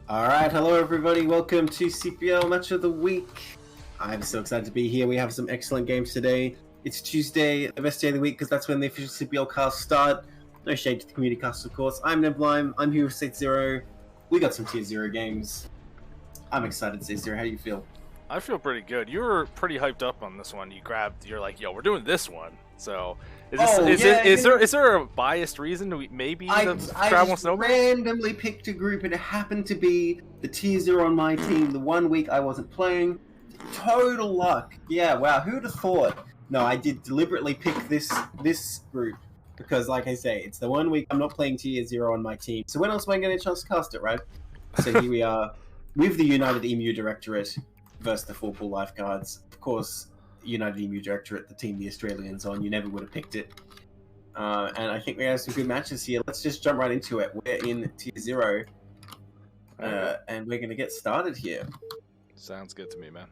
Alright, hello everybody, welcome to CPL Match of the Week. I'm so excited to be here. We have some excellent games today. It's Tuesday, the best day of the week, because that's when the official CPL casts start. No shade to the community cast, of course. I'm Neblime, I'm here with Saetzero. We got some Tier 0 games. I'm excited, Saetzero. How do you feel? I feel pretty good. You were pretty hyped up on this one. You're like, yo, we're doing this one. So, is there a biased reason maybe the crowd wants to know? I randomly picked a group, and it happened to be the Tier 0 on my team. The 1 week I wasn't playing. Total luck. Yeah, wow. Who'd have thought? No, I did deliberately pick this group because, like I say, it's the 1 week I'm not playing Tier 0 on my team. So when else am I getting a chance to cast it, right? So here we are with the United Emu Directorate versus the Coach-Pupil Lifeguards. Of course, United Emu Directorate, the team the Australians on. You never would have picked it. And I think we have some good matches here. Let's just jump right into it. We're in Tier 0. And we're going to get started here. Sounds good to me, man.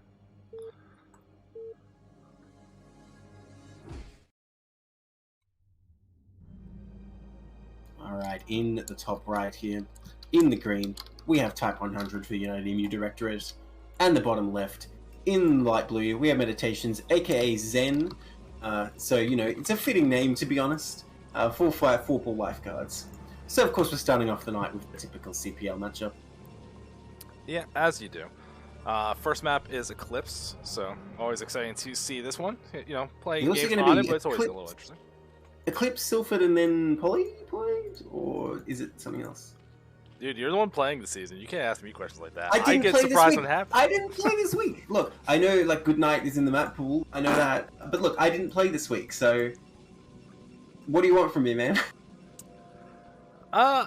Alright, in the top right here, in the green, we have Type 100 for United Emu Directorate. And the bottom left, in light blue, we have Meditations, aka Zen. So, you know, it's a fitting name, to be honest, for Coach-Pupil Lifeguards. So, of course, we're starting off the night with the typical CPL matchup. Yeah, as you do. First map is Eclipse, so always exciting to see this one. You know, playing games on it, but it's always a little interesting. Eclipse, Silphid, and then Poly played? Or is it something else? Dude, you're the one playing the season. You can't ask me questions like that. I get surprised when it happens. I didn't play this week. Look, I know, like, Goodnight is in the map pool. I know that. But look, I didn't play this week, so... What do you want from me, man?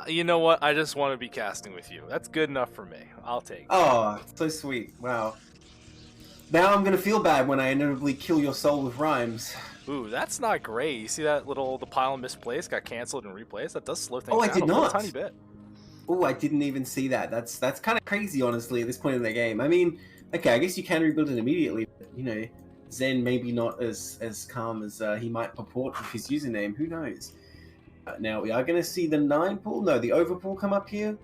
You know what? I just want to be casting with you. That's good enough for me. I'll take it. Oh, so sweet. Wow. Now I'm gonna feel bad when I inevitably kill your soul with rhymes. Ooh, that's not great. You see that the pile misplaced got canceled and replaced? That does slow things down I did not. A tiny bit. Oh, I didn't even see that. That's kind of crazy, honestly, at this point in the game. I mean, okay, I guess you can rebuild it immediately, but, you know, Zen maybe not as calm as he might purport with his username. Who knows? Now, we are going to see the 9 pool. No, the over pool come up here.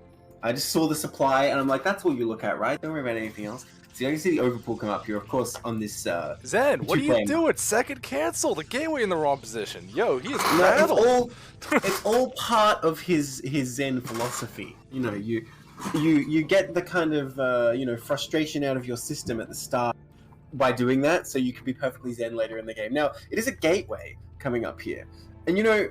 I just saw the supply, and I'm like, that's all you look at, right? Don't worry about anything else. So I can see the over pool come up here, of course, on this... Zen, what are you doing? Second cancel. The gateway in the wrong position. Yo, he is rattled. It's all part of his Zen philosophy. You know, you get the kind of, you know, frustration out of your system at the start by doing that, so you can be perfectly Zen later in the game. Now, it is a gateway coming up here. And, you know...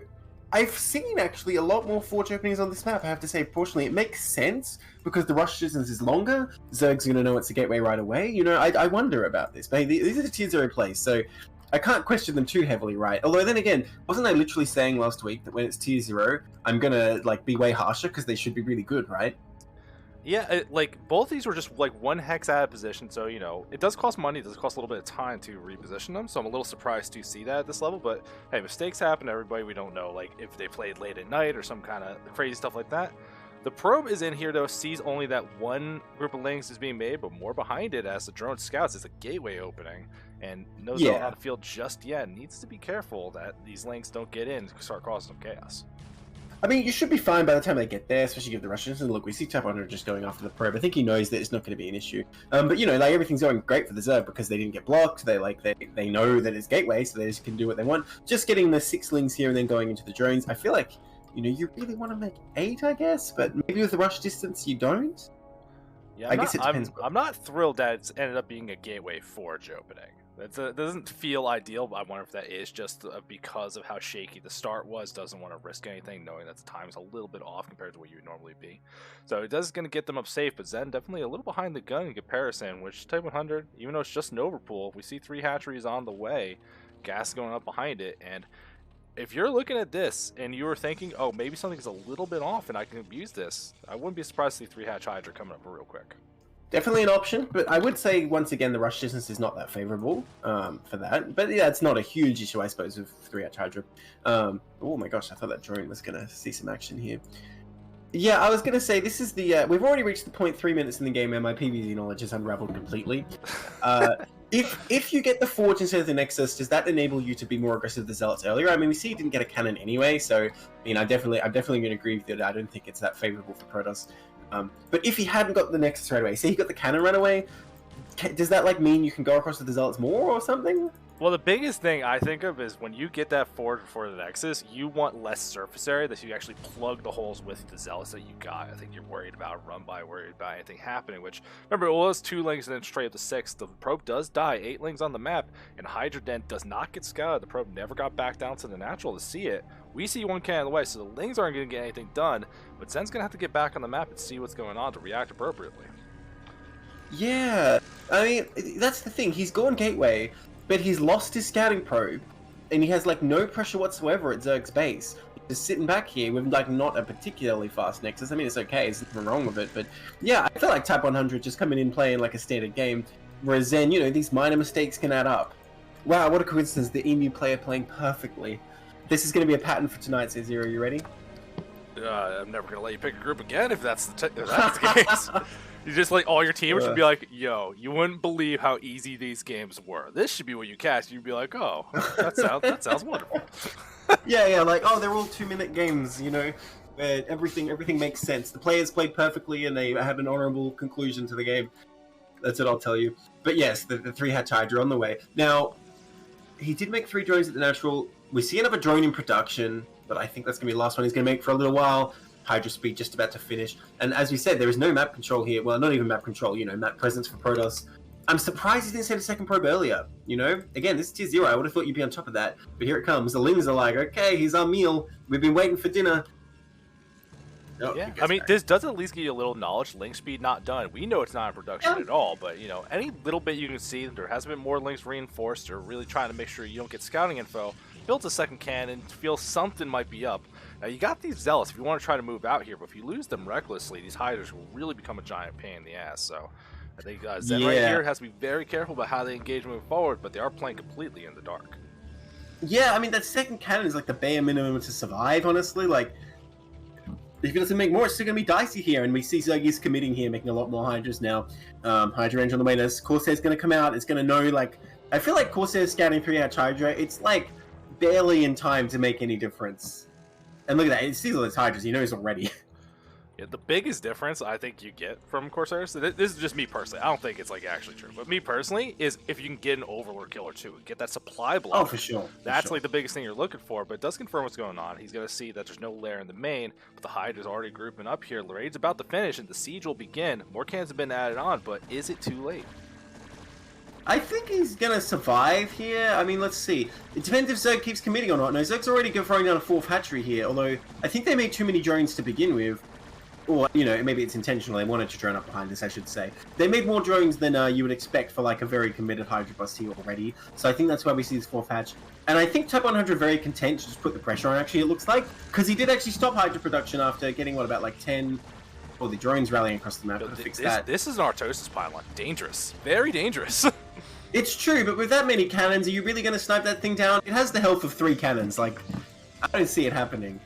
I've seen, actually, a lot more forge openings on this map, I have to say. Fortunately, it makes sense, because the rush distance is longer. Zerg's going to know it's a gateway right away. You know, I wonder about this. But these are the Tier 0 plays, so I can't question them too heavily, right? Although, then again, wasn't I literally saying last week that when it's Tier 0, I'm going to, like, be way harsher, because they should be really good, right? Yeah, like, both these were just, like, 1 hex out of position, so, you know, it does cost money, it does cost a little bit of time to reposition them, so I'm a little surprised to see that at this level, but, hey, mistakes happen to everybody. We don't know, like, if they played late at night or some kind of crazy stuff like that. The probe is in here, though, sees only that one group of links is being made, but more behind it as the drone scouts is a gateway opening, and knows not how to field just yet. Needs to be careful that these links don't get in and start causing some chaos. I mean, you should be fine by the time they get there, especially if the Russians. And look, we see Type 100 just going after the probe. I think he knows that it's not going to be an issue. But you know, like everything's going great for the Zerg because they didn't get blocked. They know that it's gateway, so they just can do what they want. Just getting the 6 links here and then going into the drones. I feel like, you know, you really want to make 8, I guess, but maybe with the rush distance you don't. Yeah, I guess it depends. I'm not thrilled that it's ended up being a gateway forge opening. It doesn't feel ideal, but I wonder if that is just because of how shaky the start was. Doesn't want to risk anything, knowing that the time is a little bit off compared to what you would normally be. So it does going to get them up safe, but Zen definitely a little behind the gun in comparison, which Type 100, even though it's just an overpool, we see 3 hatcheries on the way, gas going up behind it, and if you're looking at this and you were thinking, oh, maybe something's a little bit off and I can abuse this, I wouldn't be surprised to see 3 hatch Hydra coming up real quick. Definitely an option, but I would say, once again, the rush distance is not that favorable for that. But yeah, it's not a huge issue, I suppose, with 3-hatch Hydra. Oh my gosh, I thought that drone was going to see some action here. Yeah, I was going to say, this is the... we've already reached the point 3 minutes in the game, and my PvZ knowledge has unraveled completely. If you get the Forge instead of the Nexus, does that enable you to be more aggressive with the Zealots earlier? I mean, we see you didn't get a cannon anyway, so I mean, I'm definitely going to agree with you that I don't think it's that favorable for Protoss. But if he hadn't got the Nexus right away, say he got the cannon right away, does that like mean you can go across with the Zealots more or something? Well, the biggest thing I think of is when you get that forward before the Nexus, you want less surface area that you actually plug the holes with the Zealots that you got. I think you're worried about run by, worried about anything happening, which, remember, it was 2 lings and then straight up to 6. The probe does die, 8 lings on the map, and Hydra Den does not get scouted. The probe never got back down to the natural to see it. We see 1 cannon away, so the lings aren't going to get anything done, but Zen's going to have to get back on the map and see what's going on to react appropriately. Yeah, I mean, that's the thing. He's gone Gateway, but he's lost his scouting probe, and he has like no pressure whatsoever at Zerg's base. He's just sitting back here with like not a particularly fast Nexus. I mean, it's okay, there's nothing wrong with it, but yeah, I feel like Type 100 just coming in playing like a standard game, whereas Zen, you know, these minor mistakes can add up. Wow, what a coincidence, the EMU player playing perfectly. This is going to be a pattern for tonight, Saetzero. You ready? I'm never going to let you pick a group again if that's the case. You just like all your teamers would be like, yo, you wouldn't believe how easy these games were. This should be what you cast. You'd be like, oh, that sounds wonderful. yeah, like, oh, they're all 2-minute games, you know, where everything makes sense. The players played perfectly and they had an honorable conclusion to the game. That's what I'll tell you. But yes, the 3-hatch Hydra on the way. Now, he did make 3 drones at the natural. We see another drone in production, but I think that's going to be the last one he's going to make for a little while. Hydra speed just about to finish. And as we said, there is no map control here. Well, not even map control, you know, map presence for Protoss. I'm surprised he didn't set a second probe earlier, you know? Again, this is tier 0. I would have thought you'd be on top of that. But here it comes. The Lings are like, okay, here's our meal. We've been waiting for dinner. Oh, yeah, I mean, this does at least give you a little knowledge. Link speed not done. We know it's not in production at all, but, you know, any little bit you can see, there has been more links reinforced or really trying to make sure you don't get scouting info. Builds a second cannon, feels something might be up. Now, you got these Zealots if you want to try to move out here, but if you lose them recklessly, these Hydras will really become a giant pain in the ass. So, I think Zen right here has to be very careful about how they engage moving forward, but they are playing completely in the dark. Yeah, I mean, that second cannon is like the bare minimum to survive, honestly. Like, if he doesn't make more, it's still going to be dicey here, and we see Zergi's committing here, making a lot more Hydras now. Hydra range on the way. This Corsair's going to come out. It's going to know, like, I feel like Corsair's scouting 3-hatch Hydra. It's like barely in time to make any difference. And look at that, it sees all those Hydras, he knows already. Yeah, the biggest difference I think you get from Corsairs, so this is just me personally, I don't think it's like actually true, but me personally, is if you can get an Overlord kill or 2, get that supply block. Oh, for sure. That's like the biggest thing you're looking for, but it does confirm what's going on. He's going to see that there's no lair in the main, but the Hydra's already grouping up here. The raid's about to finish, and the siege will begin. More cannons have been added on, but is it too late? I think he's going to survive here. I mean, let's see. It depends if Zerg keeps committing or not. No, Zerg's already throwing down a 4th hatchery here, although I think they made too many drones to begin with. Or, you know, maybe it's intentional. They wanted to drone up behind this, I should say. They made more drones than you would expect for, like, a very committed Hydra bust here already. So I think that's why we see this 4th hatch. And I think Type 100 very content to just put the pressure on, actually, it looks like. Because he did actually stop Hydra production after getting, what, about, like, 10... Well, the drones rallying across the map to fix that. This is an Artosis pylon. Dangerous. Very dangerous. It's true, but with that many cannons, are you really going to snipe that thing down? It has the health of 3 cannons. Like, I don't see it happening.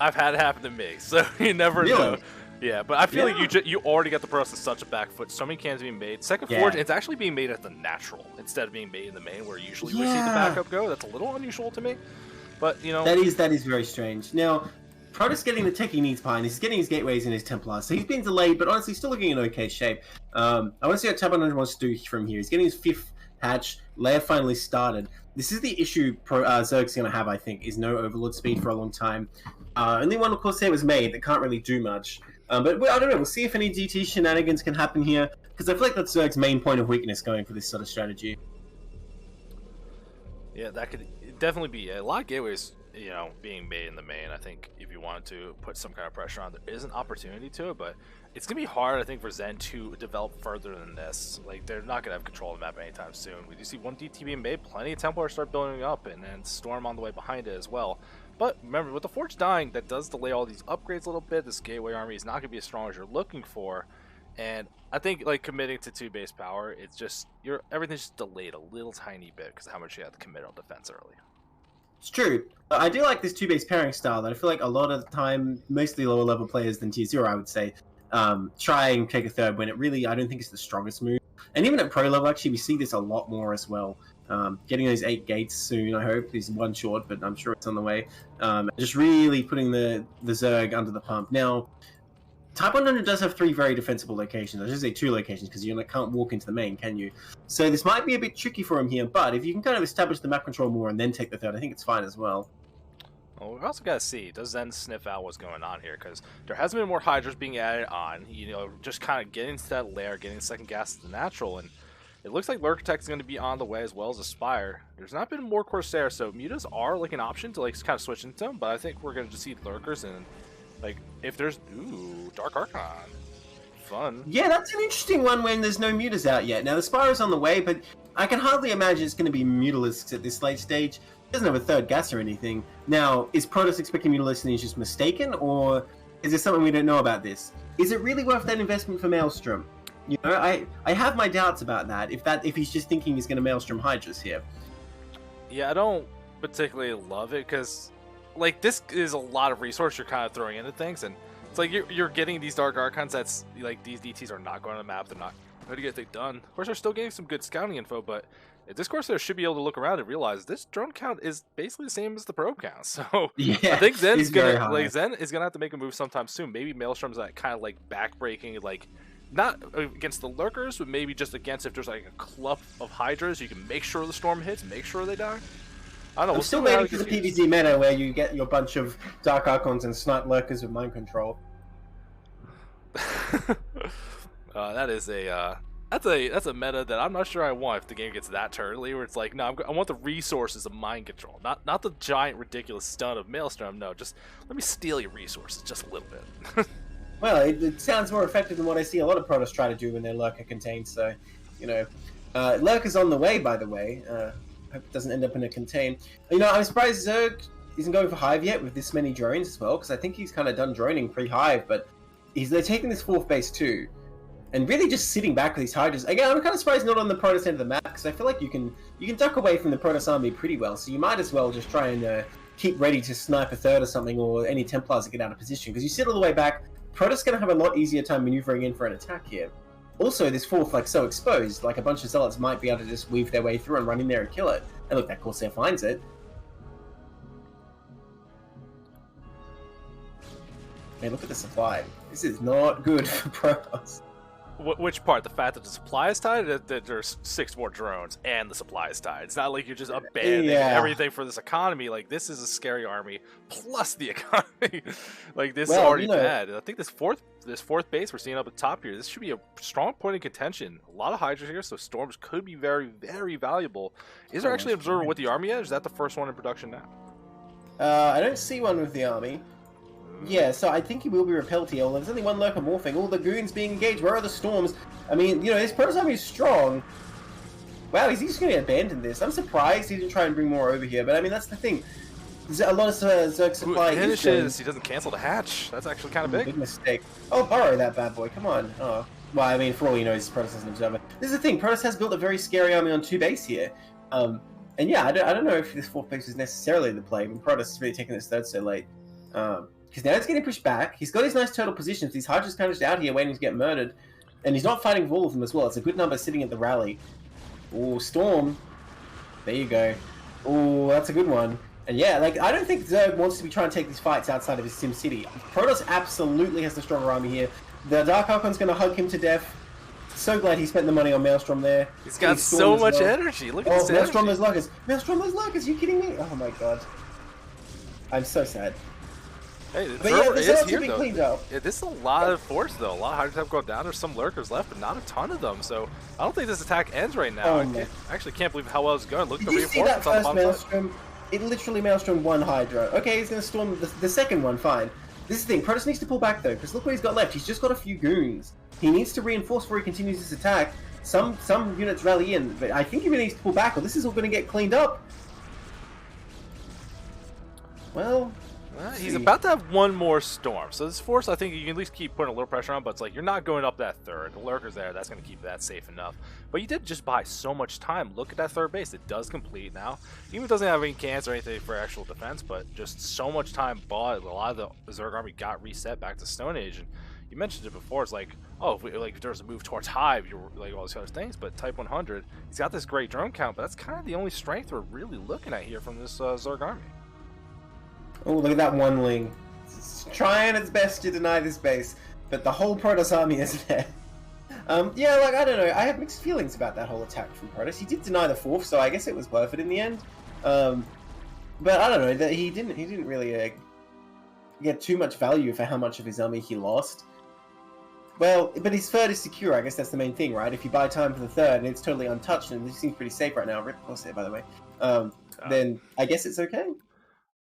I've had it happen to me, so you never know. Yeah, but I feel like you already got the process such a back foot. So many cannons being made. Second forge, it's actually being made at the natural instead of being made in the main, where usually we see the backup go. That's a little unusual to me, but you know that is very strange. Now, Protoss getting the tech he needs behind. He's getting his gateways and his Templars, so he's been delayed, but honestly, still looking in okay shape. I want to see what Type 100 wants to do from here. He's getting his 5th hatch. Lair finally started. This is the issue Zerg's going to have, I think, is no Overlord speed for a long time. Only one, of course, there was made that can't really do much. But I don't know, we'll see if any DT shenanigans can happen here, because I feel like that's Zerg's main point of weakness going for this sort of strategy. Yeah, that could definitely be a lot of gateways, you know, being made in the main. I think if you wanted to put some kind of pressure on, there is an opportunity to it, but it's going to be hard, I think, for Zen to develop further than this. Like, they're not going to have control of the map anytime soon. We do see one DT being made, plenty of Templars start building up, and then Storm on the way behind it as well. But remember, with the Forge dying, that does delay all these upgrades a little bit. This Gateway army is not going to be as strong as you're looking for. And I think, like, committing to 2 base power, it's just, everything's just delayed a little tiny bit because of how much you have to commit on defense early. It's true. I do like this 2 base pairing style that I feel like a lot of the time, mostly lower level players than tier 0, I would say, try and take a 3rd when it really, I don't think it's the strongest move. And even at pro level, actually, we see this a lot more as well. Getting those 8 gates soon, I hope, is one short, but I'm sure it's on the way. Just really putting the Zerg under the pump. Now, Type 100 does have 3 very defensible locations. I should say 2 locations, because you can't walk into the main, can you? So this might be a bit tricky for him here, but if you can kind of establish the map control more and then take the third, I think it's fine as well. Well, we also got to see, does Zen sniff out what's going on here? Because there hasn't been more Hydras being added on, you know, just kind of getting to that lair, getting second gas to the natural, and it looks like Lurker Tech is going to be on the way as well as Aspire. There's not been more Corsair, so mutas are like an option to like kind of switch into them, but I think we're going to just see Lurkers, and like if there's, ooh, Dark Archon. Fun. Yeah, that's an interesting one when there's no mutas out yet. Now the Spiro's on the way, but I can hardly imagine it's going to be Mutalisks at this late stage. He doesn't have a third gas or anything. Now, is Protoss expecting Mutalisks and he's just mistaken, or is there something we don't know about this? Is it really worth that investment for Maelstrom? You know, I have my doubts about that. If he's just thinking he's going to Maelstrom Hydras here. Yeah, I don't particularly love it because, like, this is a lot of resource you're kind of throwing into things, and it's like you're getting these Dark Archons that's like these DTs are not going on the map. They're not going to get anything done. Of course, they're still getting some good scouting info, but this Corsair should be able to look around and realize this drone count is basically the same as the probe count. So yeah, I think Zen is gonna have to make a move sometime soon. Maybe Maelstrom's that kind of like backbreaking, like not against the lurkers, but maybe just against if there's like a clump of Hydras, you can make sure the storm hits, make sure they die. I don't know. I'm still waiting for the PvZ meta where you get your bunch of Dark Archons and snipe lurkers with mind control. That's a meta that I'm not sure I want if the game gets that turtly, where it's like, no, I want the resources of mind control, not the giant ridiculous stun of Maelstrom. No, just let me steal your resources just a little bit. Well, it sounds more effective than what I see a lot of Protoss try to do when they're lurker contained. So, you know, lurker's on the way, by the way. Hope it doesn't end up in a contain. You know, I'm surprised Zerg isn't going for Hive yet with this many drones as well, because I think he's kind of done droning pre-Hive, but they're taking this 4th base too. And really just sitting back with these Hydras. Again, I'm kind of surprised not on the Protoss end of the map, because I feel like you can duck away from the Protoss army pretty well, so you might as well just try and keep ready to snipe a third or something, or any Templars that get out of position, because you sit all the way back, Protoss going to have a lot easier time maneuvering in for an attack here. Also, this 4th, like, so exposed, like a bunch of Zealots might be able to just weave their way through and run in there and kill it. And look, that Corsair finds it. Man, look at the supply. This is not good for Protoss. Which part? The fact that the supply is tied, or that there's 6 more drones and the supply is tied? It's not like you're just abandoning everything for this economy. Like, this is a scary army plus the economy. Like, this is already bad. I think this fourth base we're seeing up at top here, this should be a strong point of contention. A lot of Hydras here, so storms could be very, very valuable. Is there actually an observer with the army yet? Or is that the first one in production now? I don't see one with the army. Yeah, so I think he will be repelled here. There's only one lurker morphing. All the goons being engaged. Where are the storms? I mean, you know, this Protoss army is strong. Wow, is he just going to abandon this? I'm surprised he didn't try and bring more over here. But I mean, that's the thing. There's a lot of Zerg supply. He doesn't cancel the hatch. That's actually kind of big. Big mistake. Oh, borrow that bad boy. Come on. Oh, well, I mean, for all you know, Protoss is an observer. This is the thing. Protoss has built a very scary army on 2 base here. And yeah, I don't know if this 4th base is necessarily the play. I mean, Protoss is really taking this 3rd so late. Because now he's getting pushed back. He's got his nice turtle positions. These Hydras kind of just out here waiting to get murdered. And he's not fighting with all of them as well. It's a good number sitting at the rally. Oh, Storm. There you go. Oh, that's a good one. And yeah, like, I don't think Zerg wants to be trying to take these fights outside of his Sim City. Protoss absolutely has the stronger army here. The Dark Archon's going to hug him to death. So glad he spent the money on Maelstrom there. He's got so much energy. Look at this Maelstrom, those lurkers. Maelstrom, those lurkers. Are you kidding me? Oh my god. I'm so sad. Hey, the but yeah, the is here, though. Cleaned up. Yeah, this is a lot of force, though. A lot of Hydras have gone down. There's some lurkers left, but not a ton of them. So I don't think this attack ends right now. I actually can't believe how well it's going. Look at the reinforcements on the bottom Maelstrom? It literally Maelstrom 1 Hydra. Okay, he's going to storm the second one, fine. This is the thing. Protoss needs to pull back, though, because look what he's got left. He's just got a few goons. He needs to reinforce before he continues this attack. Some units rally in, but I think he really needs to pull back, or this is all going to get cleaned up. Well, he's about to have one more storm. So this force, I think you can at least keep putting a little pressure on, but it's like you're not going up that 3rd. The lurker's there. That's going to keep that safe enough. But you did just buy so much time. Look at that 3rd base. It does complete now. Even if it doesn't have any cans or anything for actual defense, but just so much time bought. A lot of the Zerg army got reset back to Stone Age. And you mentioned it before. It's like, oh, if there was a move towards Hive, you're like all these other things. But Type 100, he's got this great drone count, but that's kind of the only strength we're really looking at here from this Zerg army. Oh, look at that one ling. It's trying its best to deny this base. but the whole Protoss army is there. Yeah, like, I don't know. I have mixed feelings about that whole attack from Protoss. He did deny the 4th, so I guess it was worth it in the end. But I don't know, that he didn't really get too much value for how much of his army he lost. Well, but his 3rd is secure. I guess that's the main thing, right? If you buy time for the 3rd and it's totally untouched and this seems pretty safe right now, Rip there, by the way, then I guess it's okay.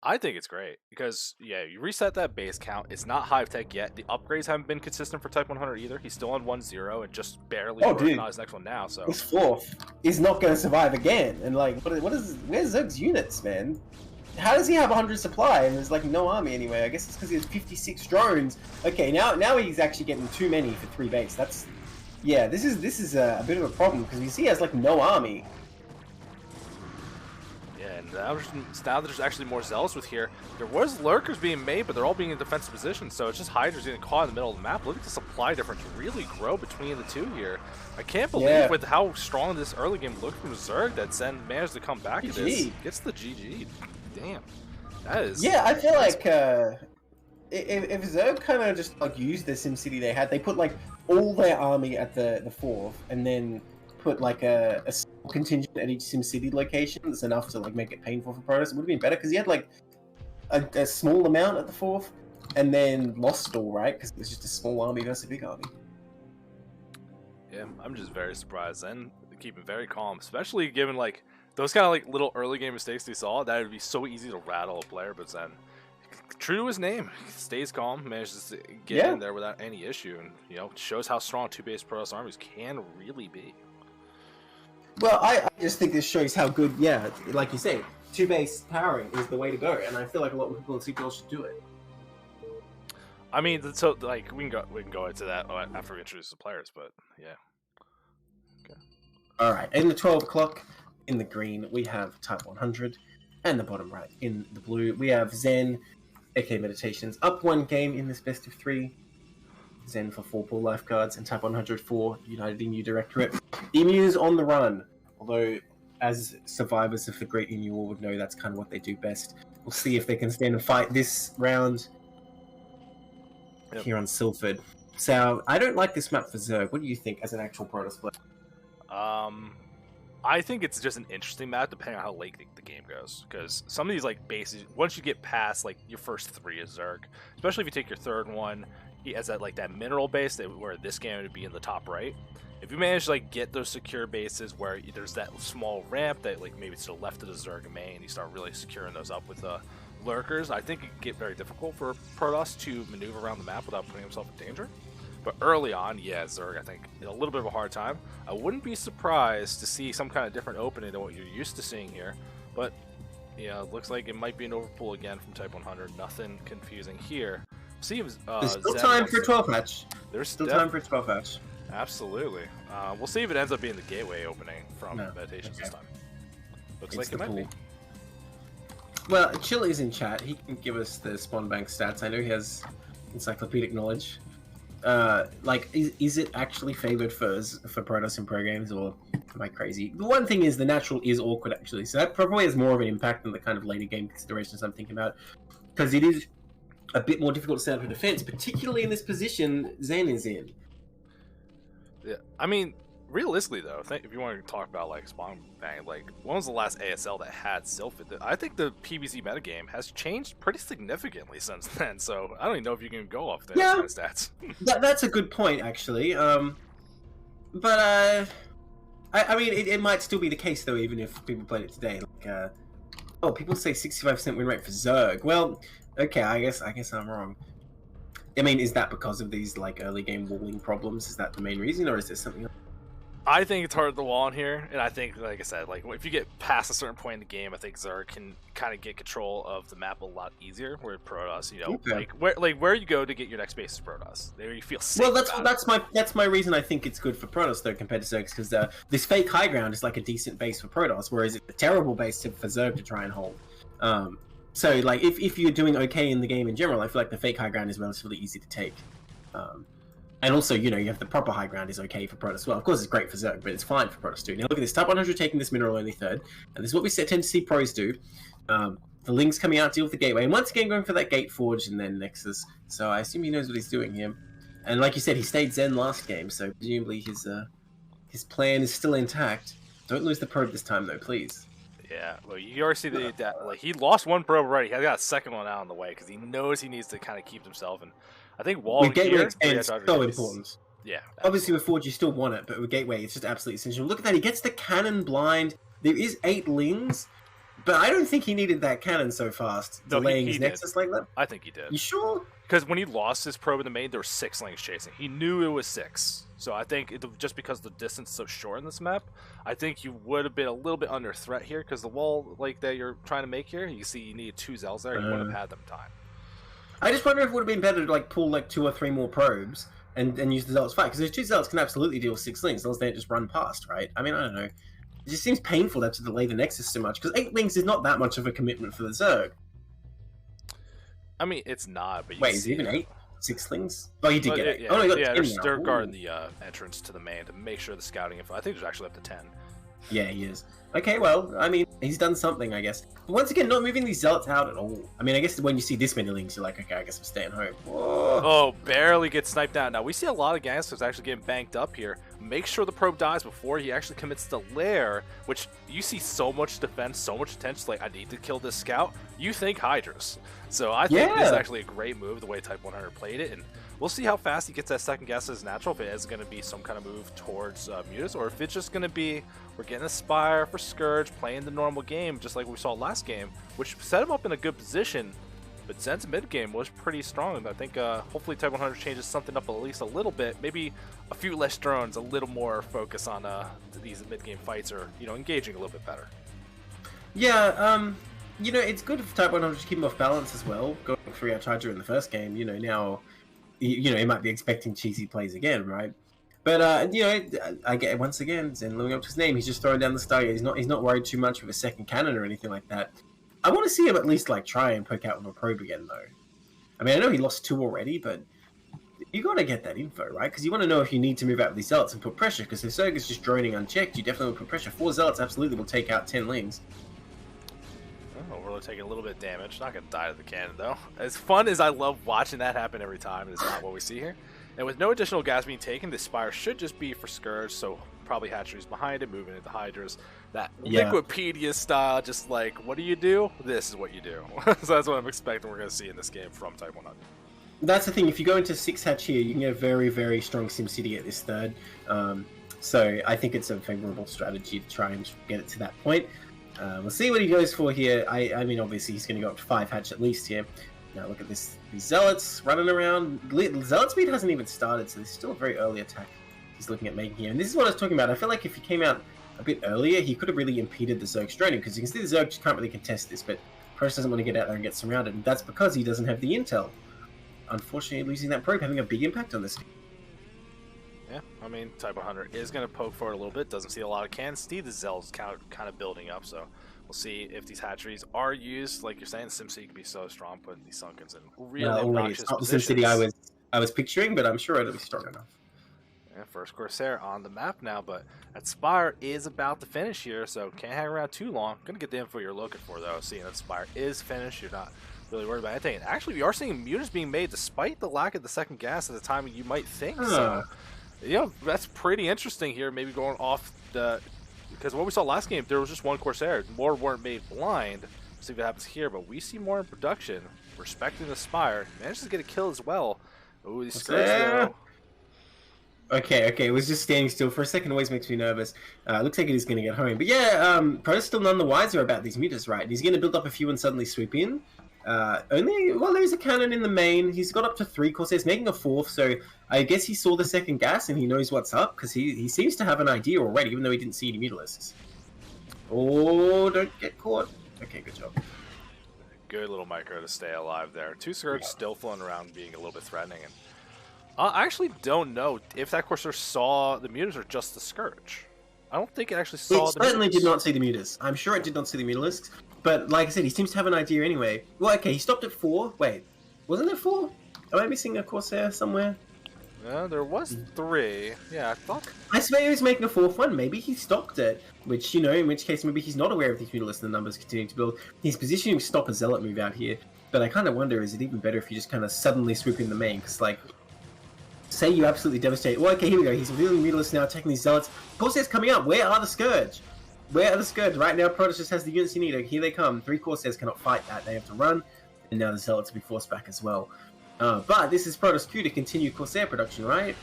I think it's great because, yeah, you reset that base count. It's not high tech yet. The upgrades haven't been consistent for Type 100 either. He's still on 1-0 and just barely working on his next one now. So his 4th is not going to survive again. And like, where's Zerg's units, man? How does he have 100 supply and there's like no army anyway? I guess it's because he has 56 drones. Okay, now he's actually getting too many for 3 base. That's, yeah, this is a bit of a problem because you see he has like no army. Yeah, and now there's actually more zealous with here. There was lurkers being made, but they're all being in defensive position, so it's just Hydra's getting caught in the middle of the map. Look at the supply difference really grow between the two here. I can't believe with how strong this early game looked from Zerg that Zen managed to come back to this. Gets the GG. Damn. That is... Yeah, I feel like if Zerg kind of just like used the SimCity they had, they put like all their army at the 4th and then put like a small contingent at each SimCity location that's enough to like make it painful for Protoss. It would have been better because he had like a small amount at the 4th and then lost it all, right? Because it was just a small army versus a big army. Yeah, I'm just very surprised and keeping very calm, especially given like those kind of like little early game mistakes we saw. That would be so easy to rattle a player, but then true to his name, stays calm, manages to get in there without any issue, and you know, shows how strong 2-base Protoss armies can really be. Well, I just think this shows how good, like you say, 2-base powering is the way to go, and I feel like a lot of people in CPL should do it. I mean, so like we can go into that after we introduce the players, but yeah. Okay. All right, in the 12 o'clock, in the green, we have Type 100, and the bottom right in the blue, we have Zen, aka Meditations, up 1 game in this best of 3. Zen for 4 pool Lifeguards, and Type 100 for United Emu Directorate. Emus on the run, although as survivors of the Great Emu War would know, that's kind of what they do best. We'll see if they can stand and fight this round here on Silford. So, I don't like this map for Zerg. What do you think as an actual Protoss player? I think it's just an interesting map depending on how late the game goes, because some of these like bases, once you get past like your first 3 is Zerg, especially if you take your 3rd one, he has that like that mineral base where this game would be in the top right. If you manage to like get those secure bases where there's that small ramp that like maybe it's to the left of the Zerg main, you start really securing those up with lurkers, I think it can get very difficult for Protoss to maneuver around the map without putting himself in danger. But early on, Zerg, I think, a little bit of a hard time. I wouldn't be surprised to see some kind of different opening than what you're used to seeing here. But, yeah, it looks like it might be an overpull again from Type 100. Nothing confusing here. See if there's still time for 12 match. There's still time for 12 match. Absolutely. We'll see if it ends up being the gateway opening from Meditations this time. Looks like it might be. Well, Chili's in chat. He can give us the spawn bank stats. I know he has encyclopedic knowledge. Is it actually favored for Protoss in pro games, or am I crazy? The one thing is the natural is awkward, actually, so that probably has more of an impact than the kind of later game considerations I'm thinking about, because it is a bit more difficult to set up a defense, particularly in this position Zen is in. Yeah, I mean, realistically though, if you want to talk about like spawn bang, like when was the last ASL that had Silphid? I think the PvZ metagame has changed pretty significantly since then, so I don't even know if you can go off those kind of stats. That's a good point, actually. I mean, it might still be the case though, even if people played it today. Like, people say 65% win rate for Zerg. Well, okay, I guess I'm wrong. I mean, is that because of these like early game walling problems? Is that the main reason, or is there something else? I think it's hard to wall in here, and I think, like I said, like if you get past a certain point in the game, I think Zerg can kind of get control of the map a lot easier. Where Protoss, where you go to get your next base is Protoss. There you feel safe. Well, that's my reason I think it's good for Protoss though compared to Zerg, because this fake high ground is like a decent base for Protoss, whereas it's a terrible base for Zerg to try and hold. So like if you're doing okay in the game in general, I feel like the fake high ground is relatively easy to take. And also, you have the proper high ground is okay for Protoss. Well, of course, it's great for Zerg, but it's fine for Protoss too. Now look at this, Type 100 taking this mineral only 3rd, and this is what we tend to see pros do. The Ling's coming out to deal with the gateway, and once again going for that gate forge and then Nexus. So I assume he knows what he's doing here. And like you said, he stayed Zen last game, so presumably his plan is still intact. Don't lose the probe this time, though, please. Yeah, well, you already see like he lost one probe already. He got a second one out on the way because he knows he needs to kind of keep himself. And I think Wall with Gateway here, is so important. Yeah, obviously with Forge you still want it, but with Gateway it's just absolutely essential. Look at that, he gets the cannon blind. There is 8 lings, but I don't think he needed that cannon so fast. No, delaying he his did. Nexus like that. I think he did. You sure? Because when he lost his probe in the main, there were 6 lings chasing. He knew it was 6. So I think just because the distance is so short in this map, I think you would have been a little bit under threat here because the wall like that you're trying to make here, you see you need 2 Zells there, you wouldn't have had them time. I just wonder if it would have been better to like pull like 2 or 3 more probes and use the Zealots fight, because those 2 Zealots can absolutely deal with 6 lings as long as they don't just run past, right? I mean, I don't know. It just seems painful to have to delay the Nexus so much, because 8 lings is not that much of a commitment for the Zerg. I mean, it's not, but you wait, is it even 8? 6 lings? Oh, you did get 8. Oh, no, you got 10 they're guarding the entrance to the main to make sure the scouting info. I think there's actually up to 10. Yeah, he is. Okay, well, I mean, he's done something, I guess. But once again, not moving these Zealots out at all. I mean, I guess when you see this many lings, you're like, okay, I guess I'm staying home. Whoa. Oh, barely gets sniped down. Now, we see a lot of gangsters actually getting banked up here. Make sure the probe dies before he actually commits to lair, which you see so much defense, so much attention. Like, I need to kill this scout. You think Hydras. So I think this is actually a great move, the way Type 100 played it. And we'll see how fast he gets that second guess as natural, if it is going to be some kind of move towards Mutas, or if it's just going to be, we're getting a Spire for Scourge, playing the normal game, just like we saw last game, which set him up in a good position. But Zen's mid game was pretty strong, and I think hopefully Type 100 changes something up at least a little bit. Maybe a few less drones, a little more focus on these mid game fights, or engaging a little bit better. Yeah, it's good for Type 100 to keep him off balance as well. Going 3 out Hydra in the first game, now, he might be expecting cheesy plays again, right? But I get it once again. Zen living up to his name. He's just throwing down the star. He's not worried too much with a second cannon or anything like that. I want to see him at least like try and poke out with a probe again, though. I mean, I know he lost 2 already, but you got to get that info, right? Because you want to know if you need to move out with these Zealots and put pressure. Because if Zerg is just droning unchecked, you definitely will put pressure. 4 Zealots absolutely will take out 10 lings. Oh, we're taking a little bit of damage. Not going to die to the cannon, though. As fun as I love watching that happen every time, it's not what we see here. And with no additional gas being taken, this Spire should just be for Scourge, so probably hatcheries behind it, moving into Hydras. That Liquipedia style, just like, what do you do? This is what you do. So that's what I'm expecting we're going to see in this game from Type 100. That's the thing, if you go into 6 hatch here, you can get a very, very strong SimCity at this third. So I think it's a favourable strategy to try and get it to that point. We'll see what he goes for here. I mean, obviously he's going to go up to 5 hatch at least here. Now look at this, these Zealots running around. Zealot speed hasn't even started, so there's still a very early attack he's looking at making here. And this is what I was talking about. I feel like if he came out a bit earlier, he could have really impeded the Zerg's droning, because you can see the Zerg just can't really contest this, but Protoss doesn't want to get out there and get surrounded, and that's because he doesn't have the intel. Unfortunately, losing that probe having a big impact on this team. Yeah, I mean, Type 100 is going to poke for it a little bit. Doesn't see a lot of cans. See the Zells kind of building up, so we'll see if these hatcheries are used. Like you're saying, SimCity can be so strong, putting these Sunkens in really obnoxious positions. It's not the SimCity I was picturing, but I'm sure it'll be strong enough. Yeah, first Corsair on the map now, but that Spire is about to finish here, so can't hang around too long. Gonna get the info you're looking for, though. Seeing that Spire is finished, you're not really worried about anything. And actually, we are seeing Mutas being made despite the lack of the second gas at the time you might think. So, that's pretty interesting here. Maybe going off the, because what we saw last game, there was just 1 Corsair. More weren't made blind. We'll see what happens here, but we see more in production. Respecting the Spire, manages to get a kill as well. Ooh, these skirts though. Okay, it was just standing still for a second. Always makes me nervous. Looks like he's going to get home. But yeah, Pro's still none the wiser about these Mutas, right? He's going to build up a few and suddenly swoop in. There's a cannon in the main. He's got up to 3 Corsairs, making a 4th, so I guess he saw the second gas and he knows what's up, because he seems to have an idea already, even though he didn't see any Mutalisks. Oh, don't get caught. Okay, good job. Good little micro to stay alive there. 2 Scourge still floating around, being a little bit threatening. And I actually don't know if that Corsair saw the Mutas or just the Scourge. I don't think it actually saw the Mutas. It certainly did not see the Mutas. I'm sure it did not see the Mutalisks. But like I said, he seems to have an idea anyway. Well, okay, he stopped at 4. Wait, wasn't there 4? Am I missing a Corsair somewhere? Yeah, there was 3. Yeah, I thought. I swear he was making a 4th one. Maybe he stopped it. Which, in which case maybe he's not aware of these Mutalisks and the numbers continuing to build. He's positioning to stop a Zealot move out here. But I kind of wonder, is it even better if you just kind of suddenly swoop in the main? Because, like, Say you absolutely devastate. Well, okay, here we go. He's revealing Mutalisk now, attacking these Zealots. Corsairs coming up. Where are the Scourge? Where are the Scourge? Right now, Protoss just has the units you need. Here they come. 3 Corsairs cannot fight that. They have to run. And now the Zealots will be forced back as well. But this is Protoss Q to continue Corsair production, right?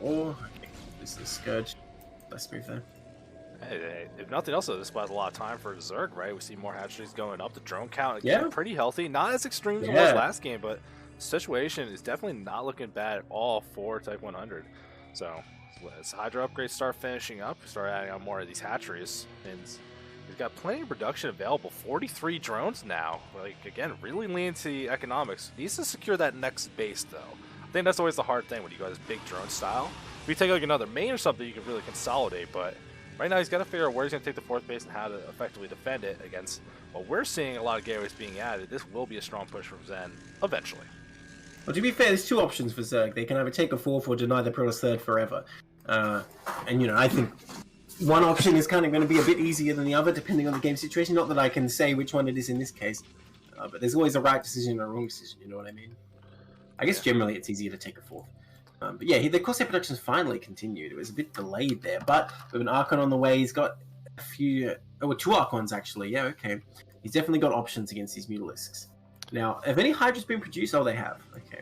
Or, okay, this is Scourge. Let's move there. Hey, if nothing else, this buys a lot of time for Zerg, right? We see more hatcheries going up. The drone count, again, pretty healthy. Not as extreme as it was last game, but the situation is definitely not looking bad at all for Type 100. So, as Hydra upgrades start finishing up, start adding on more of these hatcheries, and he's got plenty of production available. 43 drones now. Like, again, really lean to the economics. Needs to secure that next base, though. I think that's always the hard thing when you go this big drone style. If you take like another main or something, you can really consolidate, but right now he's got to figure out where he's going to take the 4th base and how to effectively defend it against what we're seeing a lot of gateways being added. This will be a strong push from Zen eventually. Well, to be fair, there's 2 options for Zerg. They can either take a 4th or deny the Protoss 3rd forever. And, you know, I think one option is kind of going to be a bit easier than the other, depending on the game situation. Not that I can say which one it is in this case, but there's always a right decision and a wrong decision, you know what I mean? I guess generally it's easier to take a 4th. But yeah, the Corsair production's finally continued. It was a bit delayed there, but with an Archon on the way, he's got a few... Oh, 2 Archons, actually. Yeah, okay. He's definitely got options against these Mutalisks. Now, have any Hydras been produced? Oh, they have. Okay.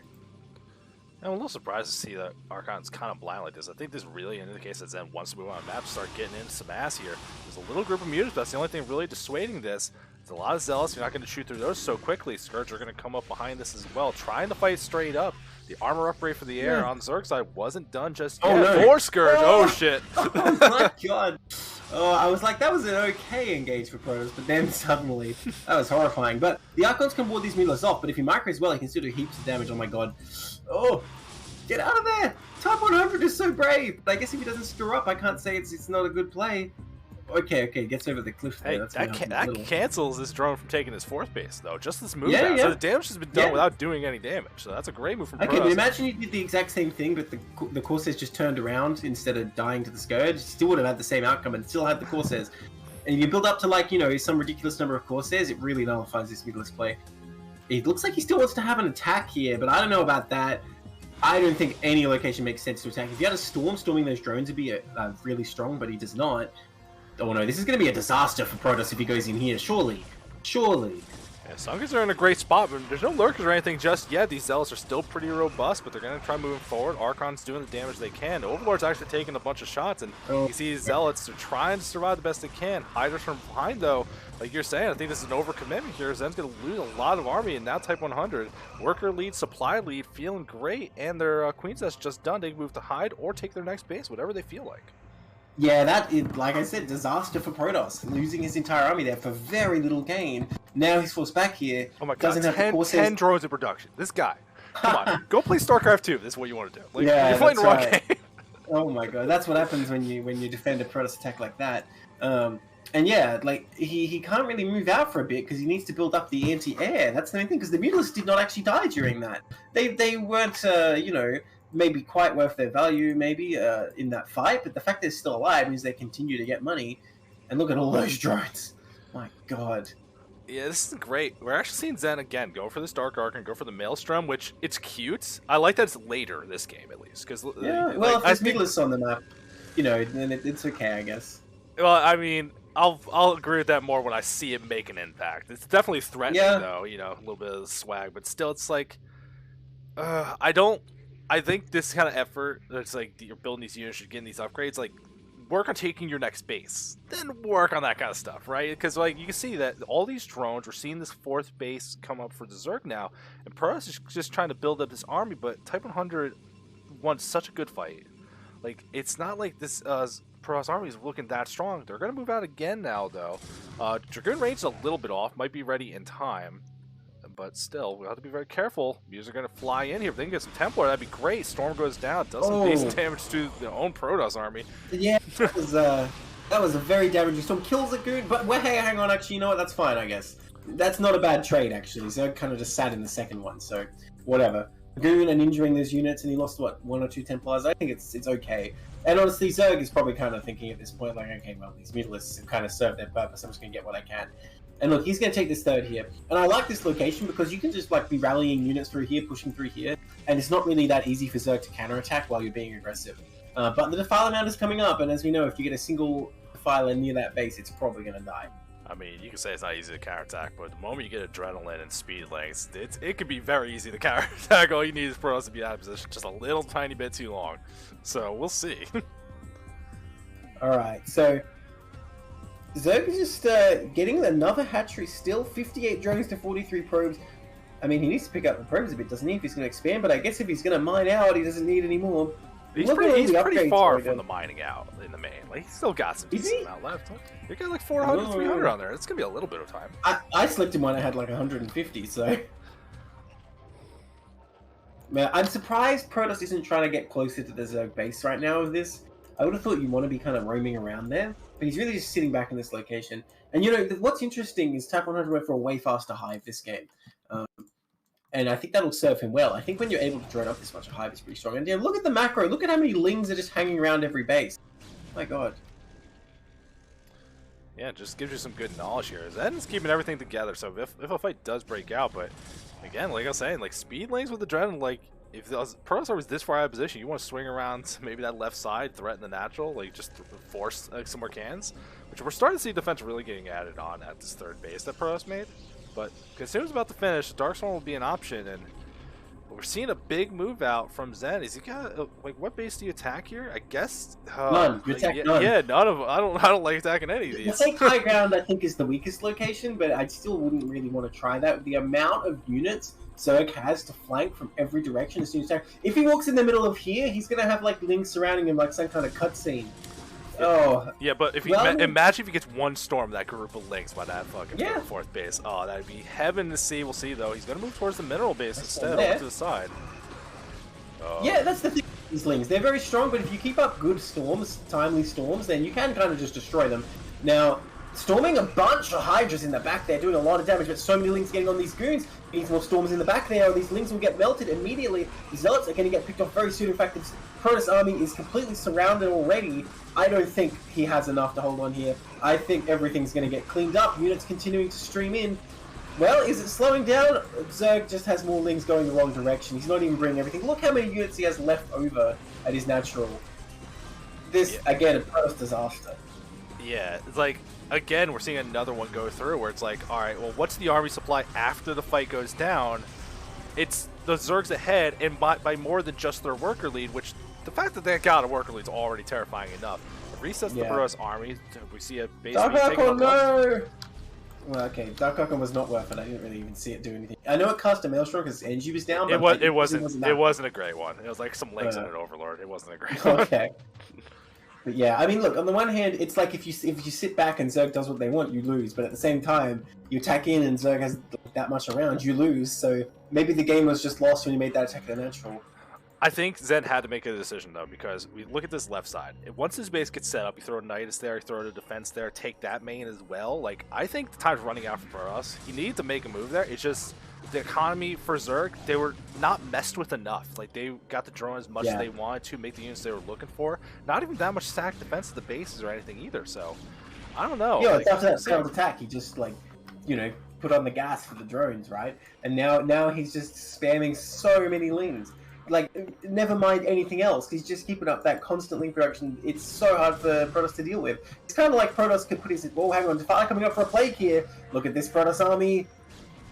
I'm a little surprised to see that Archon's kind of blind like this. I think this really indicates that Zen wants to move on a map, start getting into some ass here. There's a little group of mutants, but that's the only thing really dissuading this. There's a lot of Zealots. You're not going to shoot through those so quickly. Scourge are going to come up behind this as well, trying to fight straight up. The armor upgrade for the air on Zerg side wasn't done just yet. No. More Scourge. Oh, shit. Oh, my God. Oh, I was like, that was an okay engage for Protoss, but then suddenly, that was horrifying. But the Archons can ward these Mutalisks off, but if he micro as well, he can still do heaps of damage. Oh my God. Oh, get out of there. Type 100 is so brave. But I guess if he doesn't screw up, I can't say it's not a good play. Okay, gets over the cliff there. Hey, That's that cancels this drone from taking his 4th base, though. Just this move Yeah. So the damage has been done without doing any damage. So that's a great move from Okay, Protoss. but imagine you did the exact same thing, but the Corsairs just turned around instead of dying to the Scourge. You still would have had the same outcome and still had the Corsairs. And you build up to, like, you know, some ridiculous number of Corsairs, it really nullifies this Mutalisk play. It looks like he still wants to have an attack here, but I don't know about that. I don't think any location makes sense to attack. If you had a Storm, storming those drones would be really strong, but he does not. Oh no, this is going to be a disaster for Protoss if he goes in here, surely. Yeah, Sunkers are in a great spot, but there's no lurkers or anything just yet. These Zealots are still pretty robust, but they're going to try moving forward. Archon's doing the damage they can. Overlord's actually taking a bunch of shots, and you see these Zealots are trying to survive the best they can. Hydras from behind, though, like you're saying, I think this is an overcommitment here. Zen's going to lose a lot of army, and now Type 100. Worker lead, supply lead, feeling great, and their Queen's Nest just done. They can move to hide or take their next base, whatever they feel like. Yeah, that is, like I said, disaster for Protoss. Losing his entire army there for very little gain. Now he's forced back here. Oh my God, 10 drones in production. This guy. Come on, go play StarCraft 2. This is what you want to do. Like, yeah, you're playing the wrong game. Oh my God, that's what happens when you defend a Protoss attack like that. And yeah, like he can't really move out for a bit because he needs to build up the anti-air. That's the main thing, because the Mutalisks did not actually die during that. They weren't, you know, maybe quite worth their value, maybe, in that fight, but the fact they're still alive means they continue to get money. And look at all those drones. My God. Yeah, this is great. We're actually seeing Zen again go for this Dark Arc and go for the Maelstrom, which it's cute. I like that it's later this game, at least. Cause, yeah, well, if there's Mutalisks on the map, you know, then it's okay, I guess. Well, I mean, I'll agree with that more when I see it make an impact. It's definitely threatening, though, you know, a little bit of swag, but still, it's like, I think this kind of effort, it's like you're building these units, you're getting these upgrades, like, work on taking your next base. Then work on that kind of stuff, right? Because, like, you can see that all these drones, we're seeing this 4th base come up for the Zerg now, and Protoss is just trying to build up this army, but Type 100 won such a good fight. Like, it's not like this Protoss army is looking that strong. They're going to move out again now, though. Dragoon range is a little bit off, might be ready in time. But still, we have to be very careful. Mutants are going to fly in here. If they can get some Templar, that'd be great. Storm goes down, does some decent damage to their own Protoss army. Yeah, that was a very damaging Storm. Kills a Goon, but hey, hang on, actually, you know what? That's fine, I guess. That's not a bad trade, actually. Zerg kind of just sat in the second one, so whatever. Goon and injuring those units, and he lost, what, 1 or 2 Templars? I think it's okay. And honestly, Zerg is probably kind of thinking at this point, like, okay, well, these Mutalisks have kind of served their purpose. I'm just going to get what I can. And look, he's going to take this third here. And I like this location because you can just like be rallying units through here, pushing through here, and it's not really that easy for Zerg to counterattack while you're being aggressive. But the Defiler Mound is coming up, and as we know, if you get a single Defiler near that base, it's probably going to die. I mean, you can say it's not easy to counterattack, but the moment you get Adrenaline and Speed Lengths, it could be very easy to counterattack. All you need is for us to be out of position just a little tiny bit too long. So, we'll see. Alright, so Zerg is just getting another hatchery still, 58 drones to 43 probes. I mean, he needs to pick up the probes a bit, doesn't he, if he's going to expand, but I guess if he's going to mine out, he doesn't need any more. He's pretty far from the mining out in the main. Like, he's still got some decent amount left. You got like 400, 300 on there. It's going to be a little bit of time. I selected one that had like 150, so... Man, I'm surprised Protoss isn't trying to get closer to the Zerg base right now with this. I would have thought you want to be kind of roaming around there, but he's really just sitting back in this location. And you know, what's interesting is Type 100 went for a way faster hive this game. And I think that'll serve him well. I think when you're able to drone up this much, a hive is pretty strong. And yeah, look at the macro. Look at how many lings are just hanging around every base. Oh my god. Yeah, it just gives you some good knowledge here. Zen's keeping everything together, so if a fight does break out, but again, like I was saying, like speed lanes with the Adrenaline, like if the Protoss was this far out of position, you want to swing around to maybe that left side, threaten the natural, like just force some more cans, which we're starting to see defense really getting added on at this third base that Protoss made. But as soon as it's about to finish, Darkstorm will be an option, and we're seeing a big move out from Zen. Is he got like what base do you attack here? I guess none. You attack none. Yeah, none of them. I don't like attacking any of these. The take high ground I think is the weakest location, but I still wouldn't really want to try that. The amount of units Zerg has to flank from every direction as soon as attack. If he walks in the middle of here, he's gonna have like lings surrounding him like some kind of cutscene. Oh yeah, but if imagine if he gets one storm that group of links by that fucking fourth base. Oh, that'd be heaven to see. We'll see though. He's gonna move towards the mineral base instead, over to the side. Yeah, that's the thing. These lings, they're very strong, but if you keep up good storms, timely storms, then you can kind of just destroy them. Now, storming a bunch of Hydras in the back there, doing a lot of damage, but so many lings getting on these goons. Needs more storms in the back there, or these lings will get melted immediately. The Zealots are going to get picked off very soon. In fact, the Protoss army is completely surrounded already. I don't think he has enough to hold on here. I think everything's going to get cleaned up. Units continuing to stream in. Well, is it slowing down? Zerg just has more lings going the wrong direction. He's not even bringing everything. Look how many units he has left over at his natural. This, again, a Protoss disaster. Yeah, it's like, again, we're seeing another one go through where it's like, all right, well, what's the army supply after the fight goes down? It's the Zergs ahead, and by more than just their worker lead, which the fact that they got a worker lead is already terrifying enough. It resets the Protoss army. We see a base taking on no! Well, okay, Dark Archon was not worth it. I didn't really even see it do anything. I know it cast a Maelstrom because energy was down, but it wasn't a great one. It was like some links in an Overlord. It wasn't a great one. Okay. But yeah, I mean, look, on the one hand, it's like if you sit back and Zerg does what they want, you lose. But at the same time, you attack in and Zerg has that much around, you lose. So maybe the game was just lost when you made that attack the natural. I think Zen had to make a decision, though, because we look at this left side. Once his base gets set up, you throw a Nidus there, you throw a defense there, take that main as well. Like, I think the time's running out for us. He needed to make a move there. It's just the economy for Zerg, they were not messed with enough. Like, they got the drone as much as they wanted to, make the units they were looking for. Not even that much stacked defense of the bases or anything either, so I don't know. Yeah, like, after that failed attack, he just, like, you know, put on the gas for the drones, right? And now he's just spamming so many lings. Like, never mind anything else. He's just keeping up that constant link production. It's so hard for Protoss to deal with. It's kind of like Protoss could put his... Oh, hang on. Defiler coming up for a plague here. Look at this Protoss army.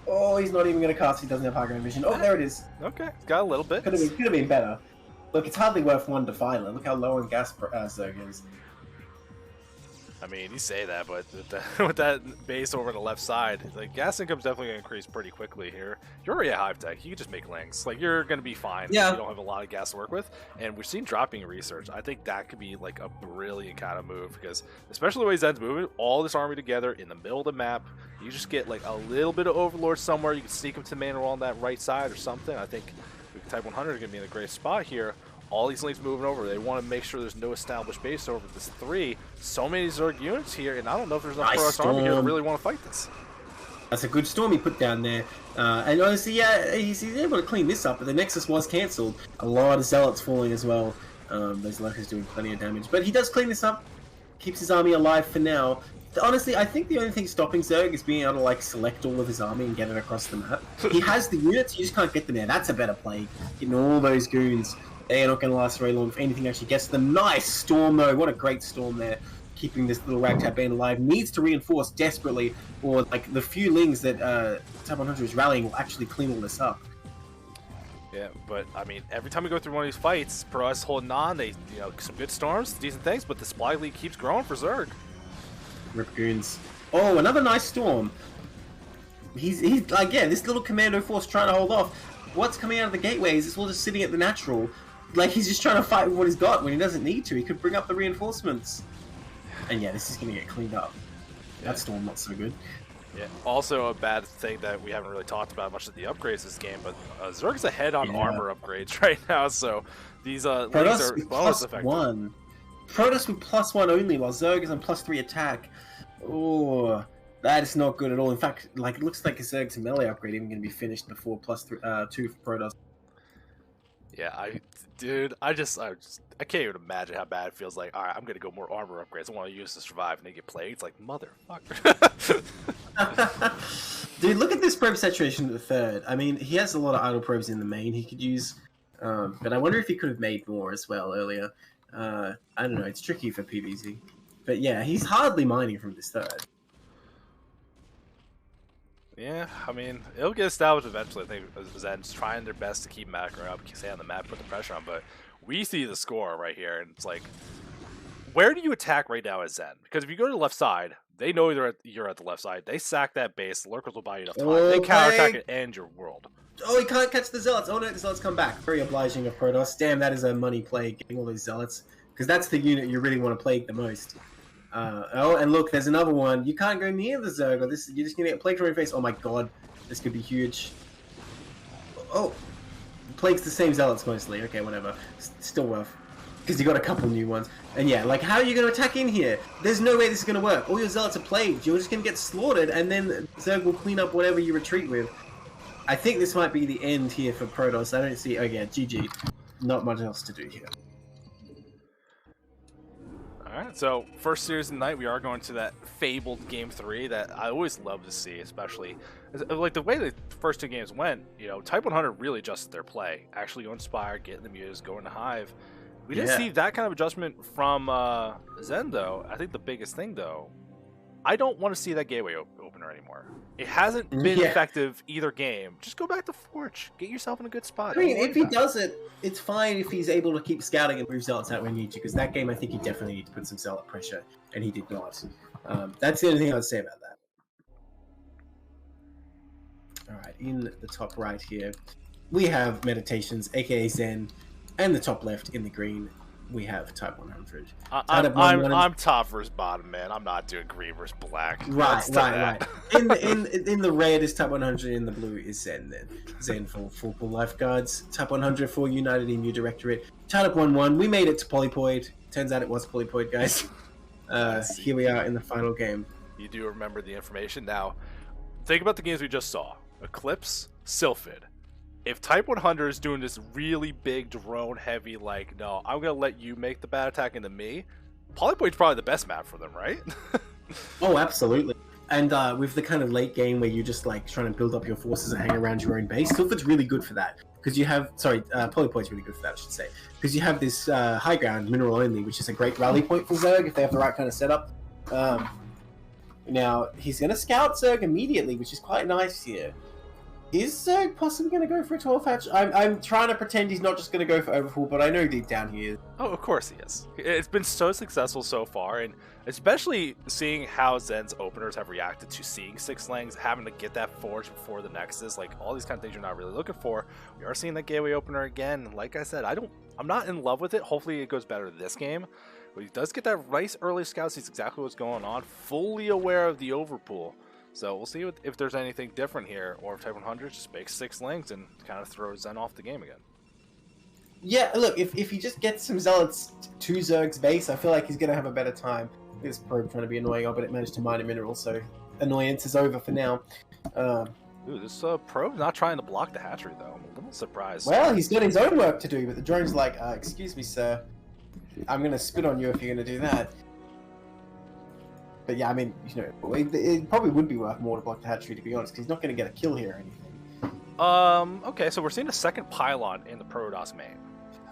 Oh, he's not even going to cast. He doesn't have high ground vision. Oh, there it is. Okay, it's got a little bit. Could have been better. Look, it's hardly worth one Defiler. Look how low on gas Zerg is. I mean, you say that, but with that base over on the left side, like, gas income's definitely going to increase pretty quickly here. You're already at hive tech. You can just make links. Like, you're going to be fine if you don't have a lot of gas to work with. And we've seen dropping research. I think that could be, like, a brilliant kind of move because, especially the way Zen's moving, all this army together in the middle of the map, you just get, like, a little bit of Overlord somewhere. You can sneak them to the main wall on that right side or something. I think Type 100 is going to be in a great spot here. All these links moving over. They want to make sure there's no established base over this 3. So many Zerg units here, and I don't know if there's enough Protoss army here to really want to fight this. That's a good storm he put down there. And honestly, yeah, he's able to clean this up, but the Nexus was cancelled. A lot of Zealots falling as well. Those Lurkers doing plenty of damage. But he does clean this up, keeps his army alive for now. Honestly, I think the only thing stopping Zerg is being able to like select all of his army and get it across the map. He has the units, you just can't get them there. That's a better play. Getting all those goons, they're not going to last very long if anything actually gets them. Nice storm though, what a great storm there. Keeping this little ragtag band alive. Needs to reinforce desperately, or like the few lings that Type 100 is rallying will actually clean all this up. Yeah, but I mean, every time we go through one of these fights, Pro S holding on. They, some good storms, decent things, but the supply lead keeps growing for Zerg. Rip goons. Oh, another nice storm. He's like, yeah, this little commando force trying to hold off. What's coming out of the gateways? It's all just sitting at the natural. Like, he's just trying to fight with what he's got when he doesn't need to. He could bring up the reinforcements. And yeah, this is going to get cleaned up. That storm not so good. Yeah. Also, a bad thing that we haven't really talked about much of the upgrades this game, but Zerg's ahead on armor upgrades right now, so these leagues are bonus effective. Protoss with +1 only, while Zerg is on +3 attack. Oh, that is not good at all. In fact, like it looks like a Zerg's melee upgrade even going to be finished before +2 for Protoss. Yeah, I can't even imagine how bad it feels. Like, all right, I'm going to go more armor upgrades. I want to use to survive, and they get plagued. It's like, motherfucker. Dude, look at this probe saturation at the third. I mean, he has a lot of idle probes in the main he could use, but I wonder if he could have made more as well earlier. I don't know. It's tricky for PvZ. But yeah, he's hardly mining from this third. Yeah, I mean, it'll get established eventually. I think Zen's trying their best to keep macro up, stay on the map, put the pressure on, but we see the score right here, and it's like, where do you attack right now as Zen? Because if you go to the left side, they know you're at the left side. They sack that base. The Lurkers will buy you enough time. They counterattack and end your world. Oh, he can't catch the Zealots. Oh no, the Zealots come back. Very obliging of Protoss. Damn, that is a money play, getting all these Zealots. Because that's the unit you really want to plague the most. Oh, and look, there's another one. You can't go near the Zerg, or this, you're just going to get plagued on your face. Oh my god, this could be huge. Oh, plagues the same Zealots mostly. Okay, whatever. Still worth. Because you got a couple new ones. And yeah, like, how are you going to attack in here? There's no way this is going to work. All your Zealots are plagued. You're just going to get slaughtered, and then Zerg will clean up whatever you retreat with. I think this might be the end here for Protoss. I don't see... Oh yeah, GG. Not much else to do here. Alright, so first series of the night, we are going to that fabled Game 3 that I always love to see, especially... Like, the way the first two games went, Type 100 really adjusted their play. Actually going Spire, getting the Muse, going to Hive. We didn't see that kind of adjustment from Zen, though. I think the biggest thing, though, I don't want to see that gateway opener anymore. It hasn't been effective either game. Just go back to Forge. Get yourself in a good spot. I mean, if he does it, it's fine if he's able to keep scouting and move Zealots out when you need to, because that game I think he definitely needs to put some Zealot pressure, and he did not. That's the only thing I would say about that. Alright, in the top right here, we have Meditations, aka Zen, and the top left in the green, we have Type 100. I'm top versus bottom, man. I'm not doing green versus black. Right. In the red is Type 100, in the blue is Zen then. Zen for Lifeguards, Type 100 for United EU Directorate. Tied up 1-1. We made it to Polypoid. Turns out it was Polypoid, guys. Here we are in the final game. You do remember the information. Now, think about the games we just saw. Eclipse, Sylphid. If Type 100 is doing this really big drone heavy, like, no, I'm going to let you make the bad attack into me, Polypoid's probably the best map for them, right? Oh, absolutely. And with the kind of late game where you're just like trying to build up your forces and hang around your own base, Sylphid's really good for that. Because you have, Polypoid's really good for that, I should say. Because you have this high ground, mineral only, which is a great rally point for Zerg if they have the right kind of setup. Now, he's going to scout Zerg immediately, which is quite nice here. Is Zerg possibly going to go for a 12 hatch? I'm trying to pretend he's not just going to go for overhaul, but I know deep down he is. Oh, of course he is. It's been so successful so far, and especially seeing how Zen's openers have reacted to seeing 6 lanes, having to get that forge before the Nexus, like all these kind of things you're not really looking for. We are seeing that gateway opener again. Like I said, I'm not in love with it. Hopefully it goes better this game. But he does get that nice early scout, sees exactly what's going on, fully aware of the overpool. So we'll see if there's anything different here, or if Type 100 just makes 6 links and kind of throws Zen off the game again. Yeah, look, if he just gets some Zealots to Zerg's base, I feel like he's going to have a better time. This probe trying to be annoying, but it managed to mine a mineral, so annoyance is over for now. Ooh, this probe's not trying to block the hatchery, though. I'm a little surprised. Well, he's got his own work to do, but the drone's like, excuse me, sir. I'm going to spit on you if you're going to do that. But yeah, I mean, you know, it probably would be worth more to block the hatchery, to be honest, because he's not going to get a kill here or anything. Okay, so we're seeing a second pylon in the Protoss main.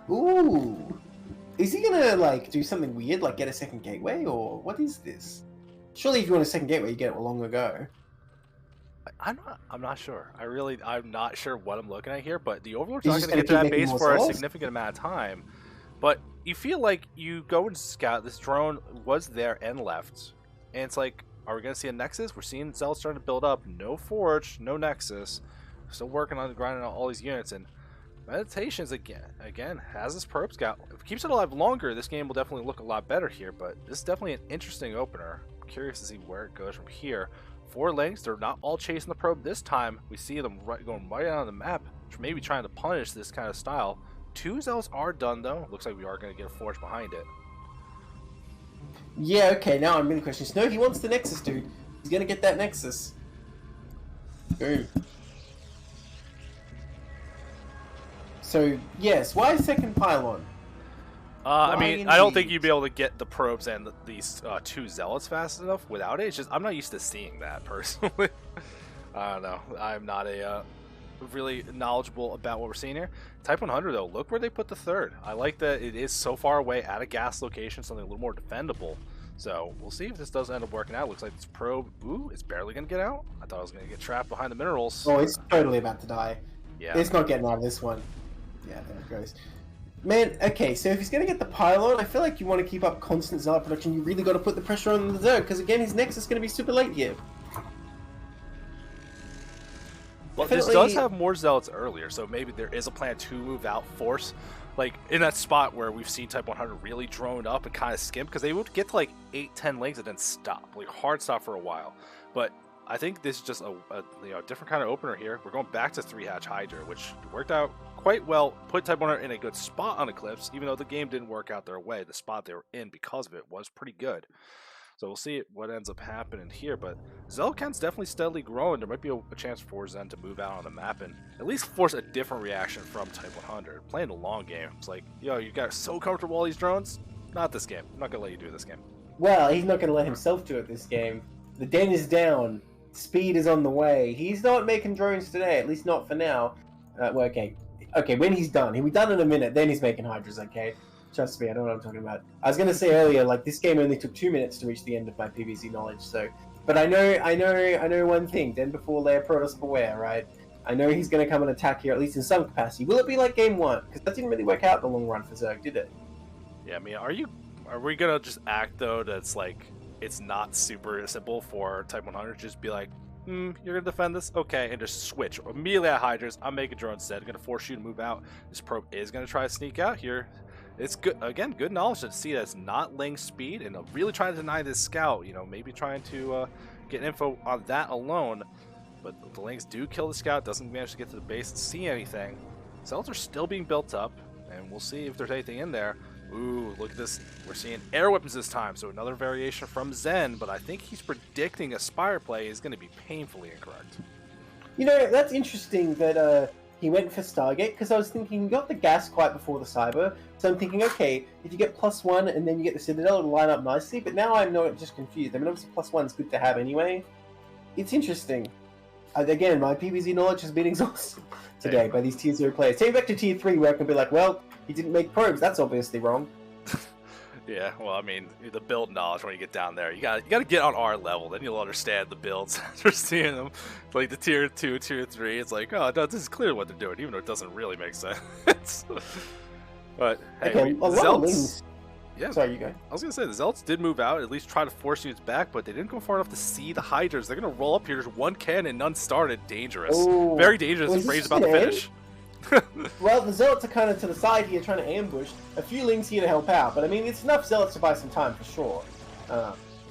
Ooh. Is he going to, like, do something weird, like get a second gateway, or what is this? Surely if you want a second gateway, you get it long ago. I'm not sure. I'm not sure what I'm looking at here, but the Overlord's not going to get to that base for a significant amount of time. But you feel like you go and scout, this drone was there and left, and it's like, are we going to see a Nexus? We're seeing Zealots starting to build up. No Forge, no Nexus. We're still working on grinding out all these units, and Meditations again has this probe scout. If it keeps it alive longer, this game will definitely look a lot better here, but this is definitely an interesting opener. I'm curious to see where it goes from here. 4 links, they're not all chasing the probe this time. We see them going right on the map, maybe trying to punish this kind of style. 2 Zealots are done though. Looks like we are going to get a Forge behind it. Yeah, okay, now I'm really questioning. No, he wants the Nexus, dude. He's going to get that Nexus. Boom. So, yes, why second pylon? I mean, I don't think you'd be able to get the probes and these 2 Zealots fast enough without it. It's just, I'm not used to seeing that, personally. I don't know. I'm not really knowledgeable about what we're seeing here. Type 100, though, look where they put the 3rd. I like that it is so far away at a gas location, something a little more defendable. So, we'll see if this does end up working out. Looks like this probe, ooh, it's barely going to get out. I thought it was going to get trapped behind the minerals. Oh, it's totally about to die. Yeah. It's not getting out of this one. Yeah, there it goes. Man, okay, so if he's going to get the pylon, I feel like you want to keep up constant Zealot production. You really got to put the pressure on the Zerg, because again, his Nexus is going to be super late here. Well, this does have more Zealots earlier, so maybe there is a plan to move out Force. Like, in that spot where we've seen Type 100 really droned up and kind of skimp, because they would get to like 8-10 links and then stop. Like, hard stop for a while. But I think this is just a different kind of opener here. We're going back to 3-hatch Hydra, which worked out quite well. Put Type 100 in a good spot on Eclipse, even though the game didn't work out their way. The spot they were in because of it was pretty good. So we'll see what ends up happening here. But Zealot count's definitely steadily growing. There might be a chance for Zen to move out on the map and at least force a different reaction from Type 100. Playing the long game. It's like, yo, you got so comfortable with all these drones? Not this game. I'm not going to let you do this game. Well, he's not going to let himself do it this game. The den is down. Speed is on the way. He's not making drones today, at least not for now. Well, okay. Okay, when he's done. He'll be done in a minute, then he's making Hydras, okay? Trust me, I know what I'm talking about. I was going to say earlier, like, this game only took 2 minutes to reach the end of my PvZ knowledge, so... But I know one thing. Den before layer, Protoss beware, right? I know he's going to come and attack here, at least in some capacity. Will it be like game 1? Because that didn't really work out in the long run for Zerg, did it? Yeah, I mean, are we going to just act, though, that's like... It's not super simple for Type 100 to just be like, you're going to defend this? Okay, and just switch. Immediately at Hydras, I'm making drones instead. I'm going to force you to move out. This probe is going to try to sneak out here. It's good, again, good knowledge to see that it's not laying speed and really trying to deny this scout. You know, maybe trying to get info on that alone. But the links do kill the scout, doesn't manage to get to the base and see anything. Cells are still being built up, and we'll see if there's anything in there. Ooh, look at this. We're seeing air weapons this time, so another variation from Zen, but I think he's predicting a Spire play is going to be painfully incorrect. You know, that's interesting that he went for Stargate, because I was thinking, you got the gas quite before the Cyber, so I'm thinking, okay, if you get +1 and then you get the Citadel, it'll line up nicely, but now I'm not just confused. I mean, obviously +1's good to have anyway. It's interesting. Again, my PvZ knowledge has been exhausted today by these Tier 0 players. Take me back to Tier 3 where I can be like, well, he didn't make probes, that's obviously wrong. Yeah, well, I mean, the build knowledge when you get down there, you got to get on our level, then you'll understand the builds after seeing them. Like the Tier 2, Tier 3, it's like, oh, no, this is clear what they're doing, even though it doesn't really make sense. But, hey, okay, a lot of wings. Yeah, sorry, you go. I was going to say, the Zealots did move out, at least try to force units back, but they didn't go far enough to see the Hydras. They're going to roll up here, just one cannon, none started. Dangerous. Ooh. Very dangerous. Well, Ray's about to finish. Well, the Zealots are kind of to the side here trying to ambush. A few Lings here to help out, but I mean, it's enough Zealots to buy some time for sure.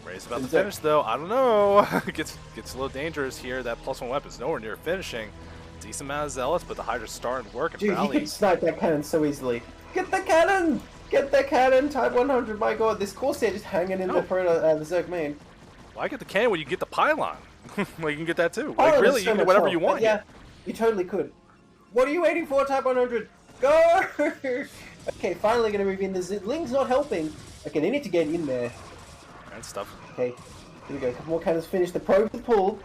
Ray's about to finish, though. I don't know. gets a little dangerous here. That +1 weapon's nowhere near finishing. Decent amount of Zealots, but the Hydra's starting to work. And dude, he could snipe that cannon so easily. Get the cannon! Get the cannon! Type 100, my god, this Corsair just hanging in the Zerg main. Why get the cannon when you get the pylon? Well, you can get that too. Like, really, you can do whatever you want. Yeah, you totally could. What are you waiting for, Type 100? Go! Okay, finally gonna move in. The Ling's not helping. Okay, they need to get in there. And stuff. Okay. Here we go. A couple more cannons finish. The probes are pulled.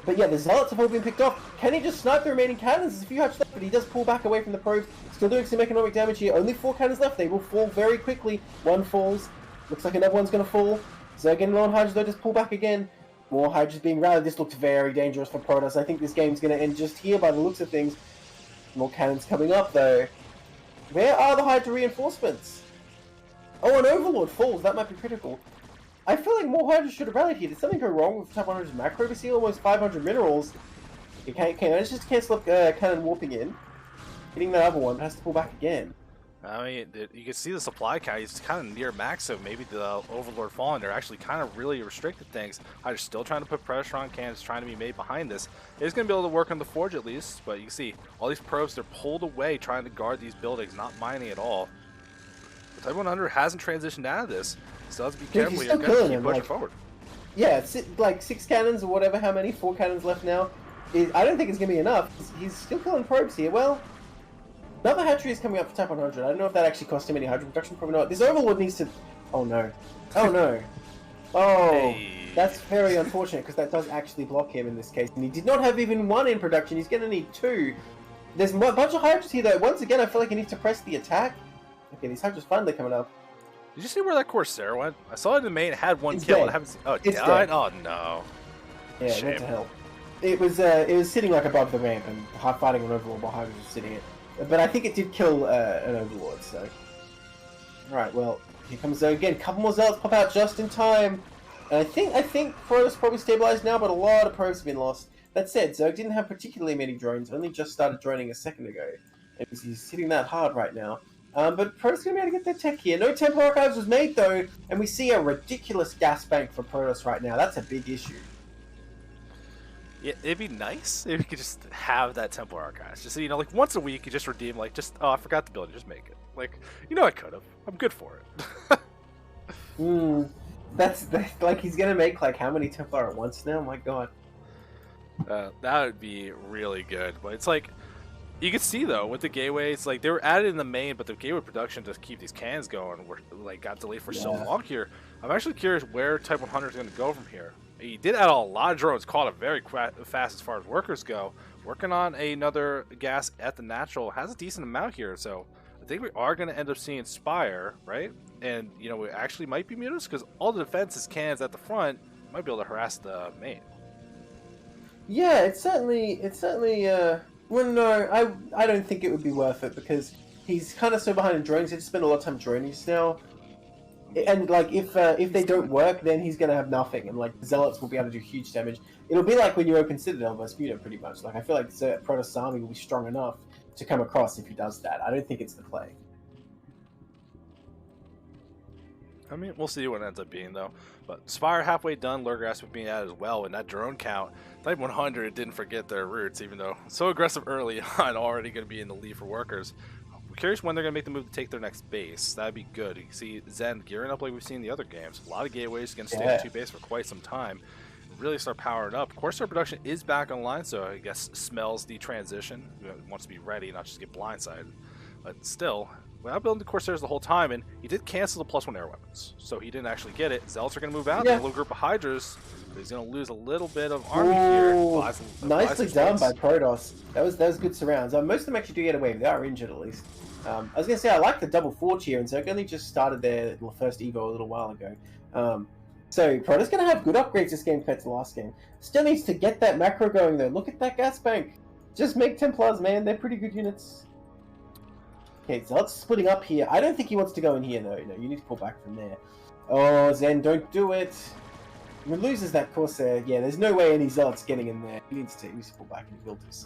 But yeah, the Zealots have all been picked off. Can he just snipe the remaining cannons? There's a few hatches left, but he does pull back away from the probes. Still doing some economic damage here. Only 4 cannons left. They will fall very quickly. One falls. Looks like another one's going to fall. Zerg getting low on hydras, though, just pull back again. More hydras being rallied. This looks very dangerous for Protoss. I think this game's going to end just here by the looks of things. More cannons coming up, though. Where are the hydra reinforcements? Oh, an Overlord falls. That might be critical. I feel like more hydras should have rallied here. Did something go wrong with Type 100's macro? We see almost 500 minerals. You can't just cancel up cannon warping in. Hitting that other one, has to pull back again. I mean, you can see the supply count. He's kind of near max, so maybe the Overlord falling. They're actually kind of really restricted things. They're still trying to put pressure on cannons, trying to be made behind this. It's going to be able to work on the Forge at least, but you can see all these probes, they're pulled away trying to guard these buildings, not mining at all. But Type 100 hasn't transitioned out of this. So let's be careful. You're going to keep pushing forward. Yeah, it's like 6 cannons or whatever, how many? 4 cannons left now. I don't think it's going to be enough. He's still killing probes here. Well, another hatchery is coming up for Type 100. I don't know if that actually cost him any hydro production. Probably not. This Overlord needs to... Oh, no. Oh, no. Oh, hey. That's very unfortunate because that does actually block him in this case. And he did not have even 1 in production. He's going to need 2. There's a bunch of hydras here, though. Once again, I feel like he needs to press the attack. Okay, these hydras finally coming up. Did you see where that Corsair went? I saw it in the main. It had 1 kill. Dead. I haven't seen... Oh, it died? Oh, no. Yeah, it went to hell. It was sitting like above the ramp and fighting an Overlord while Hydra was sitting it. But I think it did kill an Overlord, so... Alright, well, here comes Zerg again. Couple more Zealots pop out just in time. And I think Protoss probably stabilized now, but a lot of probes have been lost. That said, Zerg didn't have particularly many drones, only just started droning a second ago. And he's hitting that hard right now. But Protoss going to be able to get their tech here. No Temple Archives was made, though, and we see a ridiculous gas bank for Protoss right now. That's a big issue. Yeah, it'd be nice if you could just have that Templar Archives. Just, you know, like once a week, you just redeem, like, just, oh, I forgot the building, just make it. Like, you know, I could have. I'm good for it. That's like, he's gonna make, like, how many Templar at once now? My god. That would be really good. But it's like, you can see, though, with the gateways, like, they were added in the main, but the gateway production to keep these cans going were, like, got delayed for so long here. I'm actually curious where Type 100 is going to go from here. He did add a lot of drones, caught it very fast as far as workers go. Working on another gas at the natural, has a decent amount here, so I think we are going to end up seeing Spire, right? And, you know, we actually might be mutas, because all the defenses cans at the front might be able to harass the main. Yeah, it's certainly, well, no, I don't think it would be worth it, because he's kind of so behind in drones, he'd spend a lot of time droning now. And, like, if they don't work, then he's going to have nothing, and, like, Zealots will be able to do huge damage. It'll be like when you open Citadel versus Muta, pretty much. Like, I feel like Protoss army will be strong enough to come across if he does that. I don't think it's the play. I mean, we'll see what it ends up being, though. But Spire halfway done, Lurgas would be added as well, and that drone count, Type 100 didn't forget their roots, even though so aggressive early on, already going to be in the lead for workers. Curious when they're going to make the move to take their next base. That'd be good. You can see Zen gearing up like we've seen in the other games. A lot of gateways, going to stay at 2 base for quite some time. Really start powering up. Corsair production is back online, so I guess smells the transition. Wants to be ready, not just get blindsided. But still, without building the Corsairs the whole time, and he did cancel the +1 air weapons, so he didn't actually get it. Zealots are going to move out. Yeah. A little group of Hydras. He's going to lose a little bit of army here. Nicely done by Protoss. That was good surrounds. Most of them actually do get away. They are injured at least. I was going to say, I like the double Forge here, and so it only just started their first Evo a little while ago. So Protoss going to have good upgrades this game compared to the last game. Still needs to get that macro going, though. Look at that gas bank. Just make Templars, man. They're pretty good units. Okay, so let's splitting up here. I don't think he wants to go in here, though. No, you need to pull back from there. Oh, Zen, don't do it. He loses that Corsair. Yeah, there's no way any Zealot's getting in there. He needs to pull back and build this.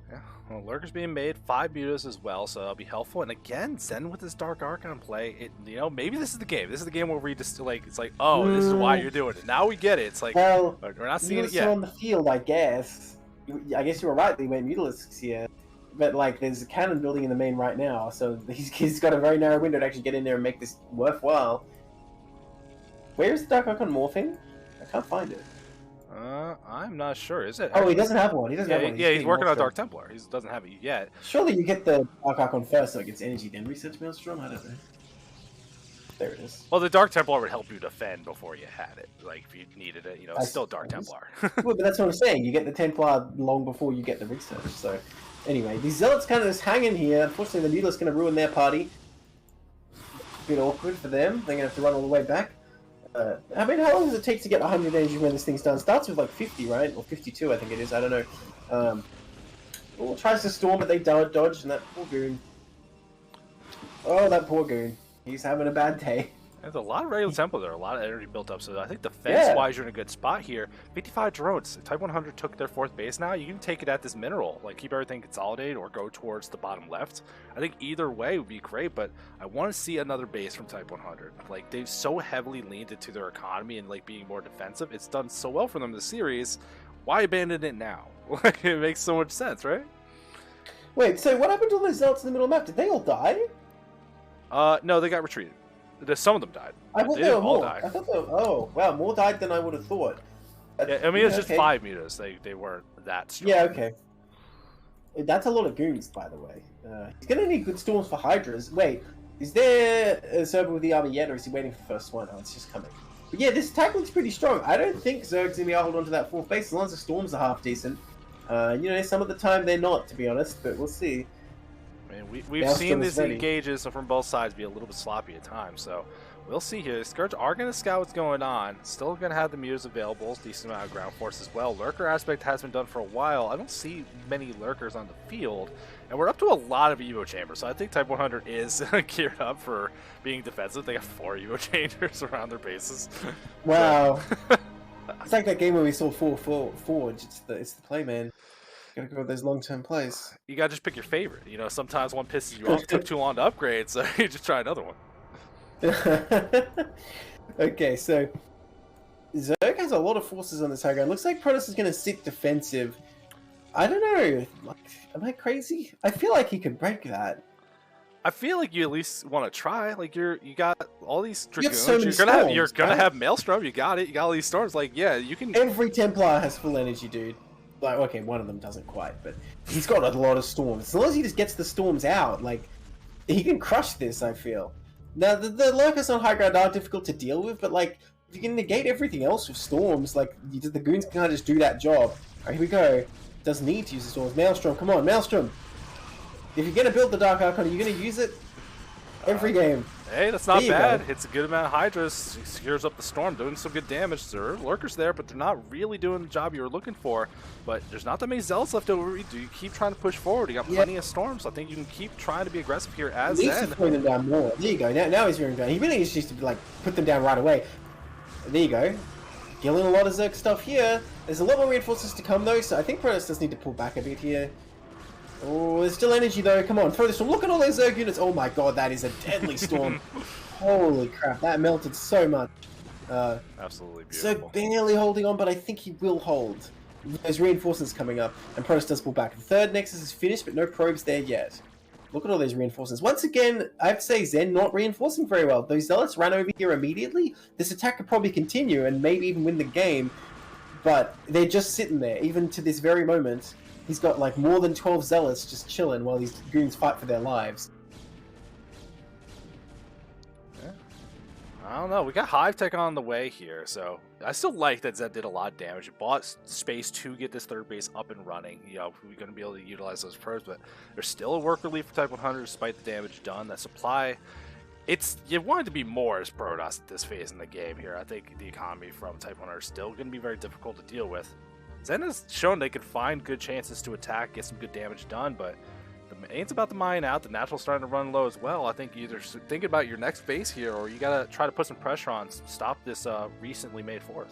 Yeah, well, Lurker's being made, 5 mutas as well, so that'll be helpful. And again, Zen with this Dark Archon play, you know, maybe this is the game. This is the game where we just, like, it's like, oh, this is why you're doing it. Now we get it. It's like, well, we're not seeing it yet. On the field, I guess. I guess you were right, they went Mutalisks here. But, like, there's a cannon building in the main right now, so he's got a very narrow window to actually get in there and make this worthwhile. Where is the Dark Archon morphing? I can't find it. I'm not sure. Is it? Oh, he doesn't have one. He doesn't have one. He's working on Dark Templar. He doesn't have it yet. Surely you get the Dark Archon first so it gets energy, then resets Maelstrom? I don't know. There it is. Well, the Dark Templar would help you defend before you had it. Like, if you needed it, it's still Dark Templar. Well, but that's what I'm saying. You get the Templar long before you get the research. So, anyway, these Zealots kind of just hanging here. Unfortunately, the Needler's going to ruin their party. A bit awkward for them. They're going to have to run all the way back. I mean, how long does it take to get 100 energy when this thing's done? It starts with like 50, right? Or 52, I think it is. I don't know. Tries to storm, but they dodge, and that poor goon. Oh, that poor goon. He's having a bad day. There's a lot of regular tempo there, a lot of energy built up, so I think defense-wise, you're in a good spot here. 55 drones. Type 100 took their 4th base now. You can take it at this mineral, like keep everything consolidated or go towards the bottom left. I think either way would be great, but I want to see another base from Type 100. Like, they've so heavily leaned into their economy and like being more defensive. It's done so well for them in the series. Why abandon it now? Like, it makes so much sense, right? Wait, so what happened to all those Zealots in the middle map? Did they all die? No, they got retreated. Some of them died. I thought they were more. I thought they were, oh, wow, more died than I would have thought. Yeah, I mean, it's just 5 meters. They weren't that strong. Yeah, okay. That's a lot of goons, by the way. He's going to need good storms for Hydras. Wait, is there a Zerg with the army yet, or is he waiting for the first one? Oh, it's just coming. But yeah, this attack looks pretty strong. I don't think Zerg's going to be able to hold on to that 4th base as long as the storms are half decent. Some of the time they're not, to be honest, but we'll see. I mean, we've seen these engages from both sides be a little bit sloppy at times, so we'll see here. Scourge are going to scout what's going on. Still going to have the meters available, decent amount of ground force as well. Lurker aspect has been done for a while. I don't see many lurkers on the field, and we're up to a lot of Evo chambers, so I think Type 100 is geared up for being defensive. They got 4 Evo chambers around their bases. Wow. It's like that game where we saw 4 Forge. It's the play, man. Gotta go with those long-term plays. You gotta just pick your favorite. Sometimes one pisses you off, took too long to upgrade, so you just try another one. Okay, so Zerg has a lot of forces on this high ground. Looks like Protoss is gonna sit defensive. I don't know. Am I crazy? I feel like he could break that. I feel like you at least want to try. Like you got all these dragoons. So you're gonna have Maelstrom. You got it. You got all these storms. Like, yeah, you can. Every Templar has full energy, dude. Like, okay, one of them doesn't quite, but he's got a lot of storms. As long as he just gets the storms out, like, he can crush this, I feel. Now, the lurkers on high ground are difficult to deal with, but, like, if you can negate everything else with storms, like, the goons can kind of just do that job. Alright, here we go. Doesn't need to use the storms. Maelstrom, come on, Maelstrom! If you're going to build the Dark Archon, are you going to use it? Every game. Hey, that's not bad. It's a good amount of Hydras. Secures up the storm, doing some good damage. There are lurkers there, but they're not really doing the job you were looking for. But there's not that many Zealots left over. Do you keep trying to push forward? You got plenty of storms. I think you can keep trying to be aggressive here as Zen. At least he's putting them down more. There you go. Now he's veering down. He really just used to like put them down right away. There you go. Killing a lot of Zerg stuff here. There's a lot more reinforcements to come though, so I think Protoss does need to pull back a bit here. Oh, there's still energy though. Come on, throw the storm. Look at all those Zerg units. Oh my god, that is a deadly storm. Holy crap, that melted so much. Absolutely beautiful. So barely holding on, but I think he will hold. There's reinforcements coming up, and Protoss does pull back. The 3rd Nexus is finished, but no probes there yet. Look at all those reinforcements. Once again, I have to say, Zen not reinforcing very well. Those Zealots ran over here immediately. This attack could probably continue and maybe even win the game, but they're just sitting there, even to this very moment. He's got like more than 12 Zealots just chilling while these goons fight for their lives. Yeah. I don't know. We got Hive Tech on the way here, so I still like that Zed did a lot of damage. He bought space to get this 3rd base up and running. We're going to be able to utilize those probes, but there's still a work relief for Type 100 despite the damage done. That supply, you want it to be more as Protoss at this phase in the game here. I think the economy from Type 100 is still going to be very difficult to deal with. Zen has shown they can find good chances to attack, get some good damage done, but it's about the mine out. The natural's starting to run low as well. I think you either think about your next base here, or you got to try to put some pressure on, stop this recently made 4th.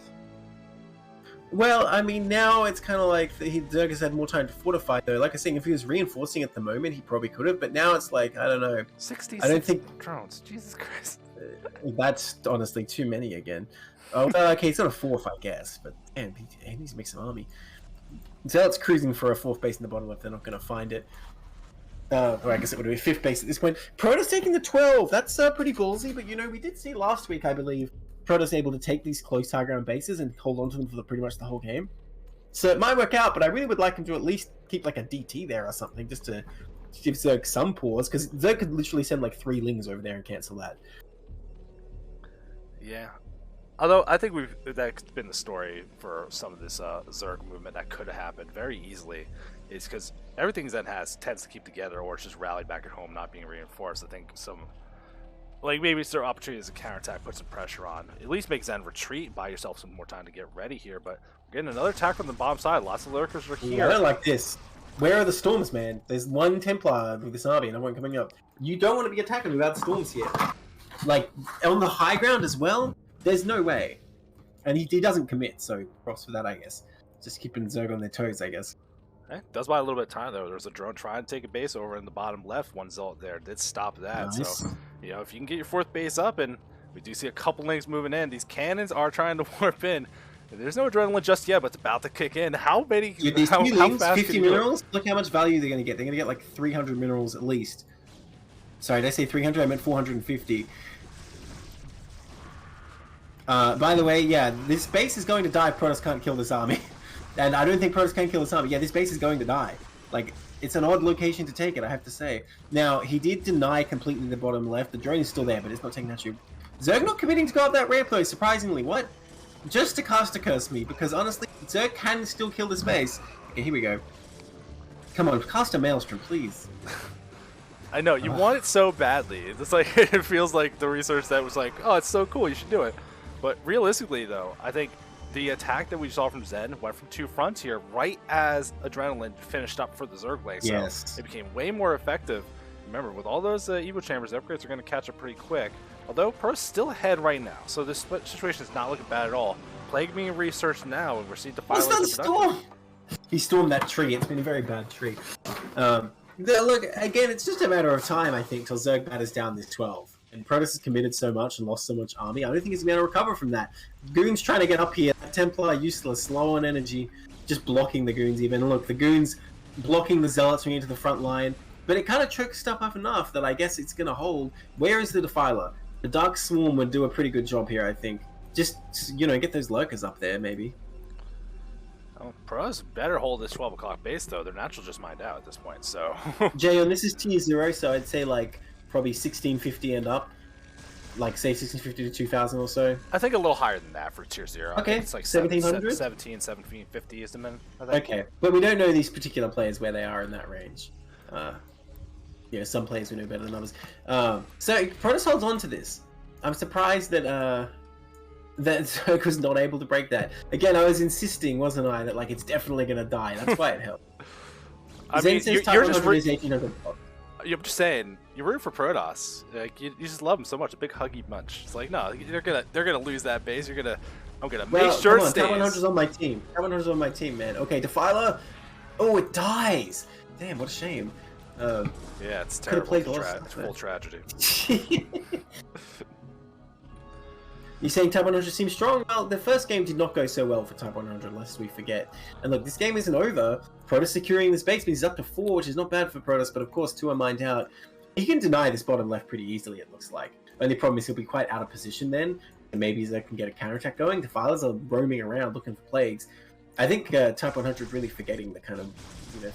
Well, I mean, now it's kind of like Zerg has had more time to fortify, though. Like I was saying, if he was reinforcing at the moment, he probably could have, but now it's like, I don't know. 66 I don't think drones. Jesus Christ. That's honestly too many again. Oh, well, okay, it's not a 4th, I guess, but damn, he needs to make some army. Zealot's cruising for a 4th base in the bottom left. They're not going to find it. Or I guess it would be a 5th base at this point. Protoss taking the 12. That's pretty ballsy, but we did see last week, I believe, Protoss able to take these close high ground bases and hold on to them for pretty much the whole game. So it might work out, but I really would like him to at least keep like a DT there or something, just to give Zerg some pause, because Zerg could literally send like 3 Lings over there and cancel that. Yeah. Although I think that's been the story for some of this Zerg movement that could have happened very easily, is because everything Zen has tends to keep together, or it's just rallied back at home, not being reinforced. I think maybe it's their opportunity as a counterattack, put some pressure on, at least make Zen retreat, buy yourself some more time to get ready here. But we're getting another attack from the bottom side. Lots of lurkers are here. I don't like this. Where are the storms, man? There's one Templar with this army and one coming up. You don't want to be attacking without storms here. Like, on the high ground as well, there's no way. And he doesn't commit, so props for that, I guess. Just keeping Zerg on their toes, I guess. Does buy a little bit of time, though. There's a drone trying to take a base over in the bottom left. One Zealot there did stop that. Nice. So, if you can get your 4th base up, and we do see a couple links moving in. These cannons are trying to warp in. There's no adrenaline just yet, but it's about to kick in. How many? These how links, fast 50 minerals? Look how much value they're going to get. They're going to get like 300 minerals at least. Sorry, did I say 300? I meant 450. By the way, yeah, this base is going to die if Protoss can't kill this army. And I don't think Protoss can kill this army. Yeah, this base is going to die. Like, it's an odd location to take it, I have to say. Now, he did deny completely the bottom left. The drone is still there, but it's not taking that tube. Zerg not committing to go up that ramp, though, surprisingly. What? Just to caster curse me, because honestly, Zerg can still kill this base. Okay, here we go. Come on, cast a Maelstrom, please. I know, you want it so badly. It's like, it feels like the research that was like, oh, it's so cool, you should do it. But realistically, though, I think the attack that we saw from Zen went from 2 fronts here right as Adrenaline finished up for the Zerg leg. So yes. It became way more effective. Remember, with all those Evo Chambers, the upgrades are going to catch up pretty quick. Although, Pro's still ahead right now, so this situation is not looking bad at all. Plague being researched now, and we're seeing Defiler. Storm! He stormed that tree. It's been a very bad tree. Look, again, it's just a matter of time, I think, till Zerg batters down this 12. And Protoss has committed so much and lost so much army. I don't think he's going to recover from that. Goons trying to get up here. Templar useless, slow on energy, just blocking the Goons even. And look, the Goons blocking the Zealots from into the front line. But it kind of chokes stuff up enough that I guess it's going to hold. Where is the Defiler? The Dark Swarm would do a pretty good job here, I think. Just, get those lurkers up there, maybe. Oh, Pros better hold this 12 o'clock base, though. They're natural just mined out at this point, so... Jayon, this is tier 0, so I'd say, like, probably 1650 and up. Like, say 1650 to 2000 or so. I think a little higher than that for tier 0. Okay, it's like 1700? 1750 is the min, I think. Okay, but we don't know these particular players where they are in that range. Some players we know better than others. So Protoss holds on to this. I'm surprised that that Zerg was not able to break that. Again, I was insisting, wasn't I, that like it's definitely going to die. That's why it helped. I mean, you're just saying, you're rooting for Protoss. Like you just love them so much. A big huggy bunch. It's like, no, they're gonna lose that base. I'm gonna make sure it stays. Tab 100's on my team. Tab 100's on my team, man. Okay, Defiler. Oh, it dies. Damn, what a shame. Yeah, it's terrible. It's full tragedy. You're saying Tab 100 seems strong? Well, the first game did not go so well for Tab 100, lest we forget. And look, this game isn't over. Protoss securing this base means he's up to 4, which is not bad for Protoss, but of course 2 are mined out. He can deny this bottom left pretty easily, it looks like. Only problem is he'll be quite out of position then, and maybe Zerg can get a counterattack going. Defilers are roaming around looking for plagues. I think Tab 100 really forgetting the kind of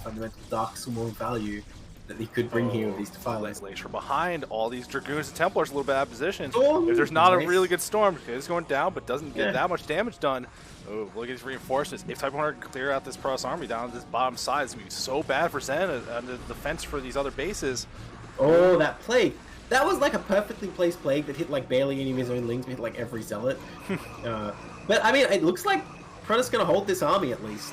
fundamental Dark Swarm value that he could bring here with these Defilers. From behind, all these Dragoons and Templars a little bit out of position. If there's not a really good storm, it's going down, but doesn't get that much damage done. Oh, look at these reinforcements. If Type 100 can clear out this Protoss army down this bottom side, it's going to be so bad for Zen and the defense for these other bases. Oh, that plague. That was like a perfectly placed plague that hit like barely any of his own lings, but hit like every zealot. But I mean, it looks like Protoss going to hold this army at least.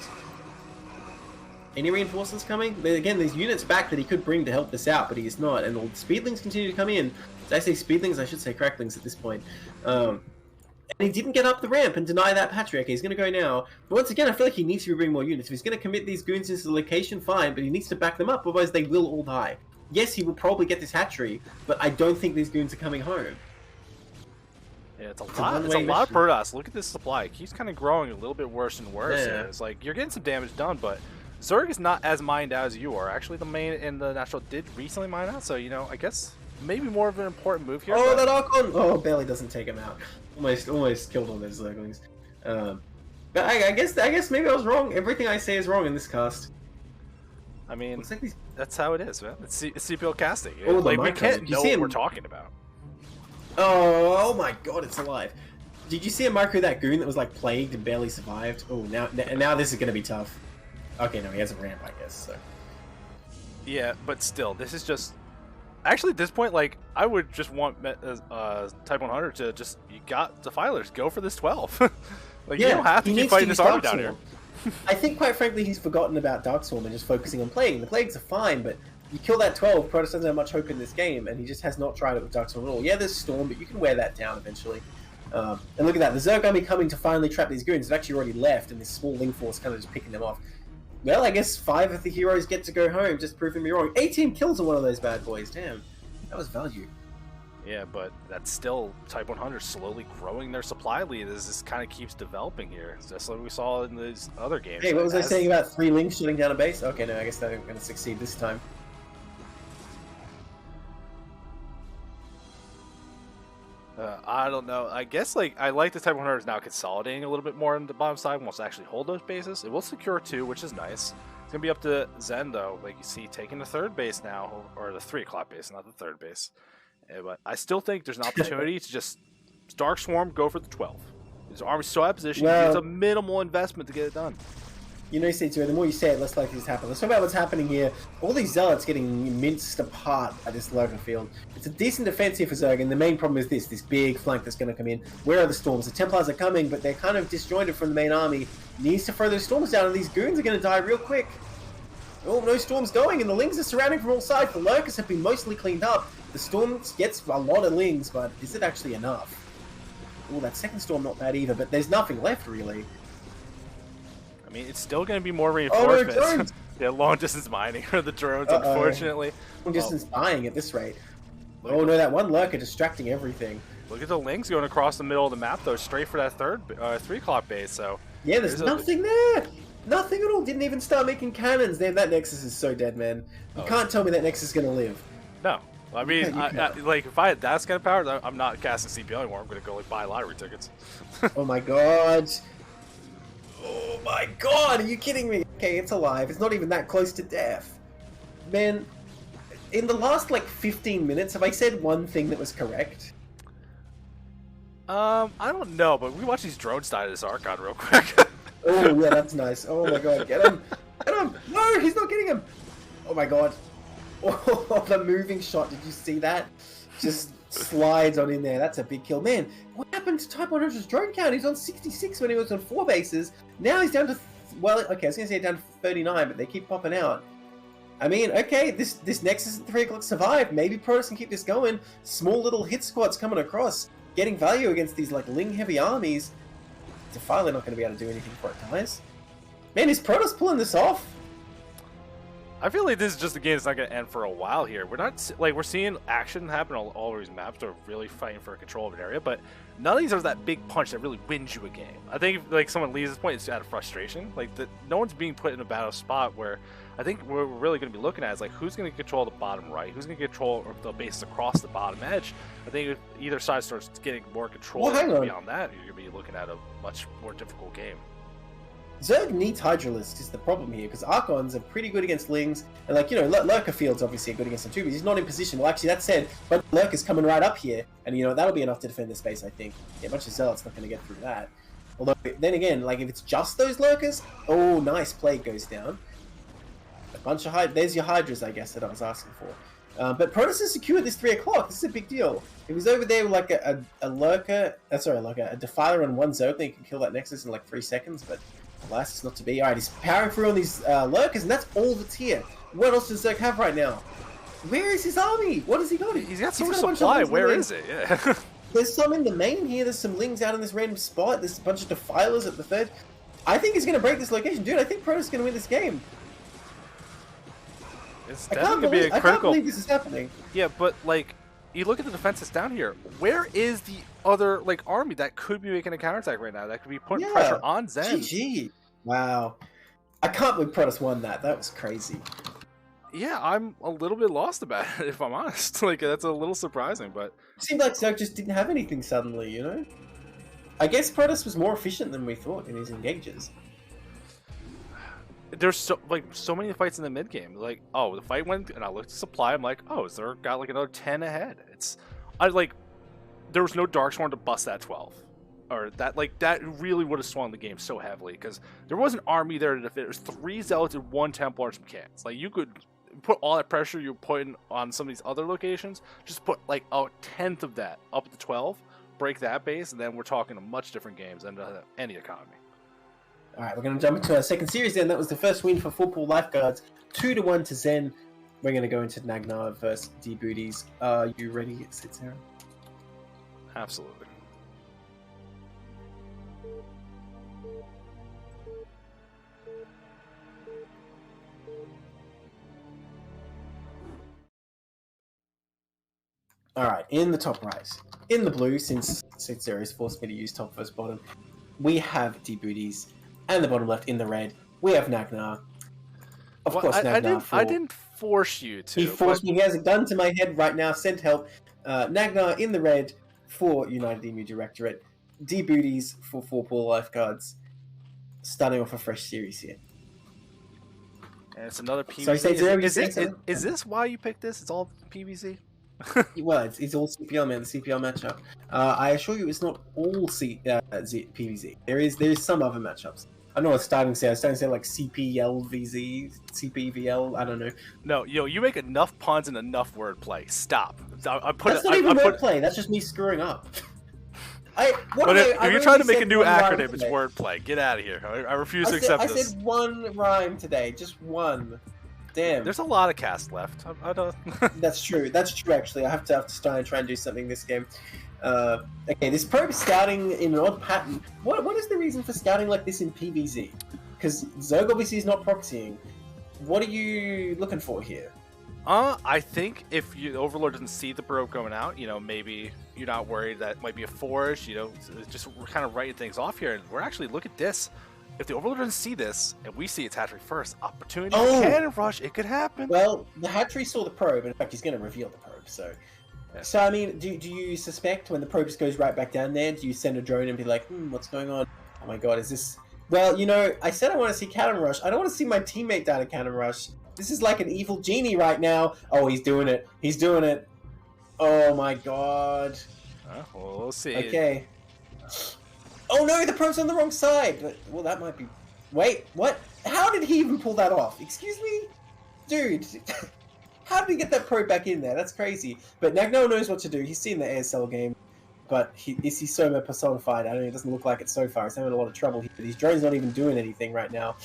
Any reinforcements coming? Again, there's units back that he could bring to help this out, but he is not. And all the speedlings continue to come in. Did I say speedlings? I should say cracklings at this point. And he didn't get up the ramp and deny that Patriarch. He's going to go now. But once again, I feel like he needs to bring more units. If he's going to commit these goons into the location, fine, but he needs to back them up, otherwise they will all die. Yes, he will probably get this hatchery, but I don't think these goons are coming home. Yeah, it's a lot of Protoss. Look at this supply. It keeps kind of growing a little bit worse and worse. Yeah. It's like, you're getting some damage done, but Zerg is not as mined out as you are. Actually, the main and the natural did recently mine out, so, I guess maybe more of an important move here. Oh, that Archon! Oh, barely doesn't take him out. Almost killed all those Zerglings. But I guess maybe I was wrong. Everything I say is wrong in this cast. I mean, like that's how it is, man. It's CPL casting. Oh, like, we can't know what we're talking about. Oh my god, it's alive. Did you see a micro that goon that was like plagued and barely survived? Oh, now this is going to be tough. Okay, no, he has a ramp, I guess. So. Yeah, but still, this is just... Actually, at this point, like, I would just want Type 100 to just... You got Defilers, go for this 12. Like, you don't have to keep fighting this army down here. I think, quite frankly, he's forgotten about Darkstorm and just focusing on Plague. The Plagues are fine, but you kill that 12, Protoss doesn't have much hope in this game, and he just has not tried it with Darkstorm at all. Yeah, there's Storm, but you can wear that down eventually. And look at that, the Zerg army coming to finally trap these goons. They've actually already left, and this small Ling force kind of just picking them off. Well, I guess 5 of the heroes get to go home, just proving me wrong. 18 kills on one of those bad boys, damn. That was value. Yeah, but that's still Type 100 slowly growing their supply lead as this kind of keeps developing here. Just like we saw in these other games. Hey, what was I saying about 3 Lings shutting down a base? Okay, no, I guess they're going to succeed this time. I don't know. I guess like I like the Type 100 is now consolidating a little bit more on the bottom side. Wants to actually hold those bases. It will secure 2, which is nice. It's gonna be up to Zen though. Like you see, taking the 3rd base now, or the 3 o'clock base, not the 3rd base. But I still think there's an opportunity to just Dark Swarm, go for the 12. His army's so out of position. Well, it's a minimal investment to get it done. You know, Saetzero, the more you say it, less likely this happens. Let's talk about what's happening here. All these Zealots getting minced apart at this Lurker field. It's a decent defense here for Zerg, and the main problem is this big flank that's going to come in. Where are the Storms? The Templars are coming, but they're kind of disjointed from the main army. Needs to throw those Storms down, and these Goons are going to die real quick. Oh, no Storms going, and the Lings are surrounding from all sides. The Lurkers have been mostly cleaned up. The Storms gets a lot of Lings, but is it actually enough? Oh, that second Storm not bad either, but there's nothing left, really. I mean, it's still going to be more reinforcements. Oh, no, drones! Yeah, long-distance mining are the drones, unfortunately. Long-distance dying at this rate. Oh, no, that one Lurker distracting everything. Look at the Lings going across the middle of the map, though, straight for that 3 o'clock base, so... Yeah, there's nothing there! Nothing at all! Didn't even start making cannons! Damn, that Nexus is so dead, man. You can't tell me that Nexus is going to live. No. I mean, like, if I had that kind of power, I'm not casting CPL anymore. I'm going to go, like, buy lottery tickets. Oh my god! Oh my god, are you kidding me? Okay, it's alive. It's not even that close to death. Man, in the last, like, 15 minutes, have I said one thing that was correct? I don't know, but we watch these drones die to this Archon real quick. Oh, yeah, that's nice. Oh my god, get him! Get him! No, he's not getting him! Oh my god. Oh, the moving shot, did you see that? Just slides on in there. That's a big kill. Man, what happened to Type 100's drone count? He's on 66 when he was on 4 bases. Now he's down to, well, okay, I was going to say down to 39, but they keep popping out. I mean, okay, this Nexus at 3 o'clock survived. Maybe Protoss can keep this going. Small little hit squads coming across, getting value against these, like, Ling-heavy armies. Defiler not going to be able to do anything for it, guys. Man, is Protoss pulling this off? I feel like this is just a game that's not going to end for a while here. We're not, like, we're seeing action happen on all these maps. They're really fighting for control of an area, but none of these are that big punch that really wins you a game. I think if, like, someone leaves this point, it's out of frustration. Like, no one's being put in a battle spot where I think what we're really going to be looking at is, like, who's going to control the bottom right? Who's going to control the bases across the bottom edge? I think if either side starts getting more control beyond that, you're going to be looking at a much more difficult game. Zerg needs Hydralisk is the problem here, because Archons are pretty good against Lings, and, like, you know, Lurker Field's obviously good against them too, but he's not in position. Well, actually, that said, but Lurker's coming right up here, and, you know, that'll be enough to defend the space, I think. Yeah, a bunch of Zealots not going to get through that. Although, then again, like, if it's just those Lurkers, oh, nice, Plague goes down. A bunch of there's your Hydras, I guess, that I was asking for. But Protoss is secure at this 3 o'clock. This is a big deal. If he's over there with, like, a Lurker, like a Defiler and 1 Zerg, then he can kill that Nexus in, like, 3 seconds, but alas, it's not to be. Alright, he's powering through on these Lurkers, and that's all that's here. What else does Zerg have right now? Where is his army? What has he got? He's got so much supply. Where is it? Yeah. There's some in the main here. There's some Lings out in this random spot. There's a bunch of Defilers at the 3rd. I think he's going to break this location. Dude, I think Protoss is going to win this game. It's definitely going to be a critical... I can't believe this is happening. Yeah, but, like, you look at the defenses down here. Where is the other, like, army that could be making a counterattack right now? That could be putting pressure on Zen. GG. Wow. I can't believe Protoss won that. That was crazy. Yeah, I'm a little bit lost about it, if I'm honest. Like, that's a little surprising, but... It seemed like Zerg just didn't have anything suddenly, you know? I guess Protoss was more efficient than we thought in his engages. There's so many fights in the mid game. Like, oh, the fight went, and I looked at supply. I'm like, oh, Zerg got like another 10 ahead. there was no Darksworn to bust that 12. Or that really would have swung the game so heavily, because there was an army there to defend. There was 3 Zealots and 1 Templar and some cannons. Like, you could put all that pressure you're putting on some of these other locations, just put like a 10th of that up at the 12, break that base, and then we're talking a much different games than any economy. All right, we're going to jump into our second series then. That was the first win for Coach-Pupil Lifeguards, 2-1 to Zen. We're going to go into Nagnar versus D-Booties. Are you ready, Saetzero? Absolutely. All right, in the top right, in the blue, since Saetzero has forced me to use top versus bottom, we have D-Booties, and the bottom left in the red, we have Nagnar. Of course, Nagnar. I didn't force you to. He forced me. He has a gun to my head right now. Send help. Nagnar in the red for United Emu Directorate. D-Booties for Coach-Pupil Lifeguards. Starting off a fresh series here. And it's another PVC. Sorry, Saetzero, is this why you picked this? It's all PVC? Well, it's all CPL, man. The CPL matchup. I assure you, it's not all PVZ. There is some other matchups. I don't know what starting to say. I was starting to say like CPLVZ, CPVL. I don't know. No, you make enough puns and enough wordplay. Stop. That's not even wordplay. That's just me screwing up. If you're trying to make a new acronym, it's wordplay. Get out of here. I refuse to accept this. I said one rhyme today. Just one. Damn. There's a lot of cast left. I don't. That's true. That's true. Actually, I have to start and try and do something this game. Okay, this probe scouting in an odd pattern. What is the reason for scouting like this in PvZ? Because Zerg obviously is not proxying. What are you looking for here? I think if the Overlord doesn't see the probe going out, maybe you're not worried that might be a forge. Just kind of writing things off here. And we're actually look at this. If the Overlord doesn't see this, and we see its hatchery first, opportunity cannon rush, it could happen. Well, the hatchery saw the probe, and in fact, he's going to reveal the probe. So, I mean, do you suspect when the probe just goes right back down there, do you send a drone and be like, what's going on? Oh my god, is this... Well, I said I want to see cannon rush. I don't want to see my teammate die to cannon rush. This is like an evil genie right now. Oh, he's doing it. He's doing it. Oh my god. Well, we'll see. Okay. Oh no, the probe's on the wrong side. Well, that might be... Wait, what? How did he even pull that off? Excuse me? Dude, how did he get that probe back in there? That's crazy. But Nagnar knows what to do. He's seen the ASL game. But is he Soma personified? I don't know, it doesn't look like it so far. He's having a lot of trouble here. His drone's not even doing anything right now.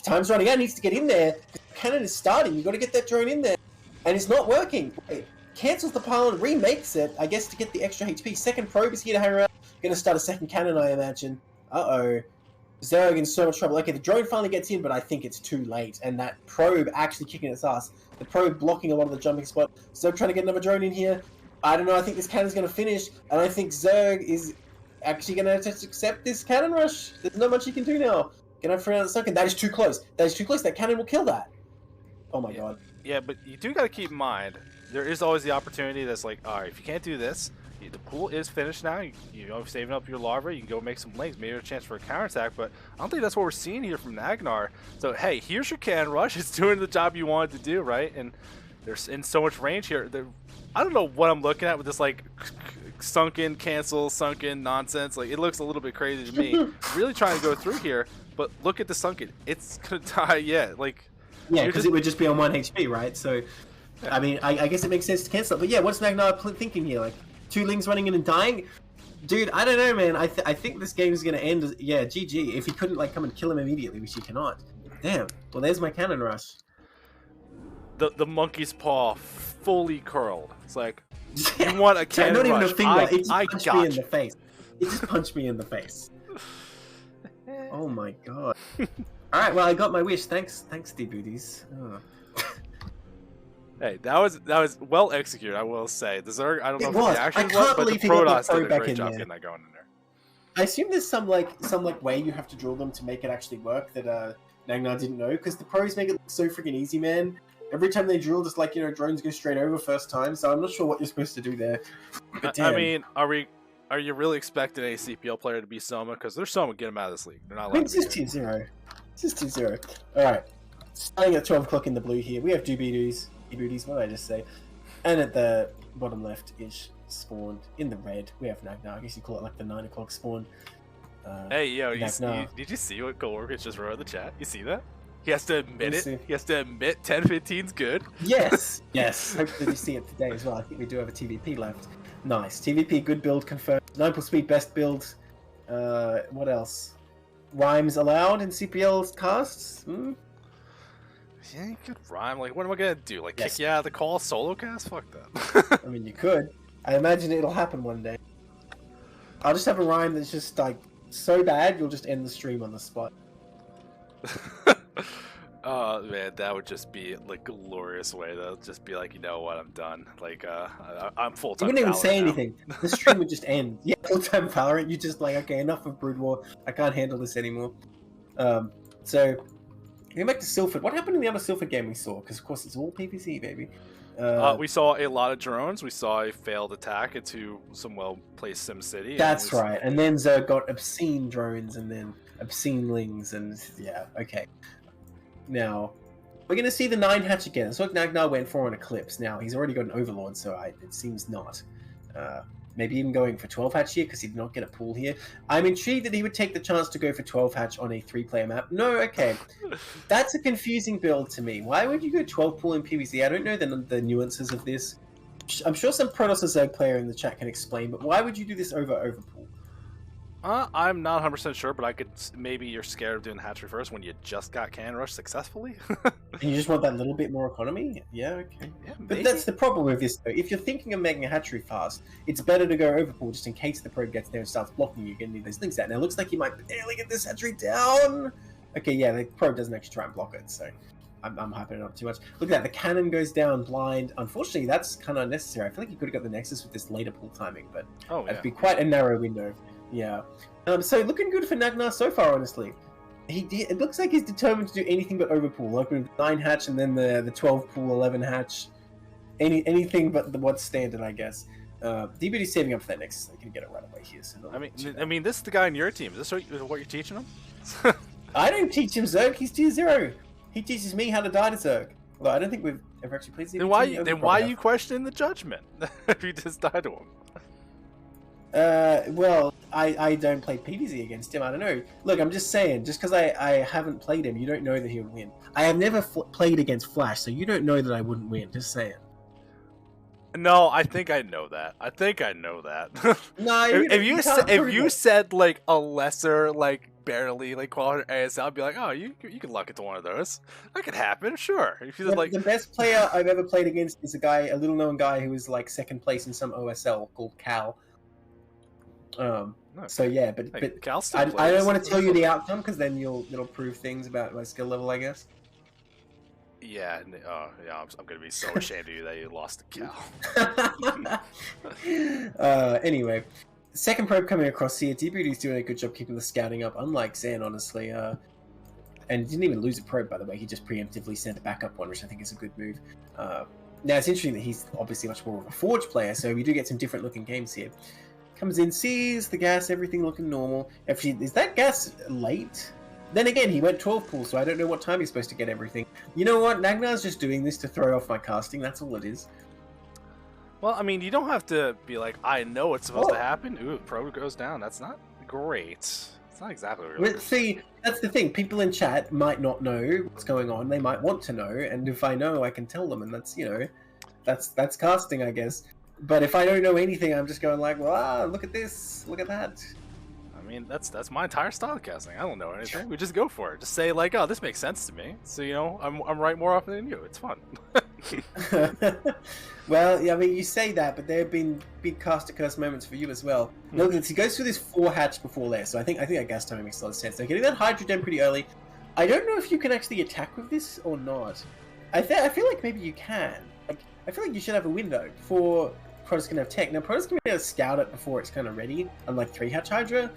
Time's running out. He needs to get in there. The cannon is starting. You've got to get that drone in there. And it's not working. Wait, cancels the pylon, remakes it, I guess, to get the extra HP. Second probe is here to hang around. Going to start a second cannon, I imagine. Uh-oh. Zerg in so much trouble. Okay, the drone finally gets in, but I think it's too late. And that probe actually kicking its ass. The probe blocking a lot of the jumping spot. Zerg trying to get another drone in here. I don't know, I think this cannon's going to finish. And I think Zerg is actually going to have to accept this cannon rush. There's not much he can do now. Can I free out a second? That is too close. That is too close. That cannon will kill that. Oh my god. Yeah, but you do got to keep in mind, there is always the opportunity that's like, alright, if you can't do this, the pool is finished now. You're saving up your larvae. You can go make some links. Maybe a chance for a counterattack, but I don't think that's what we're seeing here from Nagnar. So, hey, here's your cannon rush. It's doing the job you wanted to do, right? And there's in so much range here. I don't know what I'm looking at with this, like, sunken nonsense. Like, it looks a little bit crazy to me. Really trying to go through here, but look at the sunken. It's going to die yet. Like, yeah, because it would just be on 1 HP, right? So, yeah. I mean, I guess it makes sense to cancel it. But yeah, what's Nagnar thinking here? Like, 2 Lings running in and dying? Dude, I don't know, man. I think this game is going to end as... Yeah, GG. If he couldn't, like, come and kill him immediately, which he cannot. Damn. Well, there's my cannon rush. The monkey's paw fully curled. It's like, you want a cannon not rush. Even a finger. It just punched me in the face. It just punched me in the face. Oh my god. Alright, well, I got my wish. Thanks, D-Booties. Oh. Hey, that was well executed, I will say. The Zerg, I don't know if it's actually was, but the Protoss did a great job getting that going in there. I assume there's some way you have to drill them to make it actually work that Nagnar didn't know, because the pros make it look so freaking easy, man. Every time they drill, just like, drones go straight over first time, so I'm not sure what you're supposed to do there. I mean, are you really expecting a CPL player to be Soma? Because they're Soma, get them out of this league. They're not allowed to be here. 2-0. It's just 2-0. Alright. Starting at 12 o'clock in the blue here, we have D-Booties. What did I just say? And at the bottom left-ish spawned in the red. We have Nagnar. I guess you call it like the 9 o'clock spawn. Hey, yo, did you see what coworkers just wrote in the chat? You see that? He has to admit it. He has to admit 10-15's good. Yes, yes. Hopefully you see it today as well. I think we do have a TVP left. Nice. TVP, good build confirmed. 9 speed, best build. What else? Rhymes allowed in CPL's casts? Yeah, you could rhyme. Like, what am I gonna do? Like, kick you out of the call solo cast? Fuck that. I mean, you could. I imagine it'll happen one day. I'll just have a rhyme that's just, like, so bad, you'll just end the stream on the spot. Oh man, that would just be like a glorious way. They'll just be like, you know what, I'm done. Like, I'm full time. You wouldn't even say anything. The stream would just end. Yeah, full time Valorant. You just like, okay, enough of Brood War. I can't handle this anymore. So going back to Silphid. What happened in the other Silphid game we saw? Because of course it's all PvC, baby. We saw a lot of drones. We saw a failed attack into some well-placed SimCity. That's right. And then Zerg got obscene drones and then obscene lings and yeah, okay. Now, we're going to see the 9 hatch again. That's what Nagnar went for on Eclipse. Now, he's already got an Overlord, so it seems not. Maybe even going for 12 hatch here, because he did not get a pool here. I'm intrigued that he would take the chance to go for 12 hatch on a 3-player map. No, okay. That's a confusing build to me. Why would you go 12 pool in PvZ? I don't know the nuances of this. I'm sure some Protoss or Zerg player in the chat can explain, but why would you do this over pool? I'm not 100% sure, but I could. Maybe you're scared of doing hatchery first when you just got cannon rush successfully. And you just want that little bit more economy? Yeah, okay. Yeah, but that's the problem with this, though. If you're thinking of making a hatchery fast, it's better to go overpool just in case the probe gets there and starts blocking you. You're going to need those links out. Now, it looks like you might barely get this hatchery down. Okay, yeah, the probe doesn't actually try and block it, so I'm hyping it up too much. Look at that. The cannon goes down blind. Unfortunately, that's kind of unnecessary. I feel like you could have got the Nexus with this later pool timing, but that'd be quite a narrow window. Yeah. So looking good for Nagnar so far, honestly. It looks like he's determined to do anything but overpool. Open 9 hatch and then the 12 pool 11 hatch. Anything but what's standard, I guess. DBD's saving up for that Nexus. They can get it right away here. So I mean, this is the guy in your team. Is this what you're teaching him? I don't teach him Zerg. He's tier 0. He teaches me how to die to Zerg. Well, I don't think we've ever actually played Zerg. Then why are you questioning the judgment if you just die to him? Well, I don't play PvZ against him. I don't know. Look, I'm just saying, just because I haven't played him, you don't know that he would win. I have never played against Flash, so you don't know that I wouldn't win. Just saying. No, I think I know that. No, if you said like a lesser, like barely like quality ASL, I'd be like, oh, you can luck into one of those. That could happen, sure. If you like the best player I've ever played against is a little known guy who was like second place in some OSL called Cal. So yeah, but I don't want to tell you the outcome because then it'll prove things about my skill level, I guess. Yeah, I'm gonna be so ashamed of you that you lost to Cal. Anyway, second probe coming across here. DBD's doing a good job keeping the scouting up, unlike Zan, honestly. And didn't even lose a probe, by the way. He just preemptively sent a backup one, which I think is a good move. Now it's interesting that he's obviously much more of a Forge player, so we do get some different looking games here. Comes in, sees the gas, everything looking normal. Is that gas late? Then again, he went 12 pool, so I don't know what time he's supposed to get everything. You know what? Nagnar's just doing this to throw off my casting. That's all it is. Well, I mean, you don't have to be like, I know what's supposed to happen. Ooh, pro goes down. That's not great. It's not exactly what we're See, that's the thing. People in chat might not know what's going on. They might want to know, and if I know, I can tell them, and that's, that's casting, I guess. But if I don't know anything, I'm just going like, well, look at this, look at that. I mean, that's my entire style of casting. I don't know anything. We just go for it. Just say like, oh, this makes sense to me. So I'm right more often than you. It's fun. Well, yeah, I mean, you say that, but there have been big caster curse moments for you as well. Look, he goes through this 4 hatch before there, so I think that gas timing makes a lot of sense. So getting that hydrogen pretty early. I don't know if you can actually attack with this or not. I feel like maybe you can. I feel like you should have a window before Protoss can have tech. Now, Protoss can be able to scout it before it's kind of ready, unlike 3-hatch Hydra.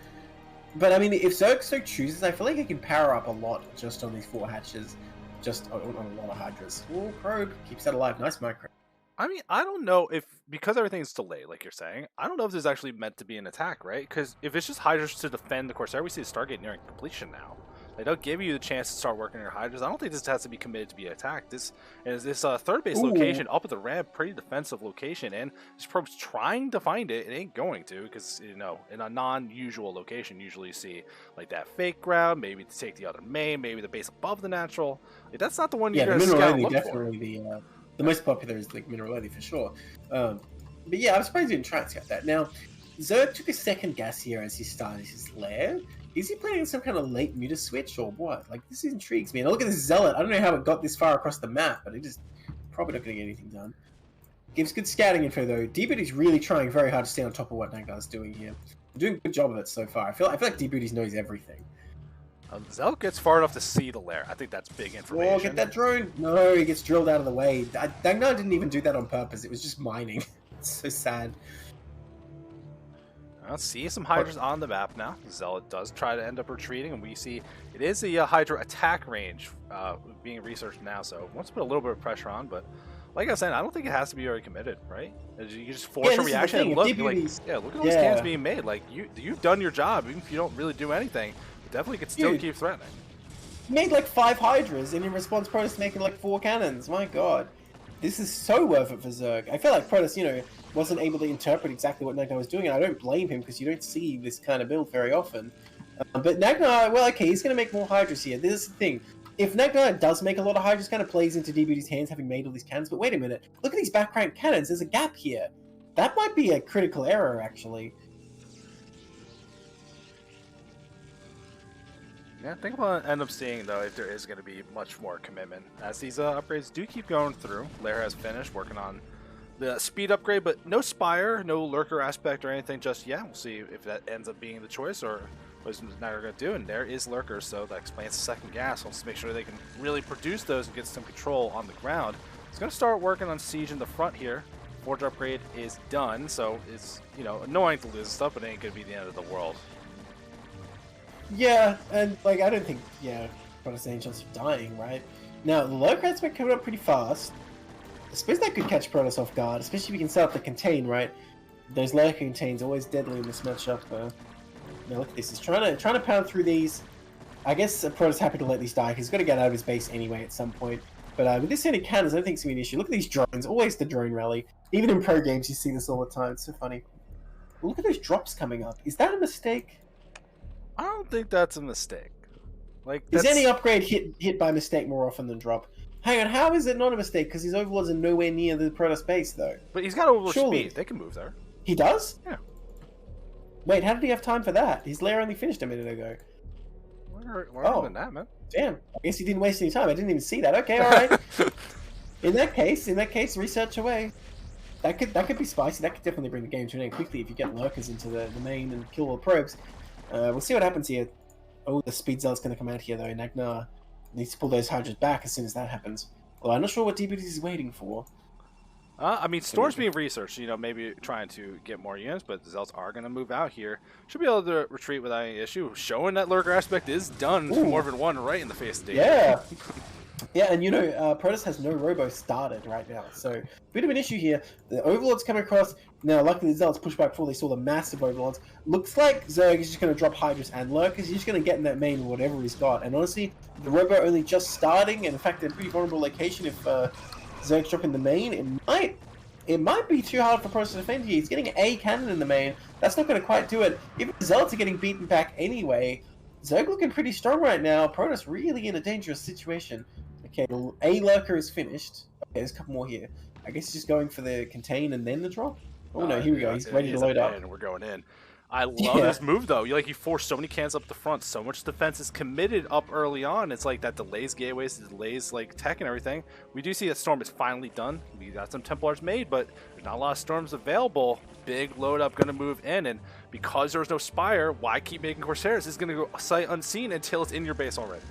But, I mean, if Zerg so chooses, I feel like it can power up a lot just on these 4 hatches, just on a lot of Hydras. Oh, probe keeps that alive. Nice micro. I mean, I don't know if, because everything's delayed, like you're saying, I don't know if there's actually meant to be an attack, right? Because if it's just Hydras to defend the Corsair, we see the Stargate nearing completion now. They'll give you the chance to start working your hydras. I don't think this has to be committed to be attacked. This third base location up at the ramp, pretty defensive location, and this probe's trying to find it. It ain't going to, because in a non-usual location, usually you see like that fake ground, maybe to take the other main, maybe the base above the natural. Like, that's not the one you're going to scout and look definitely for. The most popular is like Mineral Early for sure. But yeah, I'm surprised he didn't try and scout that. Now, Zerg took a second gas here as he started his lair. Is he playing some kind of late muta switch or what? Like, this intrigues me. And look at this Zealot. I don't know how it got this far across the map, but it just probably not going to get anything done. Gives good scouting info though. D-Booty's really trying very hard to stay on top of what Nagdar's doing here. Doing a good job of it so far. I feel like D-Booty knows everything. Zealot gets far enough to see the lair. I think that's big information. Oh, get that drone! No, he gets drilled out of the way. Nagdar didn't even do that on purpose. It was just mining. It's so sad. I'll see some Hydras on the map now. Zealot does try to end up retreating, and we see it is the Hydra attack range being researched now, so wants to put a little bit of pressure on, but like I said, I don't think it has to be very committed, right? You just force a reaction and look, look at all these cans being made. Like, you've done your job, even if you don't really do anything. You definitely could still keep threatening. He made like 5 Hydras, and in response, Protoss making like 4 cannons. My god. This is so worth it for Zerg. I feel like Protoss, wasn't able to interpret exactly what Nagdar was doing, and I don't blame him because you don't see this kind of build very often. But Nagdar, well, okay, he's going to make more Hydras here. This is the thing. If Nagdar does make a lot of Hydras, kind of plays into D-Booty's hands, having made all these cannons. But wait a minute, look at these back rank cannons. There's a gap here. That might be a critical error, actually. Yeah, I think we'll end up seeing, though, if there is going to be much more commitment. As these upgrades do keep going through, Lair has finished working on the speed upgrade, but no Spire, no Lurker aspect or anything just yet. We'll see if that ends up being the choice or what Snyder going to do. And there is Lurker, so that explains the second gas. Let's make sure they can really produce those and get some control on the ground. He's going to start working on Siege in the front here. Forge upgrade is done, so it's annoying to lose stuff, but it ain't going to be the end of the world. Yeah, and like I don't think Protoss any chance of dying, right? Now the Lurker has been coming up pretty fast. I suppose that could catch Protoss off guard, especially if you can set up the contain, right? Those Lurker contains always deadly in this matchup. Now look at this, he's trying to pound through these. I guess Protoss happy to let these die because he's got to get out of his base anyway at some point. But with this many cannons, I don't think it's going to be an issue. Look at these drones, always the drone rally. Even in pro games, you see this all the time. It's so funny. Look at those drops coming up. Is that a mistake? I don't think that's a mistake. Like, is any upgrade hit by mistake more often than drop? Hang on, how is it not a mistake? Because his overlords are nowhere near the Protoss base, though. But he's got overlord speed. They can move there. He does? Yeah. Wait, how did he have time for that? His lair only finished a minute ago. Longer than that, man. Damn. I guess he didn't waste any time. I didn't even see that. Okay, alright. In that case, research away. That could be spicy. That could definitely bring the game to an end quickly if you get lurkers into the main and kill all the probes. We'll see what happens here. Oh, the speed zealot's going to come out here though. Nagdar needs to pull those Hydras back as soon as that happens. Well, I'm not sure what D-Booty is waiting for. I mean, Storm's being researched, maybe trying to get more units, but the Zealots are going to move out here. Should be able to retreat without any issue. Showing that Lurker aspect is done more than one right in the face of danger. Yeah. Yeah, and Protoss has no robo started right now, so bit of an issue here. The Overlords come across. Now, luckily the Zealots pushed back before they saw the massive Overlords. Looks like Zerg is just going to drop Hydras and Lurkers. He's just going to get in that main whatever he's got. And honestly, the robo only just starting, and in fact, they're a pretty vulnerable location if Zerg's dropping the main. It might be too hard for Protoss to defend here. He's getting a cannon in the main. That's not going to quite do it. Even the Zealots are getting beaten back anyway. Zerg looking pretty strong right now. Protoss really in a dangerous situation. Okay, a Lurker is finished. Okay, there's a couple more here. I guess he's just going for the contain and then the drop. Oh no, here we go. He's ready to load up. And we're going in. I love this move though. You force so many cans up the front. So much defense is committed up early on. It's like that delays gateways, delays tech and everything. We do see that Storm is finally done. We got some Templars made, but there's not a lot of Storms available. Big load up going to move in, and because there's no Spire, why keep making Corsairs? It's going to go sight unseen until it's in your base already.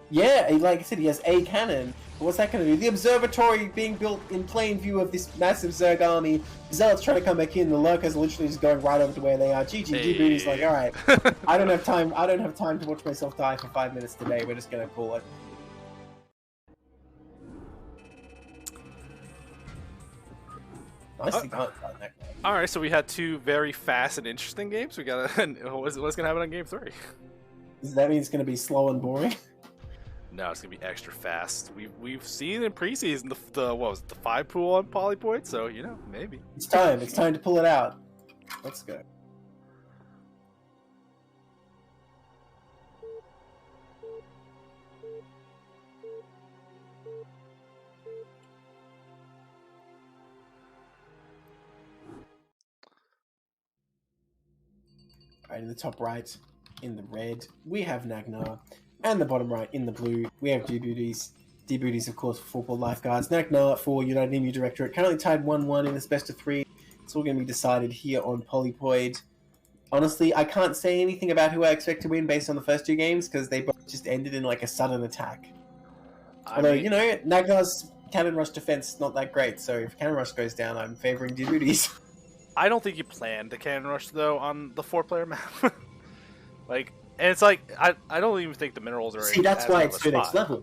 Yeah, like I said, he has a cannon. But what's that going to do? The observatory being built in plain view of this massive Zerg army. Zealots trying to come back in. The Lurkers are literally just going right over to where they are. GG, D-Booty's like, all right, I don't have time. I don't have time to watch myself die for 5 minutes today. We're just going to call it. Nicely done. All right, so we had 2 very fast and interesting games. We got what's going to happen on game 3? Does that mean it's going to be slow and boring? No, it's gonna be extra fast. We've seen in preseason the what was it, the 5 pool on Polypoint, so you know, maybe. It's time. It's time to pull it out. Let's go. Alright, in the top right, in the red, we have Nagnar. And the bottom right, in the blue, we have D-Booties. D-Booties, of course, for football lifeguards. Nagnar for United Emu Directorate. Currently tied 1-1 in this best of 3. It's all going to be decided here on Polypoid. Honestly, I can't say anything about who I expect to win based on the first 2 games, because they both just ended in like a sudden attack. Although, you know, Nagnar's Cannon Rush defense not that great, so if Cannon Rush goes down, I'm favoring D-Booties. I don't think you planned the Cannon Rush, though, on the 4-player map. Like... And it's like, I don't even think the minerals are... See, that's why it's next level.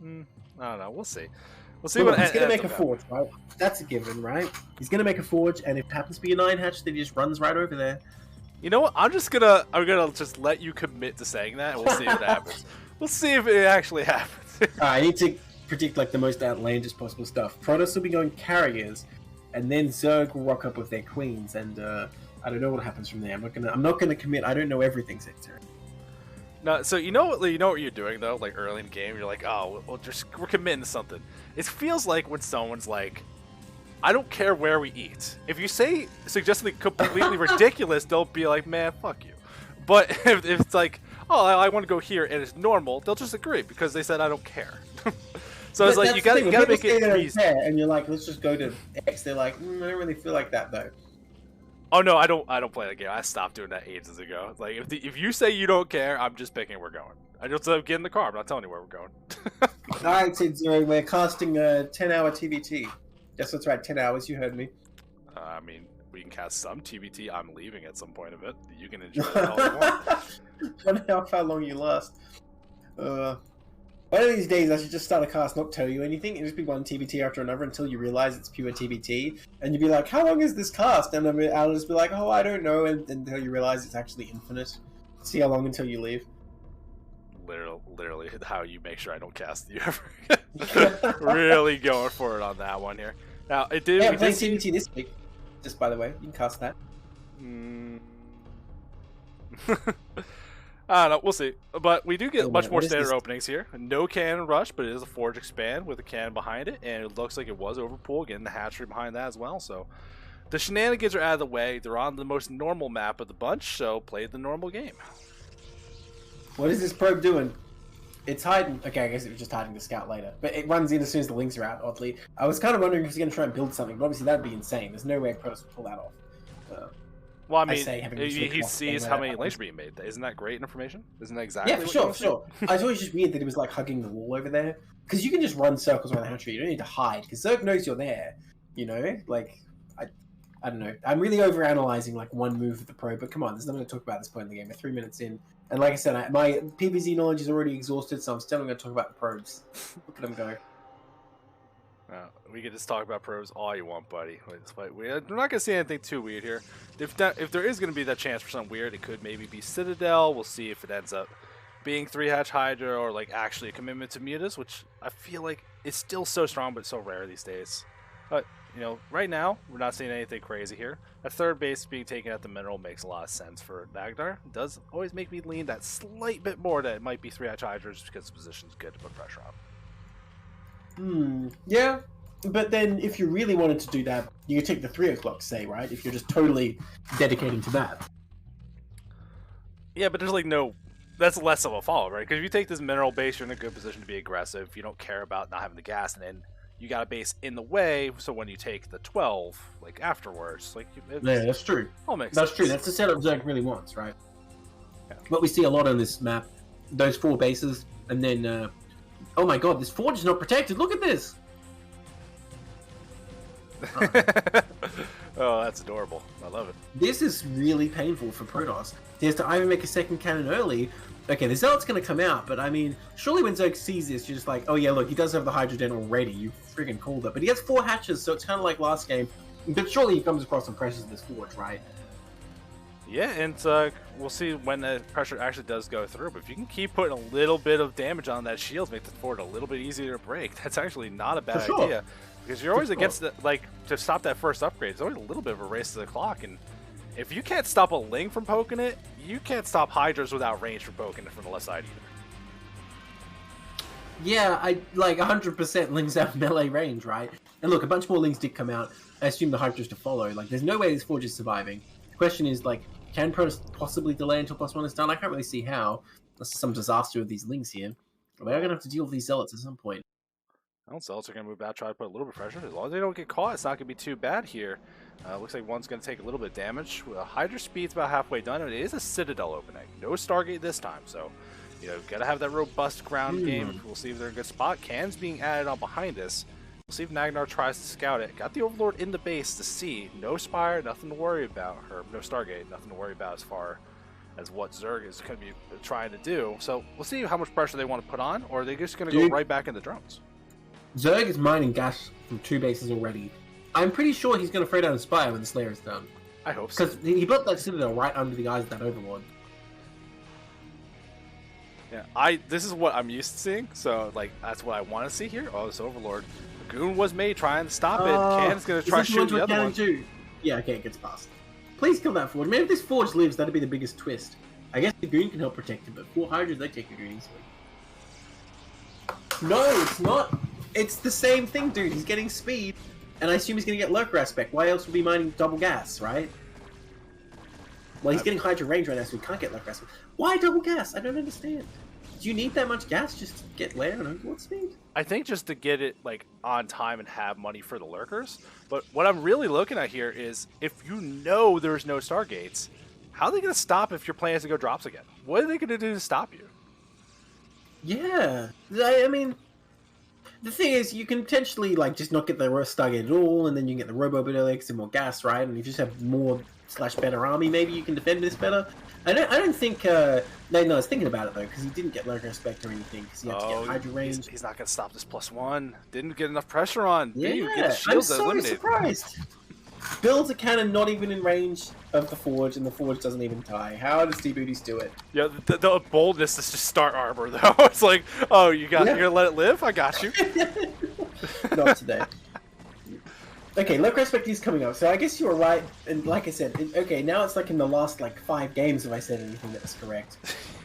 I don't know. We'll see. We'll see what... He's going to make a forge, right? That's a given, right? He's going to make a forge, and if it happens to be a 9-hatch, then he just runs right over there. You know what? I'm gonna just let you commit to saying that, and we'll see what happens. We'll see if it actually happens. I need to predict, like, the most outlandish possible stuff. Protoss will be going carriers, and then Zerg will rock up with their queens, and, I don't know what happens from there. I'm not gonna commit. I don't know everything, Saetzero. No, so you know what you're doing though. Like early in the game, you're like, oh, we're committing to something. It feels like when someone's like, I don't care where we eat. If you suggest something completely ridiculous, they'll be like, man, fuck you. But if it's like, oh, I want to go here and it's normal, they'll just agree because they said I don't care. So it's like you gotta make it reasonable. And you're like, let's just go to X. They're like, I don't really feel like that though. Oh no, I don't play that game. I stopped doing that ages ago. Like if you say you don't care, I'm just picking where we're going. I just get in the car. I'm not telling you where we're going. Alright, Saetzero, we're casting a 10-hour TBT. Yes, that's right, 10 hours. You heard me. I mean, we can cast some TBT. I'm leaving at some point of it. You can enjoy it all you want. I don't know how long you last. One of these days, I should just start a cast, not tell you anything. It'll just be one TBT after another until you realize it's pure TBT. And you'll be like, how long is this cast? And I'll just be like, oh, I don't know. And until you realize it's actually infinite. See how long until you leave. Literally how you make sure I don't cast you ever. Really going for it on that one here. Now, it did... Yeah, I'm playing TBT this week. Just by the way, you can cast that. I don't know, we'll see. But we do get much more standard openings here. No cannon rush, but it is a forge expand with a cannon behind it, and it looks like it was overpool, getting the hatchery behind that as well. So the shenanigans are out of the way. They're on the most normal map of the bunch, so play the normal game. What is this probe doing? It's hiding. Okay, I guess it was just hiding the scout later. But it runs in as soon as the links are out, oddly. I was kind of wondering if he's going to try and build something, but obviously that would be insane. There's no way Protoss would pull that off. Well, I mean, he sees how many links are being made. Isn't that great information? Isn't that exactly for sure. I thought it was just weird that it was like hugging the wall over there. Because you can just run circles around the hatchery. You don't need to hide. Because Zerg knows you're there. You know? Like, I don't know. I'm really overanalyzing like one move of the probe. But come on, there's nothing to talk about at this point in the game. We're 3 minutes in. And like I said, my PvZ knowledge is already exhausted, so I'm still going to talk about the probes. Look at them go. We can just talk about probes all you want, buddy. We're not going to see anything too weird here. If there is going to be that chance for something weird, it could maybe be Citadel. We'll see if it ends up being 3-hatch Hydra or like actually a commitment to Mutas, which I feel like it's still so strong but so rare these days. But, you know, right now, we're not seeing anything crazy here. A third base being taken at the mineral makes a lot of sense for Nagnar. It does always make me lean that slight bit more that it might be 3-hatch Hydra just because the position's good to put pressure on. Yeah. But then, if you really wanted to do that, you could take the 3 o'clock, say, right? If you're just totally dedicating to that. Yeah, but there's like no... That's less of a follow, right? Because if you take this mineral base, you're in a good position to be aggressive. You don't care about not having the gas, and then you got a base in the way, so when you take the 12, like, afterwards... like yeah, that's true. All makes sense. That's true. That's the setup Zerg really wants, right? Yeah. What we see a lot on this map, those 4 bases, and then... oh my god, this forge is not protected! Look at this! Oh, that's adorable. I love it. This is really painful for Protoss. He has to either make a second cannon early. Okay, the Zealot's going to come out, but I mean, surely when Zerg sees this, you're just like, oh yeah, look, he does have the Hydrogen already. You friggin' called it. But he has 4 hatches, so it's kind of like last game. But surely he comes across and pressures this forge, right? Yeah, and we'll see when the pressure actually does go through. But if you can keep putting a little bit of damage on that shield, make the fort a little bit easier to break, that's actually not a bad idea. Because you're always against the, like, to stop that first upgrade, it's always a little bit of a race to the clock. And if you can't stop a Ling from poking it, you can't stop Hydras without range from poking it from the left side either. Yeah, I like 100% Lings have melee range, right? And look, a bunch more Lings did come out. I assume the Hydras to follow. Like, there's no way this Forge is surviving. The question is, like, can Protoss possibly delay until +1 is done? I can't really see how. That's some disaster with these Lings here. But they are going to have to deal with these Zealots at some point. Well, Zealots are going to move back, try to put a little bit of pressure. As long as they don't get caught, it's not going to be too bad here. Looks like one's going to take a little bit of damage. Hydra speed's about halfway done, and it is a Citadel opening. No Stargate this time, so you know, got to have that robust ground game. We'll see if they're in a good spot. Cann's being added on behind us. We'll see if Nagnar tries to scout it. Got the Overlord in the base to see. No Spire, nothing to worry about. Or no Stargate, nothing to worry about as far as what Zerg is going to be trying to do. So we'll see how much pressure they want to put on, or are they just going to go right back into drones? Zerg is mining gas from 2 bases already. I'm pretty sure he's going to throw down a Spire when the Slayer is done. I hope so. Because he built that Citadel right under the eyes of that Overlord. Yeah, this is what I'm used to seeing, so like that's what I want to see here. Oh, this Overlord. Goon was made trying to stop it. Can's going to try to shoot the other one. Too? Yeah, okay, it gets past. Please kill that Forge. Man, if this Forge lives, that'd be the biggest twist. I guess the Goon can help protect him, but 4 Hydras, they take the Goon easily. No, it's not. It's the same thing, dude. He's getting speed, and I assume he's going to get Lurker Aspect. Why else would he be mining double gas, right? Well, he's getting Hydra range right now, so he can't get Lurker Aspect. Why double gas? I don't understand. Do you need that much gas just to get Lair and Overlord speed? I think just to get it like on time and have money for the Lurkers. But what I'm really looking at here is if you know there's no Stargates, how are they going to stop if your plan is to go drops again? What are they going to do to stop you? Yeah, I mean, the thing is, you can potentially like just not get the Stargate at all, and then you can get the Robo bit earlier because more gas, right? And if you just have more / better army, maybe you can defend this better. I don't think no, I was thinking about it though because he didn't get Lurker Aspect or anything because he had to get Hydra range. He's not going to stop this +1. Didn't get enough pressure on. Yeah, get I'm so surprised. Builds a cannon not even in range of the Forge, and the Forge doesn't even die. How does T-Booties do it? Yeah, the boldness is just start armor though. It's like, oh, you're gonna let it live? I got you. Not today. Okay, Lurker Aspect is coming up, so I guess you were right. And like I said, okay, now it's like in the last like 5 games if I said anything that was correct.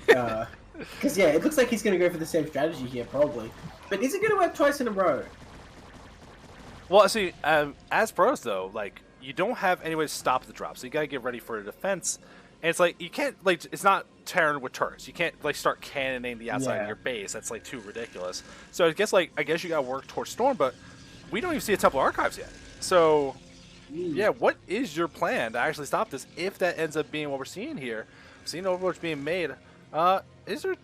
Because yeah, it looks like he's going to go for the same strategy here probably. But is it going to work twice in a row? Well, see, as pros though, like you don't have any way to stop the drop, so you got to get ready for a defense. And it's like you can't like it's not Terran with turrets. You can't like start cannoning the outside of your base. That's like too ridiculous. So I guess you got to work towards Storm, but we don't even see a Temple Archives yet. So, yeah, what is your plan to actually stop this if that ends up being what we're seeing here? We're seeing Overlords being made. Is there...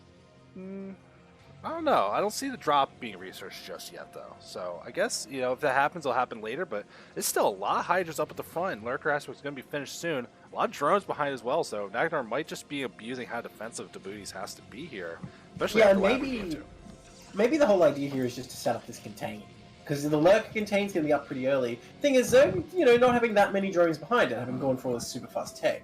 I don't know. I don't see the drop being researched just yet, though. So, I guess, you know, if that happens, it'll happen later. But there's still a lot of Hydras up at the front. Lurker Aspect's going to be finished soon. A lot of drones behind as well. So, Nagnar might just be abusing how defensive Debooties has to be here. Especially after maybe the whole idea here is just to set up this contain. Because the Lurker container's going to be up pretty early. Thing is, you know, not having that many drones behind it, having gone for all this super fast tech,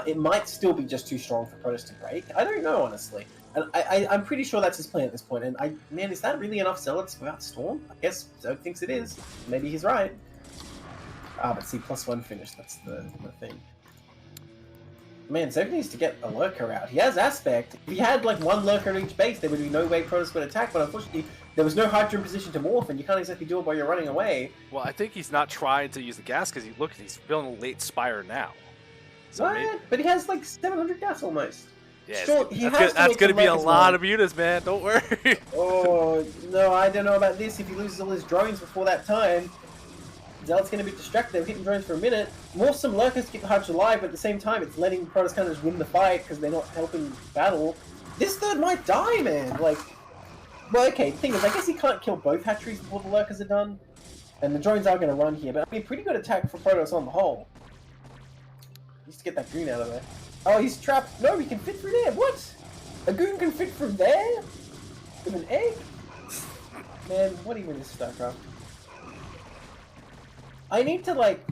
it might still be just too strong for Protoss to break. I don't know, honestly. And I'm pretty sure that's his plan at this point. And man, is that really enough Zealots without Storm? I guess Zerg thinks it is. Maybe he's right. But see, +1 finish. That's the thing. Man, Zerg needs to get a Lurker out. He has Aspect. If he had like 1 Lurker in each base, there would be no way Protoss would attack. But unfortunately, there was no Hydra in position to morph, and you can't exactly do it while you're running away. Well, I think he's not trying to use the gas because he's building a late Spire now. So what? But he has like 700 gas almost. Yeah, sure, that's going to be a lot of units, man. Don't worry. Oh, no, I don't know about this. If he loses all his drones before that time, Zealot's going to be distracted. They're hitting drones for a minute. Morph some Lurkers to keep the Hydra alive, but at the same time, it's letting Protoss kind of just win the fight because they're not helping battle. This third might die, man. Like, well, okay, the thing is, I guess he can't kill both hatcheries before the Lurkers are done. And the drones are going to run here, but I mean, pretty good attack for Protoss on the whole. Just to get that Goon out of there. Oh, he's trapped. No, he can fit through there. What? A Goon can fit from there? With an egg? Man, what even is StarCraft? I need to, like...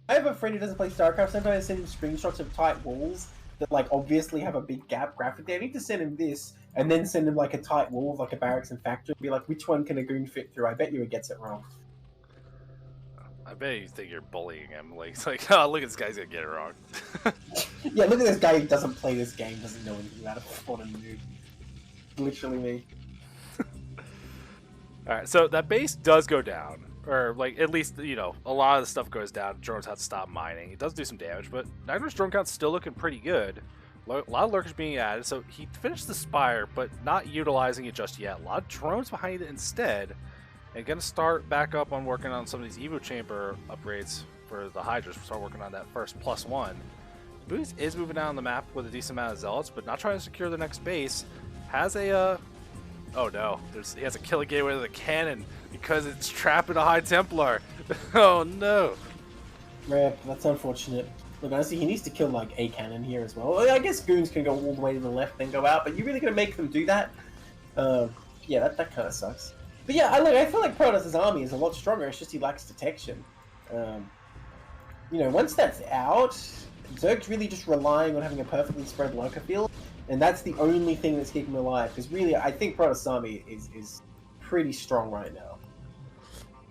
I have a friend who doesn't play StarCraft. Sometimes I send him screenshots of tight walls that, like, obviously have a big gap graphically. I need to send him this, and then send him, like, a tight wall of, like, a barracks and factory, and be like, which one can a goon fit through? I bet you he gets it wrong. I bet you think you're bullying him. Like, it's like, oh, look at this guy's gonna get it wrong. Yeah, look at this guy who doesn't play this game, doesn't know anything about it. What a noob. Literally me. Alright, so that base does go down. Or, like, at least, a lot of the stuff goes down. Drones have to stop mining. It does do some damage, but Nightmare's drone count's still looking pretty good. A lot of lurkers being added, so he finished the Spire, but not utilizing it just yet. A lot of drones behind it instead. And gonna start back up on working on some of these Evo Chamber upgrades for the Hydras. We'll start working on that first +1. Booze is moving down the map with a decent amount of Zealots, but not trying to secure the next base. Has a, oh no, he has a killer gateway with a cannon because it's trapping a High Templar. Oh no. Rip, that's unfortunate. Look, honestly, he needs to kill, like, a cannon here as well. I guess goons can go all the way to the left, then go out, but you really gonna make them do that? Yeah, that kind of sucks. But yeah, I feel like Protoss' army is a lot stronger, it's just he lacks detection. Once that's out, Zerg's really just relying on having a perfectly spread lurker field, and that's the only thing that's keeping him alive, because really, I think Protoss' army is pretty strong right now.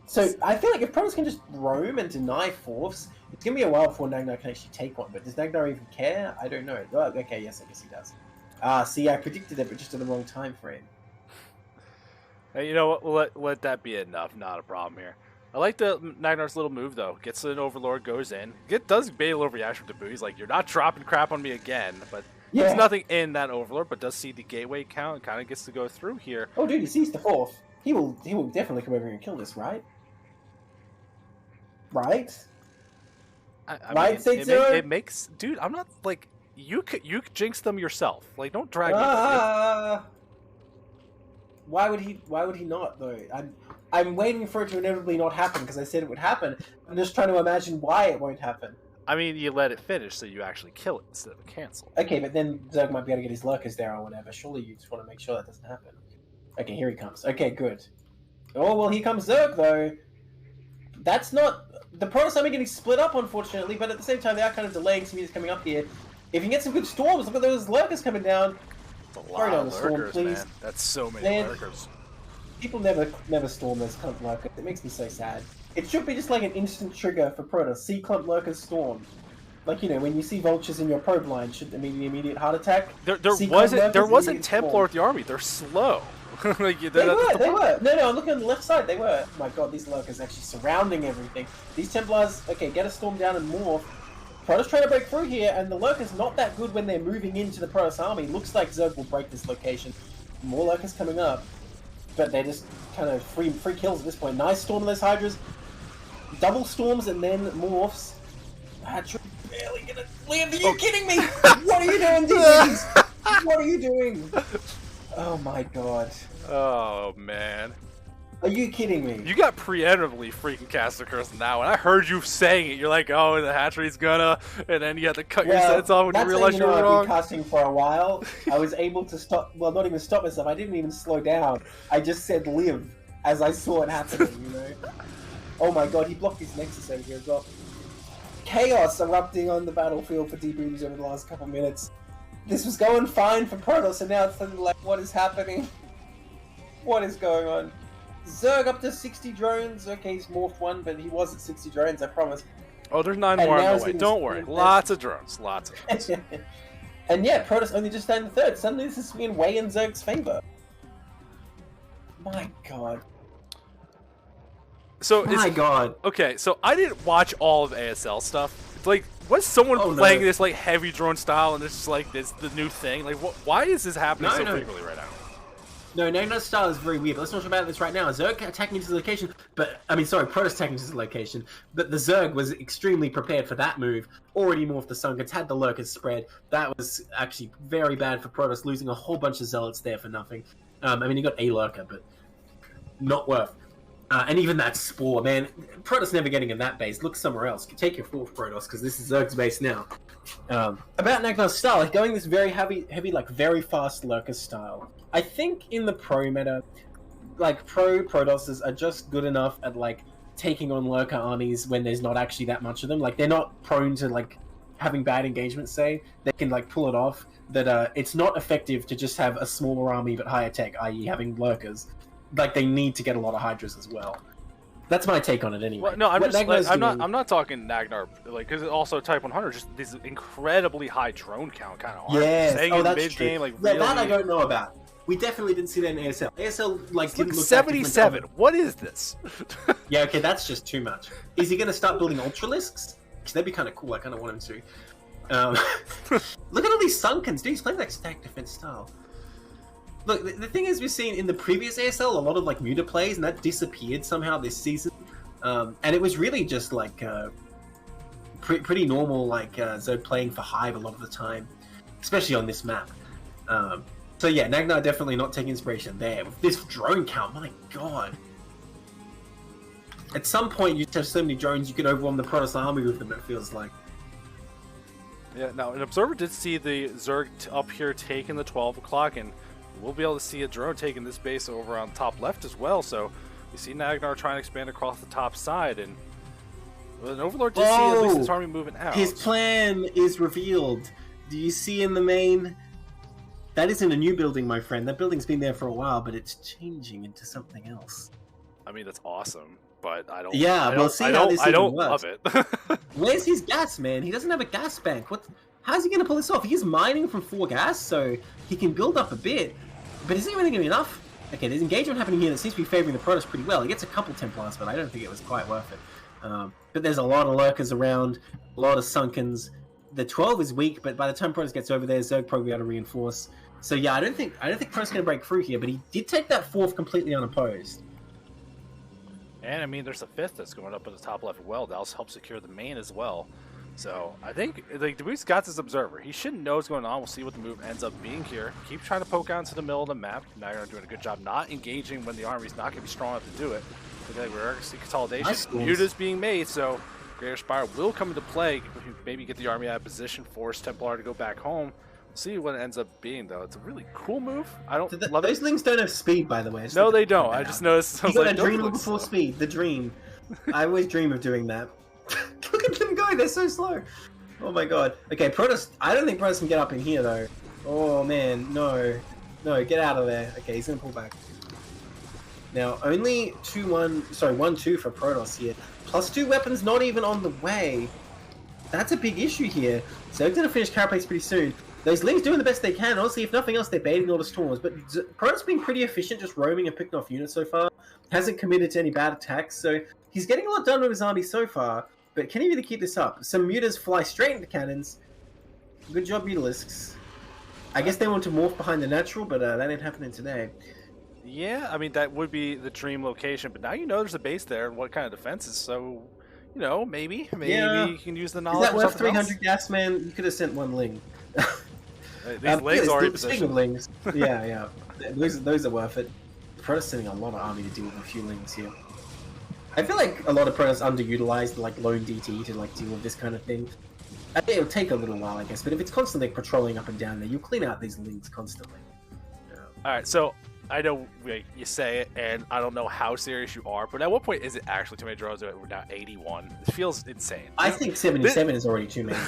So, I feel like if Protoss can just roam and deny fourths, it's going to be a while before Nagnar can actually take one, but does Nagnar even care? I don't know. Oh, okay, yes, I guess he does. See, I predicted it, but just at the wrong time frame. Hey, you know what? We'll let that be enough. Not a problem here. I like the Nagnar's little move, though. Gets an Overlord, goes in. It does bait a little reaction to Boo. He's like, you're not dropping crap on me again, but yeah. There's nothing in that Overlord, but does see the gateway count and kind of gets to go through here. Oh, dude, he sees the fourth. He will definitely come over here and kill this, right? Right? I mean, Saetzero? It makes... Dude, I'm not, like... You jinx them yourself. Like, don't drag me. Why would he not, though? I'm waiting for it to inevitably not happen, because I said it would happen. I'm just trying to imagine why it won't happen. I mean, you let it finish, so you actually kill it instead of cancel. Okay, but then Zerg might be able to get his lurkers there or whatever. Surely you just want to make sure that doesn't happen. Okay, here he comes. Okay, good. Oh, well, here comes Zerg, though. That's not... The Protoss army getting split up, unfortunately, but at the same time, they are kind of delaying some units coming up here. If you can get some good storms, look at those lurkers coming down. It's a lot of lurkers, man. That's so many lurkers. People never storm those clump lurkers. It makes me so sad. It should be just like an instant trigger for Protoss. See clump lurkers storm. Like, when you see vultures in your probe line, should immediate heart attack. There wasn't Templar with the army. They're slow. Like, they were. No, I'm looking on the left side. They were. Oh my god, these lurkers actually surrounding everything. These Templars, okay, get a storm down and morph. Protoss trying to break through here, and the lurkers not that good when they're moving into the Protoss army. Looks like Zerg will break this location. More lurkers coming up, but they're just kind of free kills at this point. Nice storm of those Hydras. Double storms and then morphs. Patrick barely gonna live. Are you kidding me? What are you doing, DBs? What are you doing? Oh my god. Oh man. Are you kidding me? You got preemptively freaking cast a curse now. When I heard you saying it, you're like, oh, the hatchery's gonna, and then you had to cut your sets off when you realized you were wrong. I've been casting for a while. I was able to stop, well, not even stop myself. I didn't even slow down. I just said live as I saw it happening, Oh my god, he blocked his Nexus over here as well. Chaos erupting on the battlefield for DBs over the last couple minutes. This was going fine for Protoss, and now it's suddenly like, what is happening? What is going on? Zerg up to 60 drones. Okay, he's morphed one, but he was at 60 drones, I promise. Oh, there's 9 more on the way. Don't worry. Lots of drones. Lots of drones. And yeah, Protoss only just started in the third. Suddenly this is swinging way in Zerg's favor. My god. So My god. Okay, so I didn't watch all of ASL stuff. Like, was someone playing this like heavy drone style, and it's just like this the new thing? Like, why is this happening so frequently right now? No, Nagnar's style is very weird. Let's not talk about this right now. Zerg attacking into the location, Protoss attacking into the location, but the Zerg was extremely prepared for that move. Already morphed the Sun-Guns, had the Lurkers spread. That was actually very bad for Protoss, losing a whole bunch of Zealots there for nothing. He got a Lurker, but not worth. And even that Spore, man, Protoss never getting in that base. Look somewhere else. Take your fourth, Protoss, because this is Zerg's base now. About Nagnar's style, like going this very heavy, like very fast Lurker style. I think in the pro meta, like pro Protosses are just good enough at like taking on lurker armies when there's not actually that much of them. Like, they're not prone to, like, having bad engagement, say. They can, like, pull it off. That it's not effective to just have a smaller army but higher tech, i.e. having lurkers. Like, they need to get a lot of Hydras as well. That's my take on it, anyway. Well, no, I'm not talking Nagnar, like, because also Type 100 just this incredibly high drone count kind of army. Yes, oh, that's true. Game, like, yeah, really... that I don't know about. We definitely didn't see that in ASL. ASL, like, didn't look 77. What is this? Yeah, okay, that's just too much. Is he going to start building Ultralisks? Because that'd be kind of cool. I kind of want him to. Look at all these Sunkens. Dude, he's playing like stack defense style. Look, the thing is, we've seen in the previous ASL a lot of like muta plays, and that disappeared somehow this season. And it was really just like pretty normal, like Zerg playing for Hive a lot of the time, especially on this map. So yeah, Nagnar definitely not taking inspiration there. With this drone count, my god. At some point, you just have so many drones, you could overwhelm the Protoss army with them, it feels like. Yeah, now, an observer did see the Zerg up here taking the 12 o'clock, and we'll be able to see a drone taking this base over on top left as well, so you see Nagnar trying to expand across the top side, and an Overlord did see at least his army moving out. His plan is revealed. Do you see in the main? That isn't a new building, my friend. That building's been there for a while, but it's changing into something else. I mean, that's awesome, but I don't. Yeah, we'll see how this I don't works. love it. Where's his gas, man? He doesn't have a gas bank. What? How's he going to pull this off? He's mining from 4 gas, so he can build up a bit. But is it really going to be enough? Okay, there's engagement happening here that seems to be favoring the Protoss pretty well. He gets a couple Templars, but I don't think it was quite worth it. But there's a lot of lurkers around, a lot of Sunkens. The 12 is weak, but by the time Protoss gets over there, Zerg probably able to reinforce. So yeah, I don't think Protoss going to break through here, but he did take that 4th completely unopposed. And I mean, there's a 5th that's going up at the top left as well. That'll help secure the main as well. So I think, like, Debus's got this observer. He shouldn't know what's going on. We'll see what the move ends up being here. Keep trying to poke out into the middle of the map. Now you're doing a good job not engaging when the army's not going to be strong enough to do it. We're going to see consolidation. Muta's being made, so Greater Spire will come into play. Maybe get the army out of position, force Templar to go back home. See what it ends up being, though. It's a really cool move. I don't love it. Those Lings don't have speed, by the way. No, they don't. I just noticed. You got a dream before speed. The dream. I always dream of doing that. Look at them go. They're so slow. Oh my god. Okay, Protoss. I don't think Protoss can get up in here, though. Oh, man. No. No, get out of there. Okay, he's going to pull back. Now, only 1-2 for Protoss here. +2 weapons not even on the way. That's a big issue here. So they're going to finish Carapace pretty soon. Those Lings doing the best they can. Honestly, if nothing else, they're baiting all the storms. But Protoss being pretty efficient, just roaming and picking off units so far. Hasn't committed to any bad attacks, so he's getting a lot done with his army so far. But can he really keep this up? Some mutas fly straight into cannons. Good job, Mutalisks. I guess they want to morph behind the natural, but that ain't happening today. Yeah, I mean, that would be the dream location. But now you know there's a base there and what kind of defenses, so, you know, maybe you can use the knowledge. Is that worth 300 gas, man? You could have sent 1 Ling. These Lings are in position. Speaking of Lings, yeah. Those are worth it. Protoss sending a lot of army to deal with a few Lings here. I feel like a lot of Protoss underutilized like lone DT to like deal with this kind of thing. I think it'll take a little while, I guess, but if it's constantly patrolling up and down there, you'll clean out these Lings constantly. Alright, so I know you say it, and I don't know how serious you are, but at what point is it actually too many drones? We're now 81. It feels insane. I think 77 is already too many.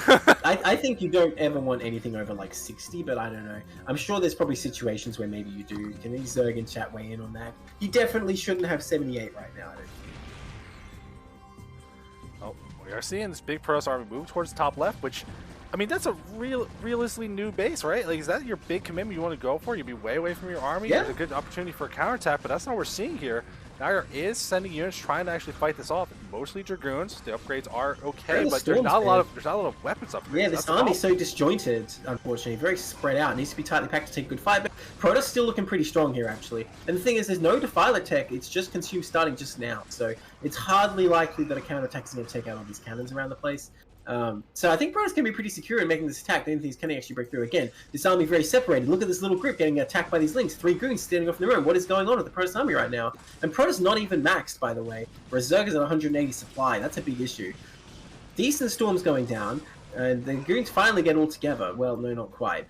I think you don't ever want anything over like 60, but I don't know. I'm sure there's probably situations where maybe you do. Can these Zerg and chat weigh in on that? You definitely shouldn't have 78 right now, I don't think. Oh, we are seeing this big Protoss army move towards the top left, which, I mean, that's a realistically new base, right? Like, is that your big commitment you want to go for? You'd be way away from your army. Yeah. It's a good opportunity for a counterattack, but that's not what we're seeing here. Nagnar is sending units trying to actually fight this off. Mostly Dragoons. The upgrades are okay, but there's not a lot of weapons upgrades. Yeah, this army's so disjointed, unfortunately. Very spread out. It needs to be tightly packed to take a good fight. But Protoss still looking pretty strong here, actually. And the thing is, there's no Defiler tech. It's just consumed starting just now. So it's hardly likely that a counterattack is going to take out all these cannons around the place. So I think Protoss can be pretty secure in making this attack. The only thing is, can he actually break through? Again, this army very separated. Look at this little group getting attacked by these Lings. 3 goons standing off in the room. What is going on with the Protoss army right now? And Protoss not even maxed, by the way. Whereas Zerg is at 180 supply. That's a big issue. Decent storms going down, and the goons finally get all together. Well, no, not quite.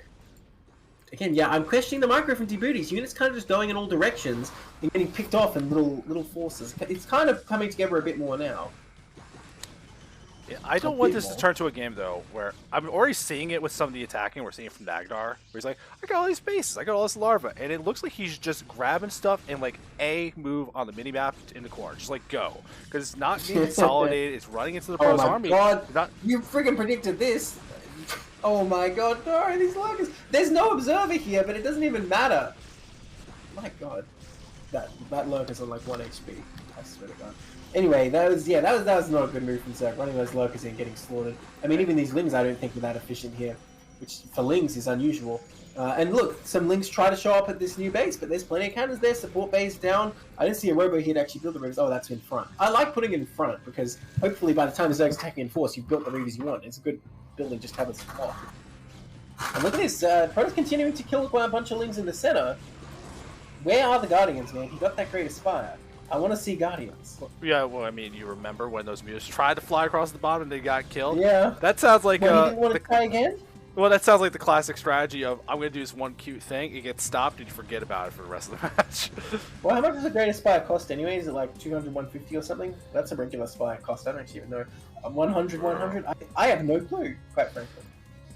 again, yeah, I'm questioning the micro from Djibouti. Units kind of just going in all directions and getting picked off in little forces. It's kind of coming together a bit more now. Yeah, I don't want this to turn to a game, though, where I'm already seeing it with some of the attacking. We're seeing it from Nagnar, where he's like, I got all these bases, I got all this larva, and it looks like he's just grabbing stuff and, like, a move on the minimap in the corner. Just, like, go. Because it's not being consolidated, it's running into the Pro's army. Oh, my God. You freaking predicted this. Oh, my God. No, these lurkers. There's no observer here, but it doesn't even matter. My God. That lurker's on, like, 1 HP. I swear to God. Anyway, that was not a good move from Zerg, running those lurkers in, getting slaughtered. I mean, even these lings I don't think were that efficient here, which for lings is unusual. And look, some lings try to show up at this new base, but there's plenty of cannons there, support base down. I didn't see a robo here to actually build the Reavers. Oh, that's in front. I like putting it in front, because hopefully by the time the Zerg's attacking in force, you've built the Reavers you want. It's a good building just to have it support. And look at this, Protoss continuing to kill a bunch of lings in the center. Where are the Guardians, man? He got that Great Aspire. I want to see Guardians. Yeah, well, I mean, you remember when those Mews tried to fly across the bottom and they got killed? Yeah. That sounds like... He didn't want to try again? Well, that sounds like the classic strategy of, I'm going to do this one cute thing, it gets stopped, and you forget about it for the rest of the match. Well, how much does a Great Aspire cost anyway? Is it like 200, 150 or something? That's a regular Spire cost. I don't actually even know. 100, 100? I have no clue, quite frankly.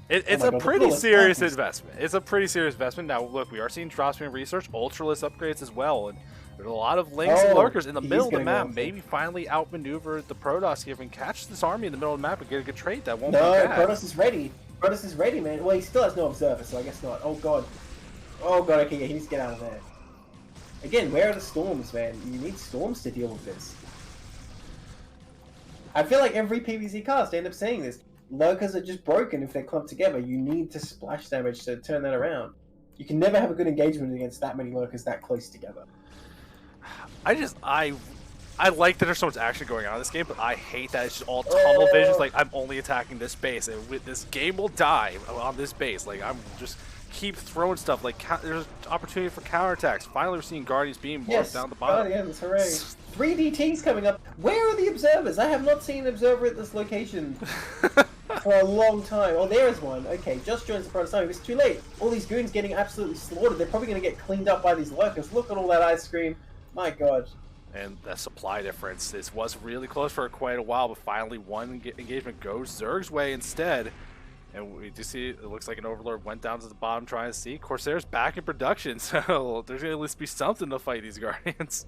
It's a pretty serious investment. It's a pretty serious investment. Now, look, we are seeing Dropspear research, Ultralist upgrades as well, and there's a lot of links and lurkers in the middle of the map. Maybe finally outmaneuver the Protoss here and catch this army in the middle of the map and get a good trade. That won't be bad. No, Protoss is ready. Protoss is ready, man. Well, he still has no observer, so I guess not. Oh, God. Oh, God, okay, yeah, he needs to get out of there. Again, where are the storms, man? You need storms to deal with this. I feel like every PvZ cast end up saying this. Lurkers are just broken if they're clumped together. You need to splash damage to turn that around. You can never have a good engagement against that many lurkers that close together. I like that there's so much action going on in this game, but I hate that it's just all tunnel visions. Like, I'm only attacking this base, and this game will die on this base. Like, I'm just keep throwing stuff. Like, there's opportunity for counterattacks. Finally, we're seeing Guardians being marked down the bottom. Guardians, hooray. 3 DTs coming up. Where are the observers? I have not seen an observer at this location for a long time. Oh, there is one. Okay, just joins the Protoss army. It's too late. All these goons getting absolutely slaughtered. They're probably going to get cleaned up by these lurkers. Look at all that ice cream. My God. And that supply difference, this was really close for quite a while, but finally one engagement goes Zerg's way instead. And we do see, it looks like an Overlord went down to the bottom trying to see. Corsair's back in production, so there's going to at least be something to fight these Guardians.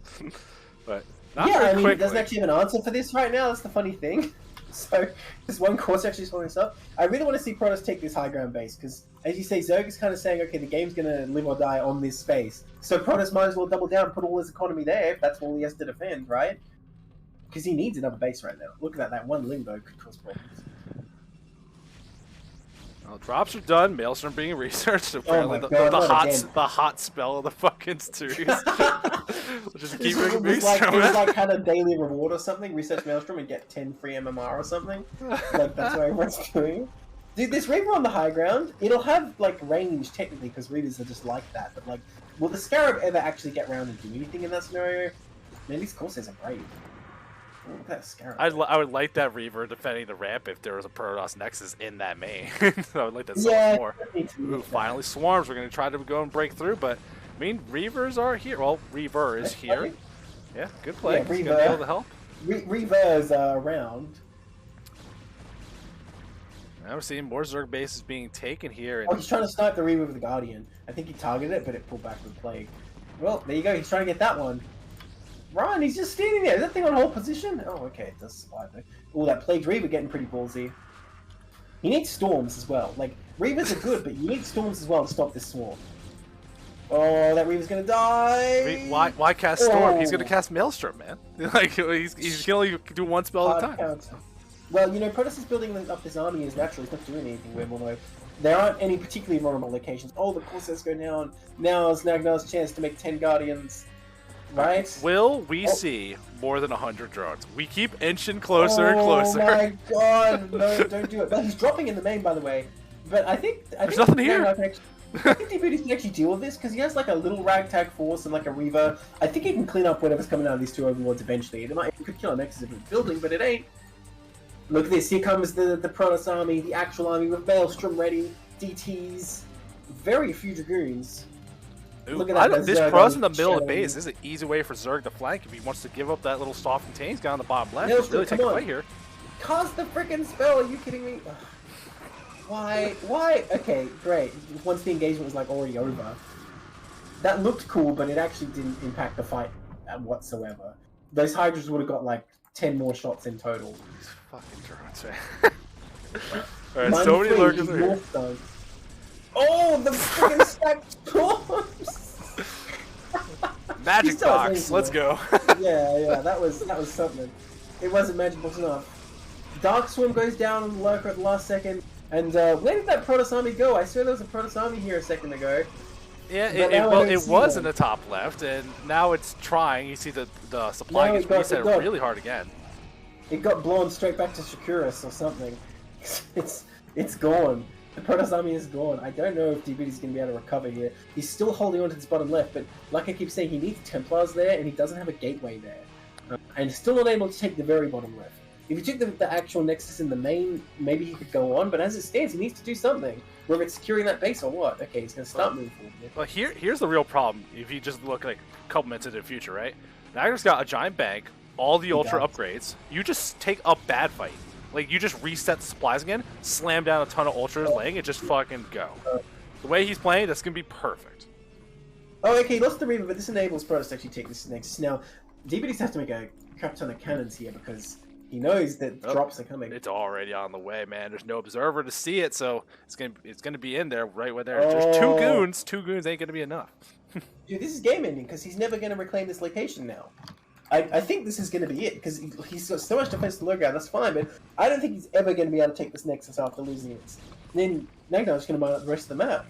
But not very quickly. It doesn't actually have an answer for this right now, that's the funny thing. So, this one course actually following this up. I really want to see Protoss take this high ground base, because, as you say, Zerg is kind of saying, okay, the game's going to live or die on this space. So Protoss might as well double down and put all his economy there, if that's all he has to defend, right? Because he needs another base right now. Look at that one limbo could cause problems. Well, drops are done. Maelstrom being researched. Apparently, the hot spell of the fucking series. Just keep bringing Maelstrom. It was like had a daily reward or something. Research Maelstrom and get 10 free MMR or something. Like that's what everyone's doing. Dude, this Reaver on the high ground, it'll have like range technically because Reavers are just like that. But like, will the Scarab ever actually get around and do anything in that scenario? Man, these Corsairs are brave. Look at that Scarab. I would like that Reaver defending the ramp if there was a Protoss Nexus in that main. I would like that so much more. Ooh, finally swarms. We're going to try to go and break through, but I mean, Reavers are here. Well, Reaver is here. Yeah, good play. He's going to be able to help. Reavers are around. Now we're seeing more Zerg bases being taken here. And... Oh, he's trying to snipe the Reaver with the Guardian. I think he targeted it, but it pulled back with Plague. Well, there you go. He's trying to get that one. Ryan, he's just standing there. Is that thing on hold position? Oh, okay. It does survive though. Oh, that Plagued Reaver getting pretty ballsy. He needs storms as well. Like, Reavers are good, but you need storms as well to stop this swarm. Oh, that Reaver's gonna die! I mean, why cast Storm? He's gonna cast Maelstrom, man. Like, he's can only do one spell at a time. Counter. Well, you know, Protoss is building up this army as natural. He's not doing anything with, although there aren't any particularly vulnerable locations. Oh, the Corsairs go down. Now is Nagnar's chance to make 10 Guardians. Right? Will we see more than 100 drones? We keep inching closer and closer. Oh my God! No, don't do it. But he's dropping in the main, by the way. But I think there's nothing here. I think Djibouti can actually deal with this because he has like a little ragtag force and like a Reaver. I think he can clean up whatever's coming out of these two Overlords eventually. It could kill a Nexus if it's building, but it ain't. Look at this. Here comes the Protoss army, the actual army with Maelstrom ready, DTs. very few Dragoons. Ooh, Look at that. This Pro's in the middle of the base. This is an easy way for Zerg to flank if he wants to give up that little soft contains guy on the bottom left. No, Really take a fight here. Cast the freaking spell. Are you kidding me? Ugh. Why? Okay, great. Once the engagement was like already over, that looked cool, but it actually didn't impact the fight whatsoever. Those Hydras would have got like 10 more shots in total. These fucking drones, man. Alright, so many lurkers are here. Oh, the freaking stacked storms! Magic box, let's go. yeah, that was something. It wasn't magical enough. Dark Swim goes down on the lurker at the last second. And where did that Protoss army go? I saw there was a Protoss army here a second ago. Yeah, it was in the top left, and now it's trying. You see the supply gets reset really hard again. It got blown straight back to Shakuris or something. It's gone. The Protoss army is gone. I don't know if DBD's going to be able to recover here. He's still holding on to this bottom left, but like I keep saying, he needs Templars there, and he doesn't have a gateway there. And still not able to take the very bottom left. If you took the actual Nexus in the main, maybe he could go on, but as it stands, he needs to do something. Whether it's securing that base or what. Okay, he's going to start moving forward. Well, here's the real problem. If you just look like a couple minutes into the future, right? Nagner's got a giant bank, all the Ultra upgrades. You just take a bad fight. Like, you just reset the supplies again, slam down a ton of Ultras laying, and just fucking go. The way he's playing, that's going to be perfect. Oh, okay, he lost the Reaver, but this enables Protoss to actually take this Nexus. Now, DBDs have to make a crap ton of cannons here, because he knows that drops are coming. It's already on the way, man. There's no observer to see it, so it's gonna be in there right where there. There's two goons. Two goons ain't gonna be enough. Dude, this is game ending because he's never gonna reclaim this location now. I think this is gonna be it because he's got so much defense to look at. That's fine, but I don't think he's ever gonna be able to take this Nexus after losing it. And then Nagnar's gonna mine up the rest of the map.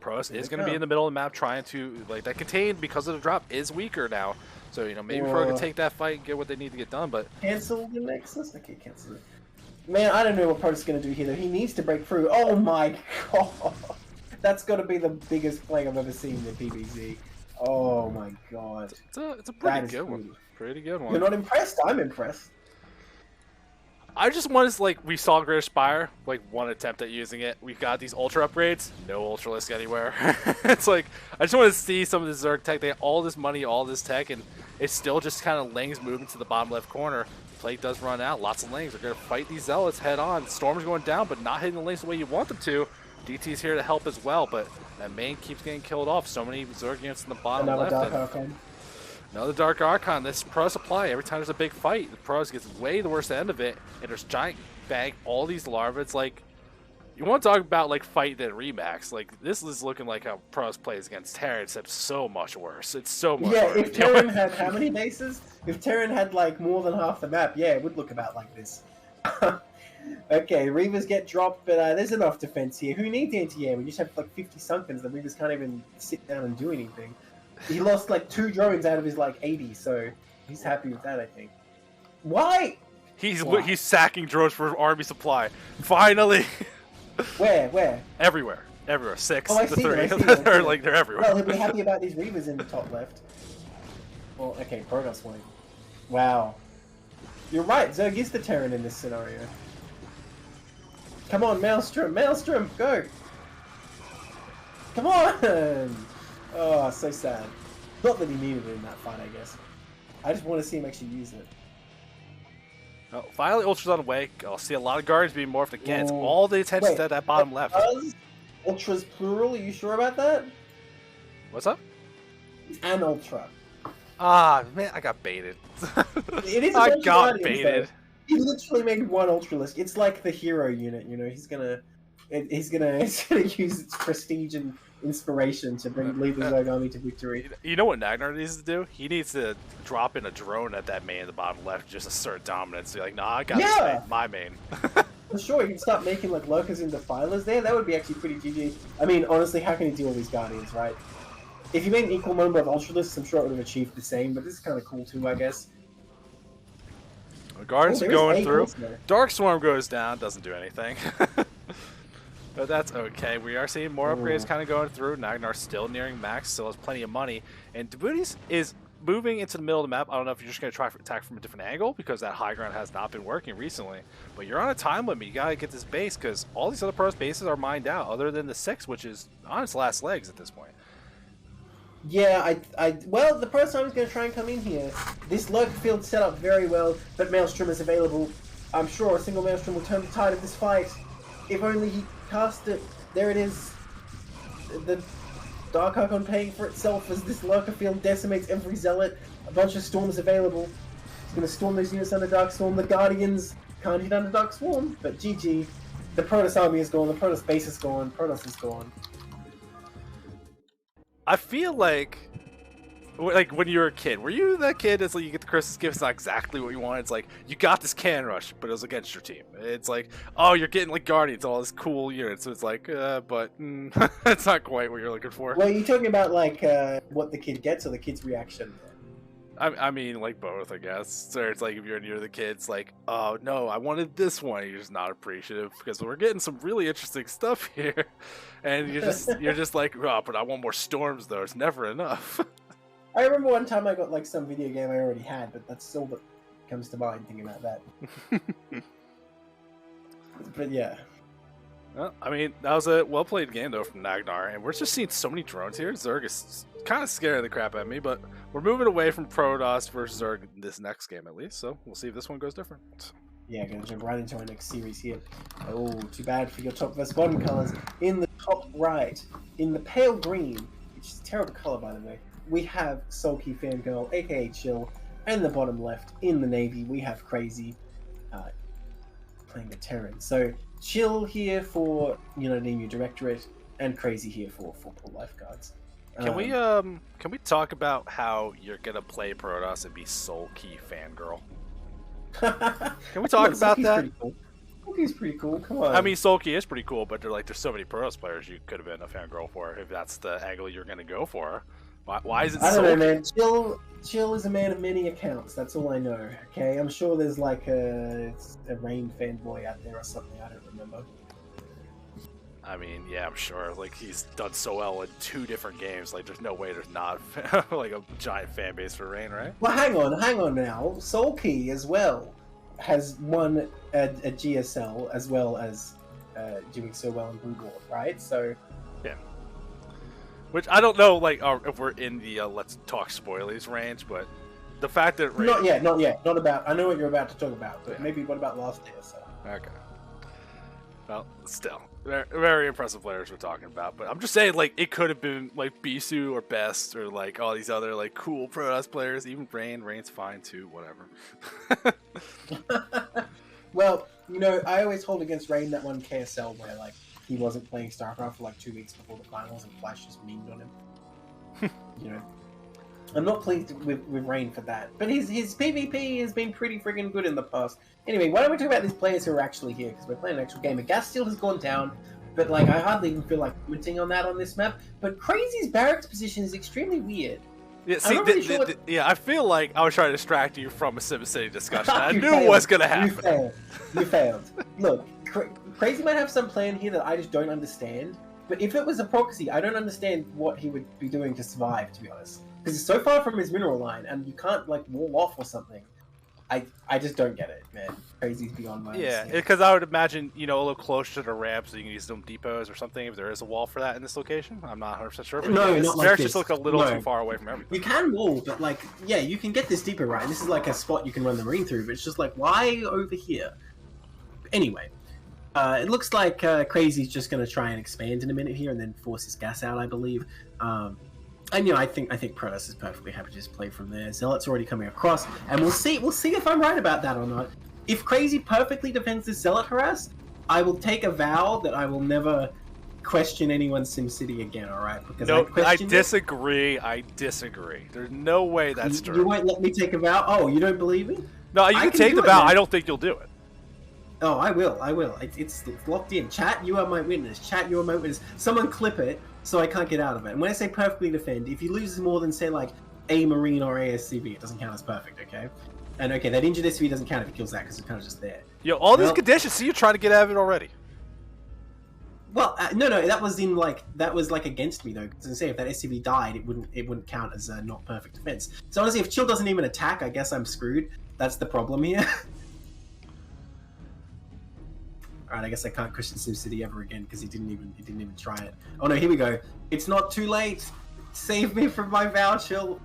Protoss is going to be in the middle of the map trying to, like, that contain, because of the drop, is weaker now. So, you know, maybe Pro can take that fight and get what they need to get done, but... Cancel the Nexus? Okay, cancel it. Man, I don't know what Protoss is going to do here, though. He needs to break through. Oh my god! That's got to be the biggest play I've ever seen in PvZ. Oh my god. It's a pretty good one. Pretty good one. You're not impressed? I'm impressed. I just want to, like, we saw Greater Spire, like, one attempt at using it. We've got these Ultra upgrades, no Ultralisk anywhere. It's like, I just want to see some of the Zerg tech. They have all this money, all this tech, and it's still just kind of Lang's moving to the bottom left corner. Plate does run out. Lots of Langs are going to fight these Zealots head on. Storm's going down, but not hitting the lanes the way you want them to. DT's here to help as well, but that main keeps getting killed off. So many Zerg units in the bottom left. Another Dark Archon. This Pro supply, every time there's a big fight, the Pros gets way the worst end of it, and there's giant bag, all these larvae. It's like, you want to talk about, like, fight than Remax. Like, this is looking like how Pros plays against Terran, except so much worse. It's so much worse. Yeah, if Terran had how many bases? If Terran had, like, more than half the map, yeah, it would look about like this. Okay, Reavers get dropped, but there's enough defense here. Who needs anti-air? We just have, like, 50 Sunkens. The Reavers can't even sit down and do anything. He lost like 2 drones out of his like 80, so he's happy with that, I think. Why? He's sacking drones for army supply. Finally. Where? Everywhere. 6 to 3. They're like they're everywhere. Well, he'll be happy about these Reavers in the top left. Well, okay, Protoss won. Wow. You're right. Zerg is the Terran in this scenario. Come on, Maelstrom, go! Come on! Oh, so sad. Not that he needed it in that fight, I guess. I just want to see him actually use it. Oh, finally, Ultra's on the way. I'll see a lot of Guardians being morphed again. It's all the attention at that bottom left. Ultra's plural? Are you sure about that? What's up? An Ultra. Ah, man, I got baited. It is I got baited. Though. He literally made 1 Ultralisk. It's like the hero unit, you know. He's gonna use its prestige and inspiration to lead the Zerg army to victory. You know what Nagnar needs to do? He needs to drop in a drone at that main in the bottom left, just assert dominance. Be like, nah, I got this main, my main. For sure, he can start making like lurkers and defilers there. That would be actually pretty GG. I mean, honestly, how can he deal with these Guardians, right? If you made an equal number of Ultralisks, I'm sure it would have achieved the same, but this is kind of cool too, I guess. The Guardians are going through. Dark Swarm goes down, doesn't do anything. But that's okay. We are seeing more upgrades kind of going through. Nagnar's still nearing max, still has plenty of money. And Djiboutis is moving into the middle of the map, I don't know if you're just going to try to attack from a different angle, because that high ground has not been working recently. But you're on a time limit. You got to get this base, because all these other Protoss bases are mined out, other than the 6, which is on its last legs at this point. Yeah, well, the Protoss Army is going to try and come in here. This lurk field set up very well, but Maelstrom is available. I'm sure a single Maelstrom will turn the tide of this fight. If only he cast it. There it is. The Dark Archon paying for itself as this lurker field decimates every zealot. A bunch of storms available. He's going to storm those units under Dark Swarm. The Guardians can't hit under Dark Swarm, but GG. The Protoss Army is gone. The Protoss base is gone. Protoss is gone. I feel like when you were a kid, were you that kid that's like you get the Christmas gift, it's not exactly what you want. It's like you got this cannon rush, but it was against your team. It's like, oh, you're getting like Guardians, all this cool units. So it's like, but that's not quite what you're looking for. Well, are you talking about like what the kid gets or the kid's reaction? I mean, like both, I guess. So it's like if you're near the kids, like, oh no, I wanted this one. You're just not appreciative because we're getting some really interesting stuff here, and you're just like, oh, but I want more storms though. It's never enough. I remember one time I got like some video game I already had, but that's all that comes to mind thinking about that. But yeah. Well, I mean, that was a well-played game, though, from Nagnar, and we're just seeing so many drones here. Zerg is kind of scaring the crap out of me, but we're moving away from Protoss versus Zerg this next game, at least, so we'll see if this one goes different. Yeah, gonna jump right into our next series here. Oh, too bad for your top versus bottom colors. In the top right, in the pale green, which is a terrible color, by the way, we have Sulky Fangirl, aka Chill, and the bottom left, in the navy, we have Crazy, playing the Terran. So, Chill here for, name your Directorate, and Crazy here for Lifeguards. Can we talk about how you're gonna play Protoss and be Sulky Fangirl? Can we talk about that? Sulky's pretty cool. Come on. I mean, Sulky is pretty cool, but there's so many Protoss players you could have been a fangirl for if that's the angle you're gonna go for. Why is it? I don't know, man. Chill is a man of many accounts. That's all I know. Okay, I'm sure there's like a Rain fanboy out there or something. I don't remember. I mean, yeah, I'm sure. Like, he's done so well in 2 different games. Like, there's no way there's not like a giant fan base for Rain, right? Well, hang on now. Sulky as well has won a GSL as well as doing so well in Blue Ward, right? So yeah. Which I don't know, like, if we're in the let's talk spoilies range, but the fact that Rain... Not yet. Not about. I know what you're about to talk about, but maybe what about last year? So. Okay. Well, still, very impressive players we're talking about. But I'm just saying, like, it could have been like Bisu or Best or like all these other like cool Protoss players. Even Rain's fine too. Whatever. Well, I always hold against Rain that one KSL where like he wasn't playing StarCraft for like 2 weeks before the finals and Flash just memed on him. I'm not pleased with Rain for that. But his PvP has been pretty friggin' good in the past. Anyway, why don't we talk about these players who are actually here? Because we're playing an actual game. And Gas Steel has gone down, but like I hardly even feel like commenting on that on this map. But Crazy's barracks position is extremely weird. Yeah, see, I feel like I was trying to distract you from a SimCity discussion. I knew it was going to happen. You failed. Look, Crazy might have some plan here that I just don't understand. But if it was a proxy, I don't understand what he would be doing to survive, to be honest. Because he's so far from his mineral line, and you can't, like, wall off or something. I just don't get it, man. Crazy's beyond my understanding. Yeah, because I would imagine, a little closer to the ramp so you can use some depots or something if there is a wall for that in this location. I'm not 100% sure. But no, not like this. Just look a little too far away from everything. You can wall, but, like, yeah, you can get this depot right. And this is, like, a spot you can run the marine through, but it's just like, why over here? Anyway, it looks like Crazy's just going to try and expand in a minute here and then force his gas out, I believe. And I think Protoss is perfectly happy to just play from there. Zealot's already coming across, and we'll see if I'm right about that or not. If Crazy perfectly defends this Zealot harass, I will take a vow that I will never question anyone's SimCity again. All right? Because I disagree. I disagree. There's no way that's true. You won't let me take a vow? Oh, you don't believe me? No, you can take the vow. I don't think you'll do it. Oh, I will. It's locked in. Chat, you are my witness. Chat, you are my witness. Someone clip it so I can't get out of it. And when I say perfectly defend, if he loses more than, say, like, a Marine or ASCV, it doesn't count as perfect, okay? And, okay, that injured SV doesn't count if he kills that because it's kind of just there. Yo, all these conditions, see, you're trying to get out of it already. Well, no, that was against me though. Because I say if that SCV died, it wouldn't count as a not perfect defense. So honestly, if Chill doesn't even attack, I guess I'm screwed. That's the problem here. Alright, I guess I can't Christian SimCity ever again because he didn't even try it. Oh no, here we go. It's not too late. Save me from my vow, Chill.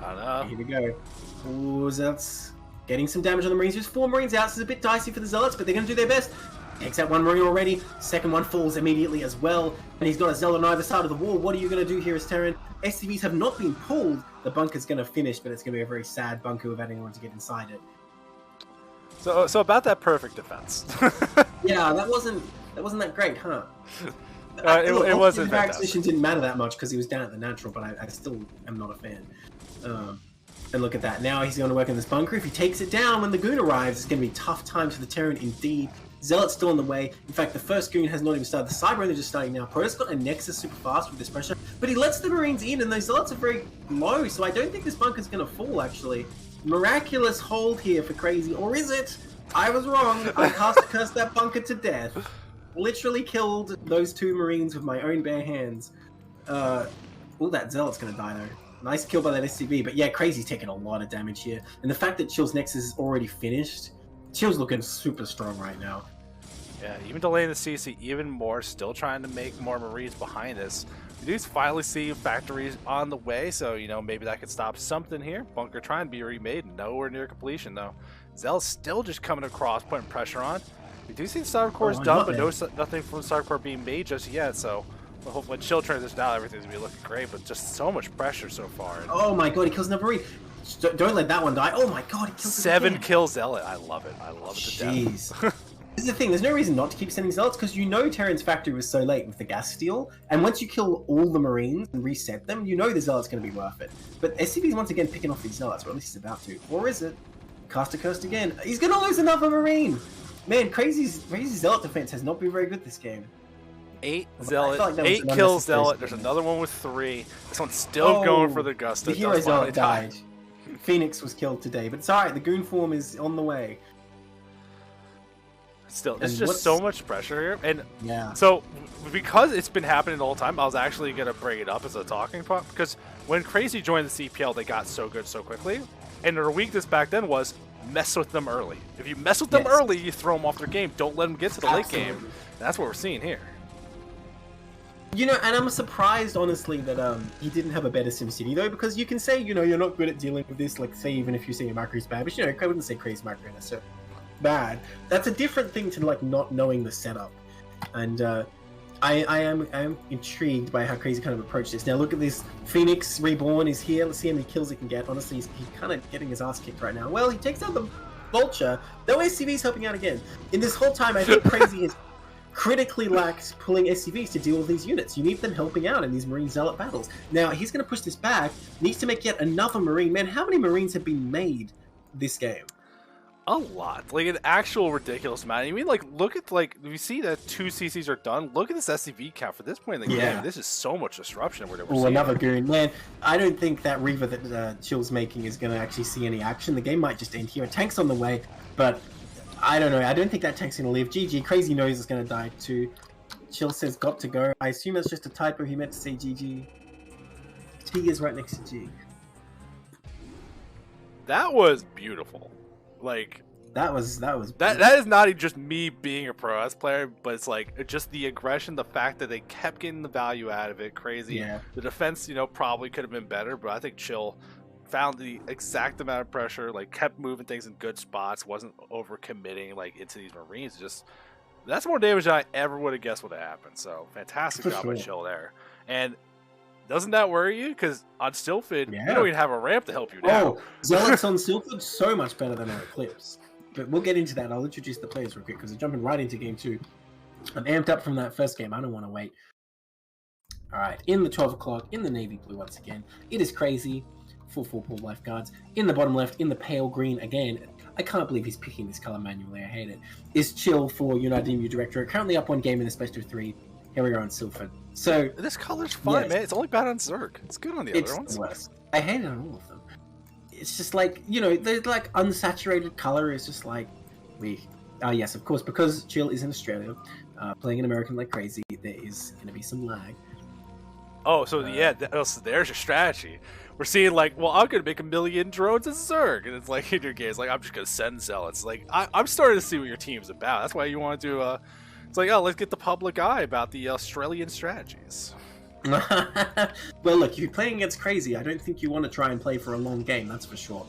I know. Here we go. Ooh, Zealots getting some damage on the Marines. There's 4 Marines out, so it's a bit dicey for the Zealots, but they're going to do their best. Takes out 1 Marine already. Second one falls immediately as well. And he's got a Zealot on either side of the wall. What are you going to do here as Terran? SCVs have not been pulled. The bunker's going to finish, but it's going to be a very sad bunker without anyone to get inside it. So about that perfect defense. Yeah, that wasn't that great, huh? It wasn't. The position didn't matter that much because he was down at the natural, but I still am not a fan. And look at that. Now he's going to work in this bunker. If he takes it down when the goon arrives, it's going to be tough times for the Terran indeed. Zealot's still on the way. In fact, the first goon has not even started. The Cyber, they're just starting now. Protoss got a Nexus super fast with this pressure, but he lets the Marines in, and those Zealots are very low, so I don't think this bunker's going to fall, actually. Miraculous hold here for Crazy, or is it? I was wrong. I cursed that bunker to death. Literally killed those 2 Marines with my own bare hands. That Zealot's going to die, though. Nice kill by that SCV, but yeah, Crazy's taking a lot of damage here. And the fact that Chill's Nexus is already finished, Chill's looking super strong right now. Yeah, even delaying the CC even more, still trying to make more Marines behind this. We do finally see factories on the way, so, you know, maybe that could stop something here. Bunker trying to be remade, nowhere near completion, though. Zell's still just coming across, putting pressure on. We do see the Cyber Core is done, but nothing from the Cyber Core being made just yet, so when Chill transitions out, everything's going to be looking great, but just so much pressure so far. Oh my god, he kills another Marine. Don't let that one die. Oh my god, he kills 7 kills Zealot. I love it. I love it to death. This is the thing, there's no reason not to keep sending Zealots, because you know Terran's factory was so late with the gas steal, and once you kill all the Marines and reset them, you know the Zealot's going to be worth it. But SCV's once again picking off these Zealots, or at least he's about to. Or is it? Caster cursed again. He's going to lose another Marine! Man, Crazy's Zealot defense has not been very good this game. 8 Zealot, 8 kills Zealot, there's another one with 3. This one's still going for the Gusto. The hero Zealot died. Phoenix was killed today, but it's alright, the goon form is on the way. Still, there's just so much pressure here, and yeah. So because it's been happening the whole time, I was actually gonna bring it up as a talking point because when Crazy joined the CPL, they got so good so quickly, and their weakness back then was mess with them early. If you mess with them early, you throw them off their game. Don't let them get to the late game. And that's what we're seeing here. You know, and I'm surprised, honestly, that he didn't have a better SimCity, though, because you can say, you know, you're not good at dealing with this, like, say, even if you say your macro is bad, but, you know, I wouldn't say Crazy macro is so bad. That's a different thing to, like, not knowing the setup. And I am intrigued by how Crazy kind of approached this. Now, look at this. Phoenix Reborn is here. Let's see how many kills he can get. Honestly, he's kind of getting his ass kicked right now. Well, he takes out the Vulture, though SCV's helping out again. In this whole time, I think Crazy has critically lacks pulling SCVs to deal with these units. You need them helping out in these Marine Zealot battles. Now, he's going to push this back, needs to make yet another Marine. Man, how many Marines have been made this game? A lot. Like, an actual ridiculous amount. I mean, like, look at, like, we see that 2 CCs are done. Look at this SCV count for this point in the game. This is so much disruption. Oh, another goon. Man, I don't think that Reaver that Chill's making is going to actually see any action. The game might just end here. A tank's on the way, but I don't know. I don't think that tank's going to live. GG. Crazy knows it's going to die too. Chill says got to go. I assume that's just a typo. He meant to say GG. T is right next to G. That was beautiful. Like, that is not even just me being a Pro S player, but it's like just the aggression, the fact that they kept getting the value out of it. Crazy. Yeah. The defense, you know, probably could have been better, but I think Chill found the exact amount of pressure, like kept moving things in good spots, wasn't over committing like into these Marines. Just that's more damage than I ever would have guessed would have happened. So fantastic job by Chill there. And doesn't that worry you? Because on Stilfid, you don't even have a ramp to help you now. Oh, Zealots on Stilfid so much better than our Eclipse. But we'll get into that. I'll introduce the players real quick because they're jumping right into game 2. I'm amped up from that first game. I don't want to wait. All right, in the 12 o'clock, in the navy blue once again, it is Crazy. 4 pool Lifeguards. In the bottom left, in the pale green again. I can't believe he's picking this color manually. I hate it. Is Chill for UED Directorate. Currently up 1 game in the best of 3. Here we go on Silford. So this color's fine, man. It's only bad on Zerg. It's good on the other ones. It's worse. I hate it on all of them. It's just like, you know, the like unsaturated color is just like Yes, of course, because Chill is in Australia, playing an American like crazy, there is going to be some lag. Oh, so so there's your strategy. We're seeing like, well, I'm gonna make 1 million drones as Zerg, and it's like in your game, it's like I'm just gonna send zealots. Like I'm starting to see what your team's about. That's why you want to do. It's like, oh, let's get the public eye about the Australian strategies. Well, look, if you're playing against crazy, I don't think you want to try and play for a long game. That's for sure.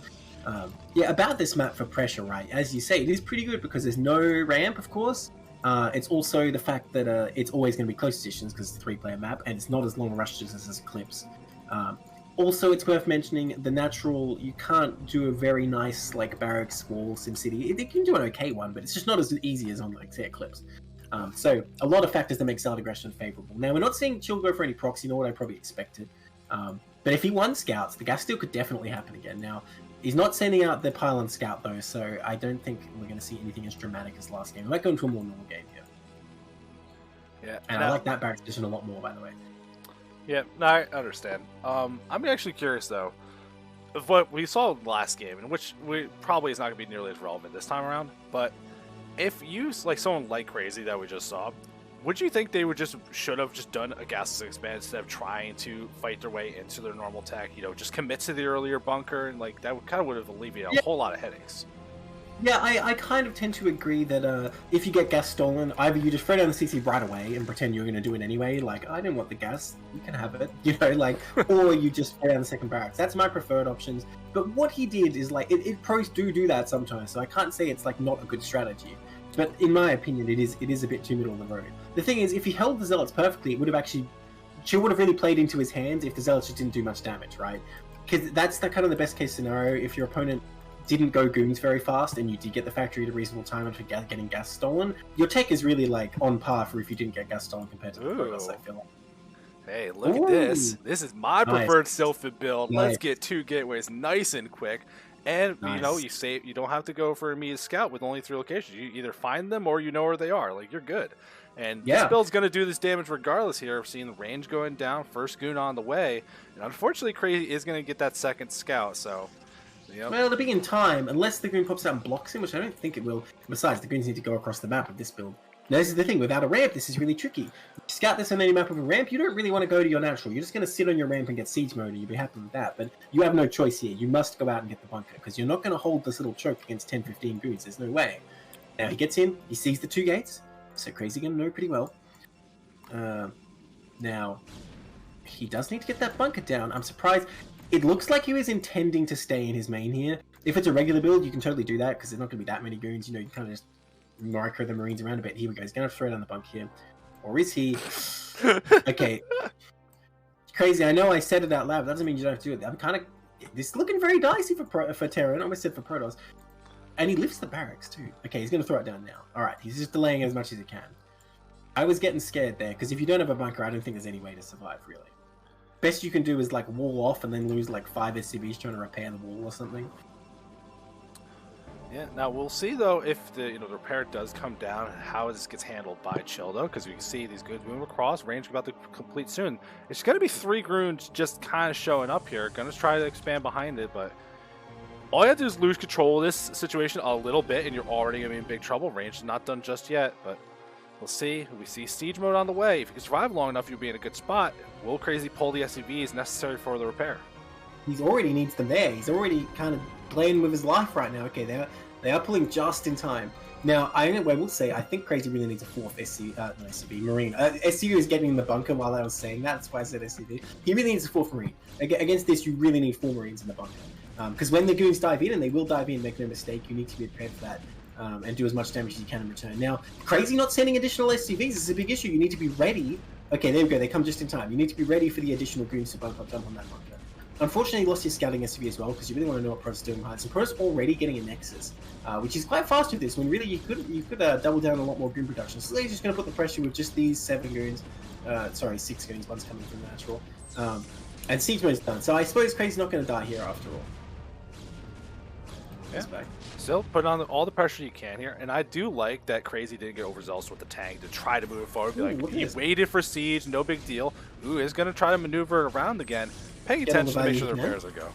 Yeah, about this map for pressure, right? As you say, it is pretty good because there's no ramp, of course. It's also the fact that it's always going to be close positions because it's a 3-player map, and it's not as long rushes as Eclipse. Also, it's worth mentioning the natural. You can't do a very nice like barracks wall SimCity. It can do an okay one, but it's just not as easy as on like say Eclipse. So a lot of factors that make Zealot aggression favorable. Now we're not seeing Chill go for any proxy, nor what I probably expected. But if he won scouts, the gas steal could definitely happen again. Now he's not sending out the pylon scout though, so I don't think we're going to see anything as dramatic as last game. We might go into a more normal game here. Yeah, and I like that barracks position a lot more, by the way. Yeah, no, I understand. I'm actually curious though of what we saw last game, and which probably is not going to be nearly as relevant this time around. But if you like someone like Crazy that we just saw, would you think they should have just done a gasless expand instead of trying to fight their way into their normal tech? You know, just commit to the earlier bunker, and like that kind of would have alleviated a whole lot of headaches. Yeah, I kind of tend to agree that if you get gas stolen, either you just throw down the CC right away and pretend you're going to do it anyway, like, I didn't want the gas, you can have it, you know, like, or you just throw down the second barracks. That's my preferred options. But what he did is, like, pros do that sometimes, so I can't say it's, like, not a good strategy. But in my opinion, it is a bit too middle of the road. The thing is, if he held the Zealots perfectly, it would have actually... She would have really played into his hands if the Zealots just didn't do much damage, right? Because that's kind of the best case scenario. If your opponent didn't go goons very fast and you did get the factory at a reasonable time after getting gas stolen, your tech is really like on par for if you didn't get gas stolen compared to the Protoss, I feel like. Hey, look at this. This is my preferred Sylphid build. Nice. Let's get 2 gateways nice and quick. And, you know, you don't have to go for immediate scout with only 3 locations. You either find them or you know where they are. Like, you're good. And this build's going to do this damage regardless here. We're seeing the range going down, first goon on the way. And unfortunately, Crazy is going to get that second scout, so... Yep. Well, it'll be in time, unless the goon pops out and blocks him, which I don't think it will. Besides, the goons need to go across the map of this build. Now, this is the thing, without a ramp, this is really tricky. You scout this on any map with a ramp, you don't really want to go to your natural. You're just going to sit on your ramp and get siege mode, and you'll be happy with that. But you have no choice here. You must go out and get the bunker, because you're not going to hold this little choke against 10-15 goons. There's no way. Now, he gets in, he sees the 2 gates, so Crazy going to know pretty well. Now, he does need to get that bunker down. I'm surprised. It looks like he was intending to stay in his main here. If it's a regular build, you can totally do that, because there's not going to be that many goons. You know, you kind of just micro the Marines around a bit. Here we go. He's going to throw down the bunk here. Or is he? Okay. Crazy. I know I said it out loud. That doesn't mean you don't have to do it. I'm kind of... This is looking very dicey for Terran. I almost said for Protoss. And he lifts the barracks, too. Okay, he's going to throw it down now. Alright, he's just delaying as much as he can. I was getting scared there, because if you don't have a bunker, I don't think there's any way to survive, really. Best you can do is like wall off and then lose like 5 SCVs trying to repair the wall or something. Yeah, now we'll see though if the the repair does come down, how this gets handled by Chill though, because we can see these goons move across, range about to complete soon. It's going to be 3 goons just kind of showing up here, going to try to expand behind it, but all you have to do is lose control of this situation a little bit and you're already going to be in big trouble. Range is not done just yet, but we'll see. We see siege mode on the way. If you can survive long enough, you'll be in a good spot. Will Crazy pull the SCVs necessary for the repair? He already needs them there. He's already kind of playing with his life right now. Okay, they are pulling just in time. Now, I will say, I think Crazy really needs a 4th SCV, Marine. SCV is getting in the bunker while I was saying that. That's why I said SCV. He really needs a 4th Marine. Against this, you really need 4 Marines in the bunker. Because when the goons dive in, and they will dive in, make no mistake, you need to be prepared for that. And do as much damage as you can in return. Now, Crazy not sending additional SCVs is a big issue. You need to be ready. Okay, there we go. They come just in time. You need to be ready for the additional goons to jump on that bunker. Unfortunately, you lost your scouting SCV as well, because you really want to know what Protoss doing behind. So Protoss already getting a Nexus, which is quite fast with this, when really you could double down a lot more goon production. So they're just going to put the pressure with just these 7 goons. 6 goons. One's coming from the natural. And siege mode's done. So I suppose Crazy's not going to die here after all. Yeah. Still put on all the pressure you can here, and I do like that Crazy didn't get overzealous with the tank to try to move forward. Be like, he waited for siege, no big deal. Ooh, is going to try to maneuver it around again. Paying attention to make sure the repairs are go.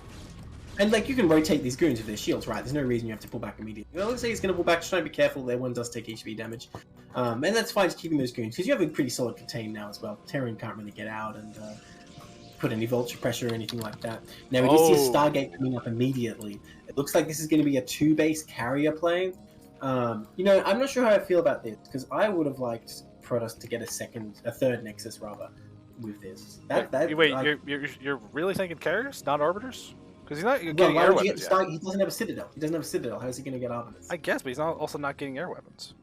And like you can rotate these goons with their shields, right? There's no reason you have to pull back immediately. Well, let's say he's going to pull back. Just try and be careful. That one does take HP damage, and that's fine. Just keeping those goons because you have a pretty solid contain now as well. Terran can't really get out and put any vulture pressure or anything like that. Now we did see a Stargate coming up immediately. It looks like this is going to be a 2-base carrier playing. You know, I'm not sure how I feel about this because I would have liked Protoss to get a third Nexus rather with this. You're really thinking carriers, not arbiters? Because he's not getting well, air weapons. He doesn't have a Citadel. He doesn't have a Citadel. How is he going to get arbiters? I guess, but he's also not getting air weapons.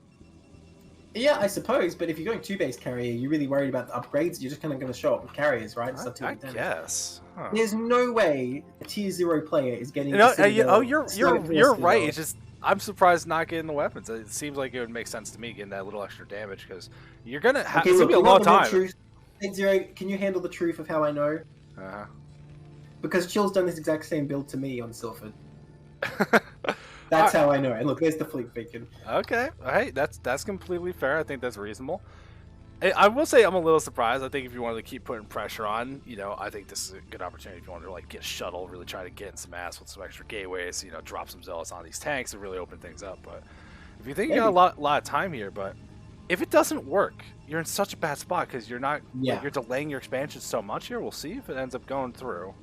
Yeah, I suppose. But if you're going 2-base carrier, you're really worried about the upgrades. You're just kind of going to show up with carriers, right? I guess. Huh. There's no way a tier 0 player is getting. You're right. It's just I'm surprised not getting the weapons. It seems like it would make sense to me getting that little extra damage because you're gonna have it's gonna be a long time. Saetzero, can you handle the truth of how I know? Because Chill's done this exact same build to me on Silphid. That's how I know it. Look, there's the fleet beacon. Okay, hey, that's completely fair. I think that's reasonable. I will say I'm a little surprised. I think if you wanted to keep putting pressure on, you know, I think this is a good opportunity if you wanted to like get a shuttle, really try to get in some ass with some extra gateways, you know, drop some zealots on these tanks and really open things up. But if you think you got a lot of time here, but if it doesn't work, you're in such a bad spot because you're not you're delaying your expansion so much here. We'll see if it ends up going through.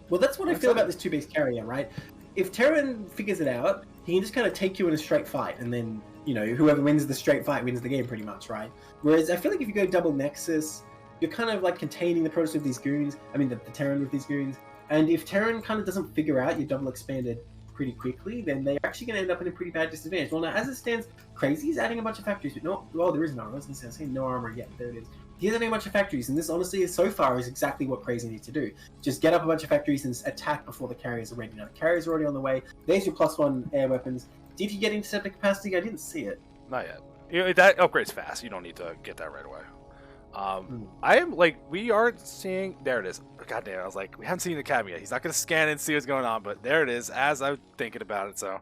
Well, that's what I feel about this 2-base carrier, right? If Terran figures it out, he can just kind of take you in a straight fight, and then, you know, whoever wins the straight fight wins the game pretty much, right? Whereas I feel like if you go double Nexus, you're kind of like containing the Protoss with these goons, the Terran with these goons, and if Terran kind of doesn't figure out your double expanded pretty quickly, then they're actually going to end up in a pretty bad disadvantage. Well, now, as it stands, Crazy's adding a bunch of factories, but there is no armor. I was going to say no armor yet. There it is. He's adding a bunch of factories, and this honestly, so far, is exactly what Crazy needs to do. Just get up a bunch of factories and attack before the carriers are ready. Now, the carriers are already on the way. There's your +1 air weapons. Did he get interceptor capacity? I didn't see it. Not yet. You know, that upgrade's fast. You don't need to get that right away. I am like, we aren't seeing. There it is. God damn! I was like, we haven't seen the Academy yet. He's not going to scan and see what's going on, but there it is. As I'm thinking about it, so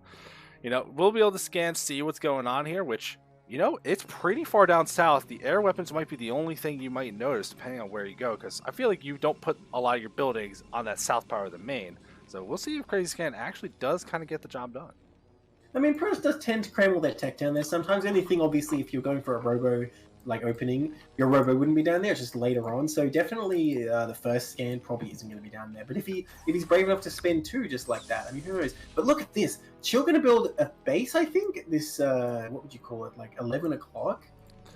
you know, we'll be able to scan, see what's going on here. Which, you know, it's pretty far down south. The air weapons might be the only thing you might notice, depending on where you go, because I feel like you don't put a lot of your buildings on that south part of the main. So we'll see if Crazy Scan actually does kind of get the job done. I mean, Protoss does tend to cram all their tech down there. Sometimes anything, obviously, if you're going for a robo like opening, your robo wouldn't be down there. It's just later on. So definitely the first scan probably isn't going to be down there. But if he's brave enough to spend 2 just like that, I mean, who knows? But look at this. Chill going to build a base, I think. This what would you call it? Like 11 o'clock.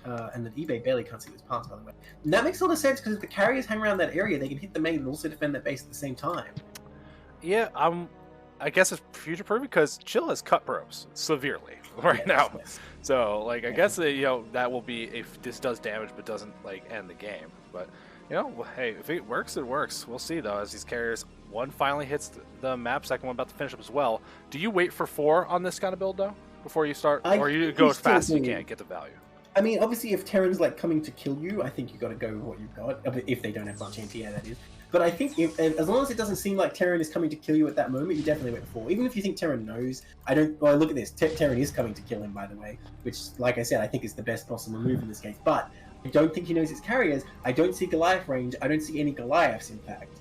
And the eBay barely can't see this pass, by the way. And that makes a lot of sense because if the carriers hang around that area, they can hit the main and also defend that base at the same time. Yeah, I guess it's future-proof because Chill has cut probes severely now. Yes. So, like, I guess you know, that will be if this does damage but doesn't like end the game. But you know, hey, if it works, it works. We'll see though as these carriers. One finally hits the map. Second one about to finish up as well. Do you wait for 4 on this kind of build though before you start, or you go as fast as you can get the value? I mean, obviously, if Terran's like coming to kill you, I think you got to go with what you've got. If they don't have much anti-air, that is. But I think as long as it doesn't seem like Terran is coming to kill you at that moment, you definitely wait for 4. Even if you think Terran knows, well, look at this. Terran is coming to kill him, by the way, which, like I said, I think is the best possible move in this case. But I don't think he knows it's carriers. I don't see Goliath range. I don't see any Goliaths, in fact.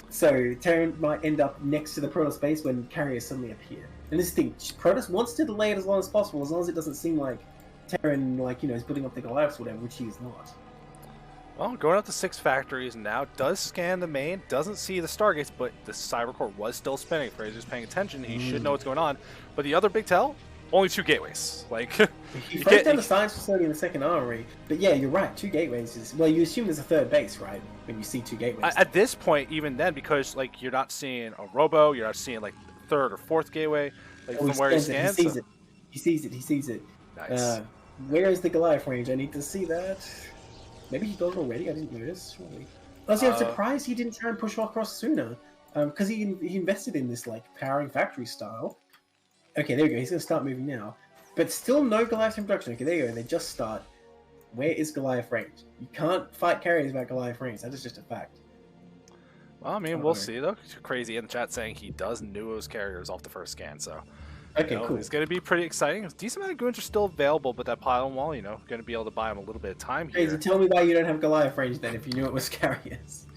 So Terran might end up next to the Protoss base when carriers suddenly appear. And this thing, Protoss wants to delay it as long as possible, as long as it doesn't seem like Terran, like, you know, is building up the Goliaths or whatever, which he is not. Well, going up to 6 factories now, does scan the main, doesn't see the Stargates, but the Cyber Core was still spinning. If Fraser's paying attention, he should know what's going on. But the other big tell, only 2 gateways. Like, he first down the science facility in the second armory, but yeah, you're right, 2 gateways is, well, you assume there's a third base, right, when you see 2 gateways. At this point, even then, because, like, you're not seeing a robo, you're not seeing, like, 3rd or 4th gateway, like, from where he scans. He sees it. Nice. Where is the Goliath range? I need to see that. Maybe he got it already. I didn't notice. Surely. Honestly, I'm surprised he didn't try and push across sooner. Because he invested in this like powering factory style. Okay, there we go. He's going to start moving now. But still no Goliath in production. Okay, there you go. They just start. Where is Goliath range? You can't fight carriers without Goliath range. That is just a fact. Well, I mean, we'll see though. Crazy in the chat saying he does knew it was carriers off the first scan. So. Okay, you know, cool. It's going to be pretty exciting. A decent amount of goons are still available, but that pylon wall, you know, going to be able to buy him a little bit of time here. Crazy, tell me why you don't have Goliath range then, if you knew it was carriers.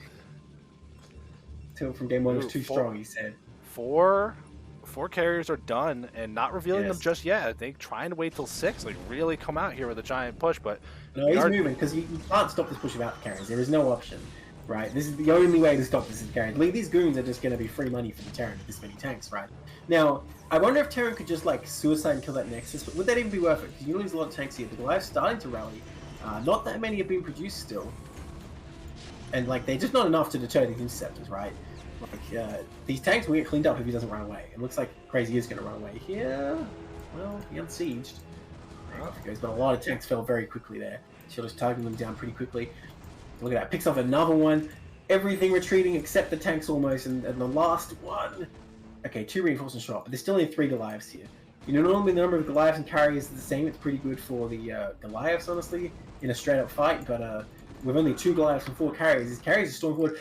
Till from game 1 was too strong, he said. 4 carriers are done and not revealing them just yet. I think trying to wait till 6, like really come out here with a giant push, but no, he's moving because you can't stop this push without the carriers. There is no option, right? This is the only way to stop this is carriers. These goons are just going to be free money for the Terran with this many tanks, right? Now, I wonder if Terran could just like suicide and kill that Nexus, but would that even be worth it? Because you lose a lot of tanks here. The Goliath's starting to rally. Not that many have been produced still, and like they're just not enough to deter these interceptors, right? Like, these tanks will get cleaned up if he doesn't run away. It looks like Crazy is going to run away here. Well, he unsieged. There he goes, but a lot of tanks fell very quickly there. She'll just target them down pretty quickly. Look at that, picks off another one. Everything retreating except the tanks almost, and the last one. Okay, 2 reinforcement shot, but there's still only 3 Goliaths here. You know, normally the number of Goliaths and carriers is the same. It's pretty good for the Goliaths, honestly, in a straight-up fight, but with only 2 Goliaths and 4 carriers, these carriers are storming forward.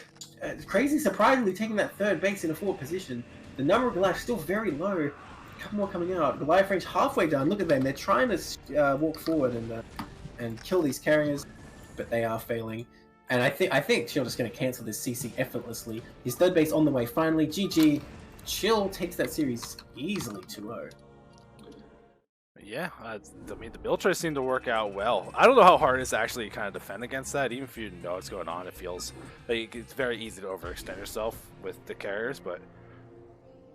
Crazy, surprisingly, taking that 3rd base in a forward position. The number of Goliaths still very low. A couple more coming out. Goliath range halfway done. Look at them. They're trying to walk forward and kill these carriers, but they are failing. And I think Chill just going to cancel this CC effortlessly. His 3rd base on the way. Finally, GG. Chill takes that series easily 2-0. Yeah, I mean, the build choice seemed to work out well. I don't know how hard it is to actually kind of defend against that. Even if you know what's going on, it feels like it's very easy to overextend yourself with the carriers, but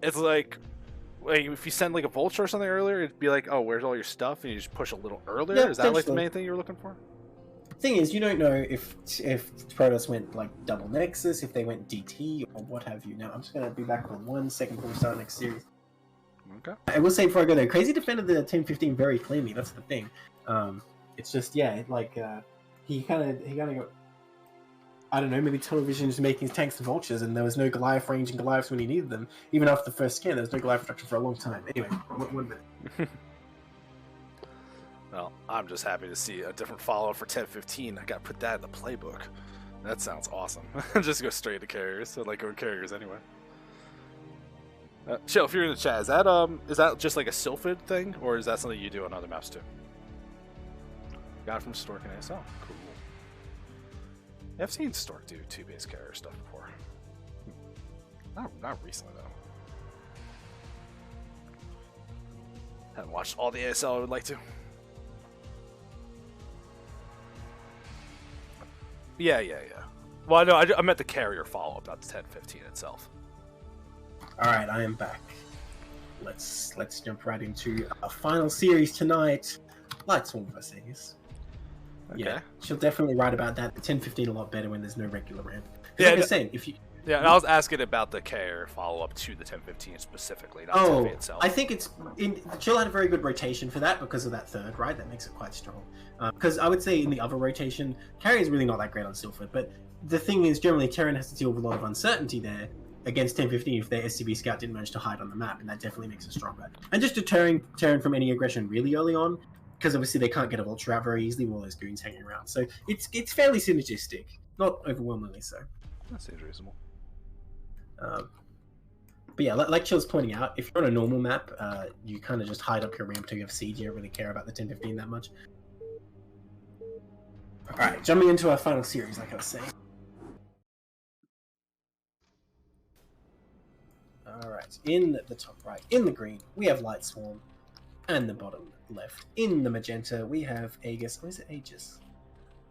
it's like if you send like a vulture or something earlier, it'd be like, oh, where's all your stuff? And you just push a little earlier? Yeah, is that like the main thing you were looking for? Thing is, you don't know if Protoss went like double Nexus, if they went DT, or what have you. Now, I'm just going to be back for 1 second before we start the next series. Okay. I will say before I go there, Crazy defended the 1015 very cleanly. That's the thing. It's just he kind of got, I don't know, maybe television is making his tanks and vultures, and there was no Goliath range and Goliaths when he needed them. Even after the first scan, there was no Goliath production for a long time. Anyway, 1 minute. Well, I'm just happy to see a different follow-up for 1015. I got to put that in the playbook. That sounds awesome. Just go straight to carriers. I like going carriers anyway. Chill, if you're in the chat, is that just like a Sylphid thing, or is that something you do on other maps too? Got it from Stork and ASL. Cool. Yeah, I've seen Stork do 2-base carrier stuff before. Not recently though. Haven't watched all the ASL I would like to. Yeah. Well, no, I meant the carrier follow-up, not the 1015 itself. All right, I am back. Let's jump right into our final series tonight. Lightsworn vs Aegis. Okay. Yeah, she'll definitely write about that. The 1015 a lot better when there's no regular ramp. Yeah, like I was saying, if you. Yeah, and I was asking about the carrier follow-up to the 1015 specifically, not 1015 itself. I think Chill had a very good rotation for that because of that 3rd, right? That makes it quite strong. Because I would say in the other rotation, carrier is really not that great on Sylphid, but the thing is, generally, Terran has to deal with a lot of uncertainty there against 1015 if their SCV scout didn't manage to hide on the map, and that definitely makes it stronger. And just deterring Terran from any aggression really early on, because obviously they can't get a vulture out very easily with all those goons hanging around. So it's fairly synergistic, not overwhelmingly so. That seems reasonable. But yeah, like Chill's pointing out, if you're on a normal map, you kind of just hide up your ramp till you have siege. You don't really care about the 1015 that much. Alright, jumping into our final series, like I was saying. Alright, in the top right, in the green, we have Lightsworn, and the bottom left, in the magenta, we have Aegis. Or is it Aegis?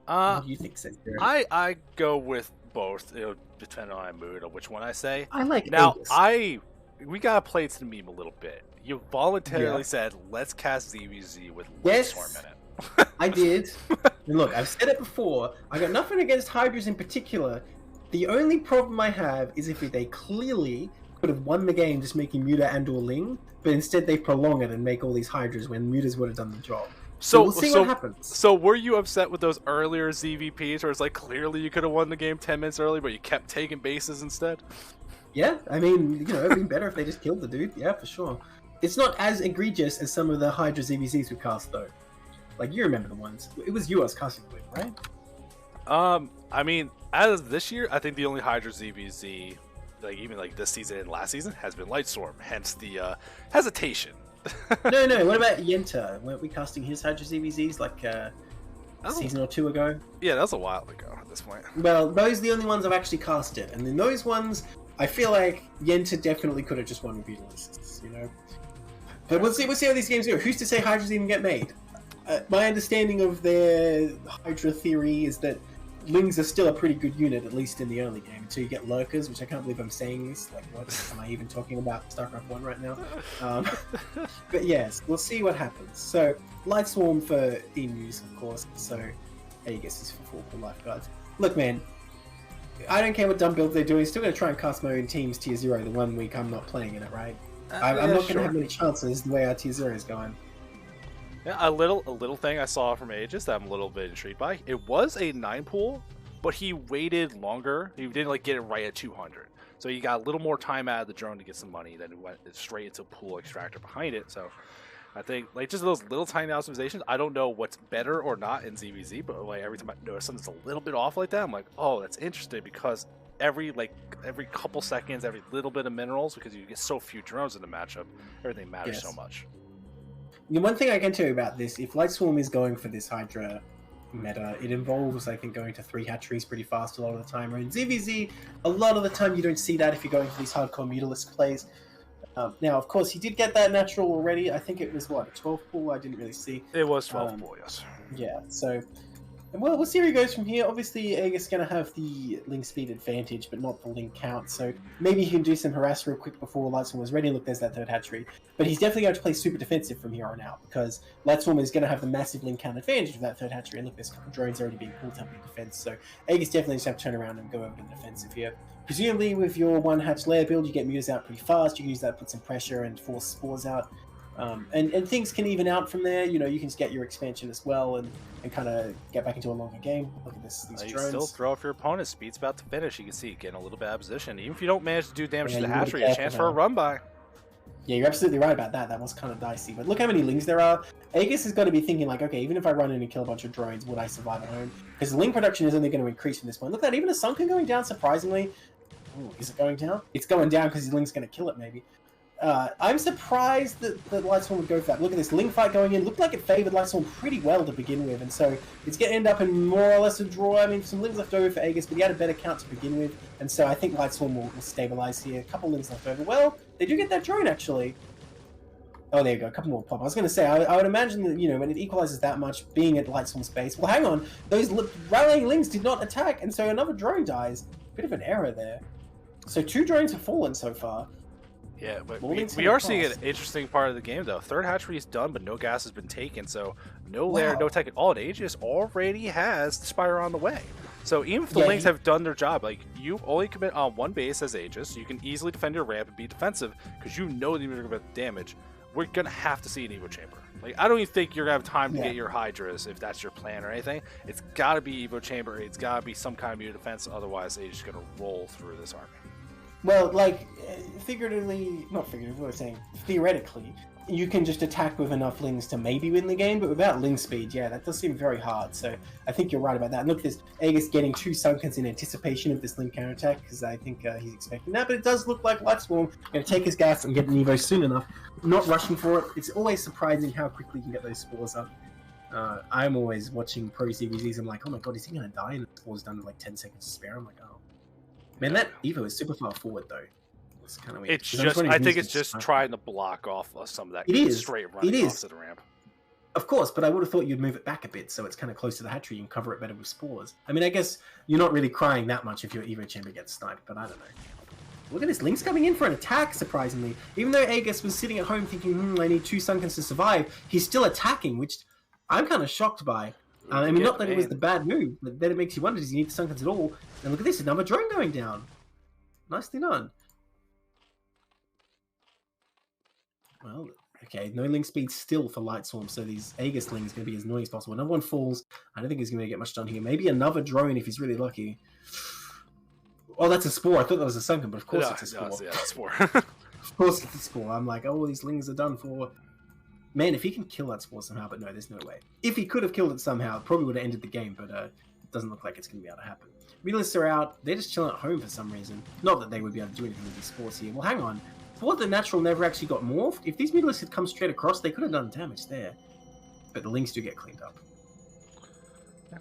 What do you think, Saetzero? I go with both. It'll depend on my mood on which one I say. I like now. Aegis. We gotta play to the meme a little bit. You voluntarily said, "Let's cast ZVZ with Lightsworn in it." I did. And look, I've said it before. I got nothing against Hydras in particular. The only problem I have is if they clearly could have won the game just making Muta and or Ling, but instead they prolong it and make all these Hydras when Mutas would have done the job. So we'll see what happens. So were you upset with those earlier ZVPs where it's like clearly you could have won the game 10 minutes early, but you kept taking bases instead? Yeah, I mean, it'd been better if they just killed the dude. Yeah, for sure. It's not as egregious as some of the Hydra ZVZs we cast, though. Like, you remember the ones. It was you I was casting with, right? I mean, as of this year, I think the only Hydra ZVZ, like even like this season and last season, has been Lightstorm. Hence the hesitation. No. What about Yenta? Weren't we casting his Hydra ZVZs like a season or two ago? Yeah, that was a while ago at this point. Well, those are the only ones I've actually casted, and then those ones I feel like Yenta definitely could have just won with Vitalists, you know? But we'll see how these games go. Who's to say Hydras even get made? My understanding of their Hydra theory is that Lings are still a pretty good unit, at least in the early game, until you get Lurkers, which I can't believe I'm saying this. Like, what am I even talking about StarCraft 1 right now? But yes, we'll see what happens. So, Light Swarm for emus, of course, so Aegis is for Lifeguards. Look, man, I don't care what dumb build they're doing, still going to try and cast my own team's tier 0 the 1 week I'm not playing in it, right? I'm not going to have many chances the way our tier 0 is going. Yeah, a little thing I saw from Aegis that I'm a little bit intrigued by. It was a 9 pool, but he waited longer. He didn't like get it right at 200, so he got a little more time out of the drone to get some money. Then it went straight into pool extractor behind it. So I think like just those little tiny optimizations. I don't know what's better or not in ZVZ, but like every time I notice something's a little bit off like that, I'm like, oh, that's interesting because every couple seconds, every little bit of minerals, because you get so few drones in the matchup, everything matters so much. The one thing I can tell you about this, if Light Swarm is going for this Hydra meta, it involves, I think, going to 3 hatcheries pretty fast a lot of the time. Or in ZVZ, a lot of the time you don't see that if you're going for these hardcore Mutalist plays. Now, of course, he did get that natural already. I think it was, what, a 12 pool? I didn't really see. It was 12 pool, yes. Yeah, so... Well, we'll see where he goes from here. Obviously, Aegis is going to have the link speed advantage, but not the link count, so maybe he can do some harass real quick before Lightswarm was ready. Look, there's that 3rd hatchery. But he's definitely going to play super defensive from here on out, because Lightswarm is going to have the massive link count advantage of that 3rd hatchery. And look, there's drones already being pulled up in defense, so Aegis definitely just have to turn around and go over to the defensive here. Presumably, with your 1-hatch layer build, you get mutas out pretty fast. You can use that to put some pressure and force spores out. And things can even out from there. You know, you can just get your expansion as well and kind of get back into a longer game. Look at these drones. You still throw off your opponent. Speed's about to finish. You can see it getting a little bit out of position. Even if you don't manage to do damage to the hatchery, a chance for a run by. Yeah, you're absolutely right about that. That was kind of dicey. But look how many lings there are. Aegis is going to be thinking like, okay, even if I run in and kill a bunch of drones, would I survive at home? Because the ling production is only going to increase from this point. Look at that. Even a sunken going down, surprisingly. Ooh, is it going down? It's going down because his ling's going to kill it, maybe. I'm surprised that Lightswarm would go for that. Look at this Ling fight going in. Looked like it favored Lightswarm pretty well to begin with, and so it's going to end up in more or less a draw. I mean, some Lings left over for Aegis, but he had a better count to begin with, and so I think Lightswarm will stabilize here. A couple Lings left over. Well, they do get that drone, actually. Oh, there you go. A couple more pop. I was going to say, I would imagine that, you know, when it equalizes that much, being at Lightswarm's base... Well, hang on. Those rallying Lings did not attack, and so another drone dies. Bit of an error there. So 2 drones have fallen so far. Yeah, but we are seeing an interesting part of the game, though. 3rd hatchery is done, but no gas has been taken, so no lair, no tech at all. And Aegis already has the Spire on the way. So even if the Lings have done their job, like, you only commit on 1 base as Aegis, you can easily defend your ramp and be defensive, because you know that you're going to get damage. We're going to have to see an Evo Chamber. Like, I don't even think you're going to have time to get your Hydras, if that's your plan or anything. It's got to be Evo Chamber, it's got to be some kind of muted defense, otherwise Aegis is going to roll through this army. Well, like, not figuratively, what I'm saying, theoretically, you can just attack with enough Lings to maybe win the game, but without Ling speed, yeah, that does seem very hard, so I think you're right about that. And look, there's Aegis getting 2 Sunkens in anticipation of this Ling counterattack, because I think he's expecting that, but it does look like Lightswarm going to take his gas and get an Evo soon enough, not rushing for it. It's always surprising how quickly you can get those spores up. I'm always watching Pro CVZs, I'm like, oh my god, is he going to die? And the spore's done with like 10 seconds to spare. I'm like, oh. Man, that Evo is super far forward, though. It's kind of weird. It's just, I think it's just trying to block off some of that straight running off to the ramp. Of course, but I would have thought you'd move it back a bit so it's kind of close to the hatchery and cover it better with spores. I mean, I guess you're not really crying that much if your Evo Chamber gets sniped, but I don't know. Look at this, Link's coming in for an attack, surprisingly. Even though Aegis was sitting at home thinking, I need 2 Sunkens to survive, he's still attacking, which I'm kind of shocked by. I mean, not that it was the bad move, but then it makes you wonder, does he need the Sunkens at all? And look at this, another drone going down. Nicely done. Well, okay, no Ling speed still for Lightswarm, so these Aegis Lings are going to be as annoying as possible. Another one falls. I don't think he's going to get much done here. Maybe another drone if he's really lucky. Oh, that's a spore. I thought that was a Sunken, but of course it's a spore. Yeah, it's a spore. Of course it's a spore. I'm like, oh, these Lings are done for. Man, if he can kill that spore somehow, but no, there's no way. If he could have killed it somehow, it probably would have ended the game, but it doesn't look like it's going to be able to happen. Realists are out. They're just chilling at home for some reason. Not that they would be able to do anything with these spores here. Well, hang on. Thought the natural never actually got morphed. If these Mutalisks had come straight across, they could have done damage there. But the Lings do get cleaned up.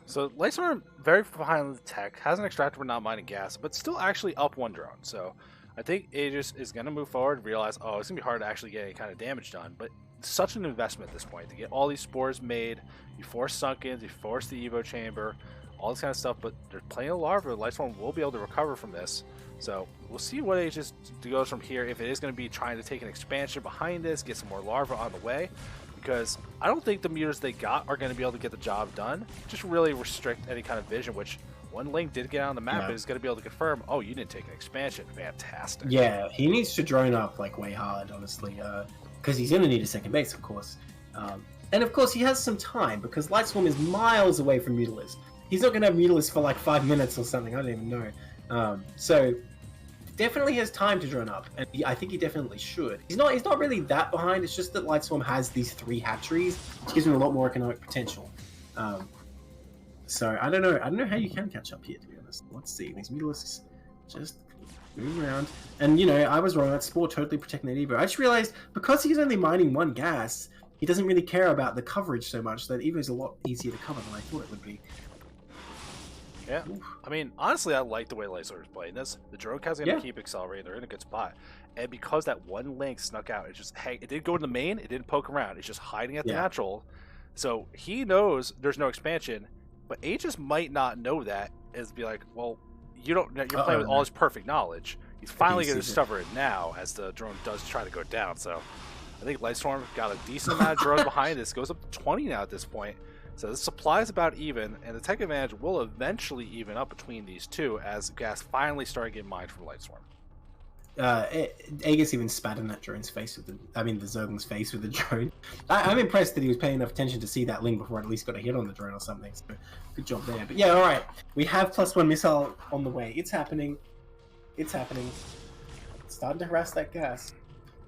So Lightswarm very behind the tech, has an extractor but not mining gas, but still actually up 1 drone. So I think Aegis is going to move forward, realize, oh, it's going to be hard to actually get any kind of damage done, but it's such an investment at this point to get all these spores made. You force Sunkens, you force the Evo Chamber, all this kind of stuff, but there's plenty of larvae. Lightstorm will be able to recover from this. So we'll see what Aegis goes from here, if it is going to be trying to take an expansion behind this, get some more larvae on the way, because I don't think the meters they got are going to be able to get the job done. Just really restrict any kind of vision, which one link did get on the map, but is going to be able to confirm, oh, you didn't take an expansion. Fantastic. Yeah, he needs to drone up like way hard, honestly, because he's going to need a second base, of course. And of course, he has some time, because Lightstorm is miles away from Mutalisk. He's not going to have Mutalisk for like 5 minutes or something, I don't even know. So definitely has time to drone up, and I think he definitely should. He's not really that behind. It's just that Lightstorm has these 3 hatcheries, which gives him a lot more economic potential. So I don't know how you can catch up here, to be honest. Let's see. These Mutalisks just move around, and I was wrong. That Spore totally protecting that Evo. I just realized because he's only mining 1 gas, he doesn't really care about the coverage so much. That Evo is a lot easier to cover than I thought it would be. Yeah, I mean, honestly, I like the way Lightstorm is playing this. The drone cats are going to keep accelerating. They're in a good spot. And because that one link snuck out, it didn't go to the main, it didn't poke around. It's just hiding at the natural. So he knows there's no expansion, but Aegis might not know that. Is be like, well, you're playing with all his perfect knowledge. He's finally going to discover it now as the drone does try to go down. So I think Lightstorm got a decent amount of drones behind this. Goes up to 20 now at this point. So the supply is about even, and the tech advantage will eventually even up between these two as gas finally started getting mined from Lightstorm. Aegis even spat in that drone's face with the Zergling's face with the drone. I'm impressed that he was paying enough attention to see that link before it at least got a hit on the drone or something. So good job there. But yeah, all right, we have +1 missile on the way. It's happening. It's happening. It's starting to harass that gas.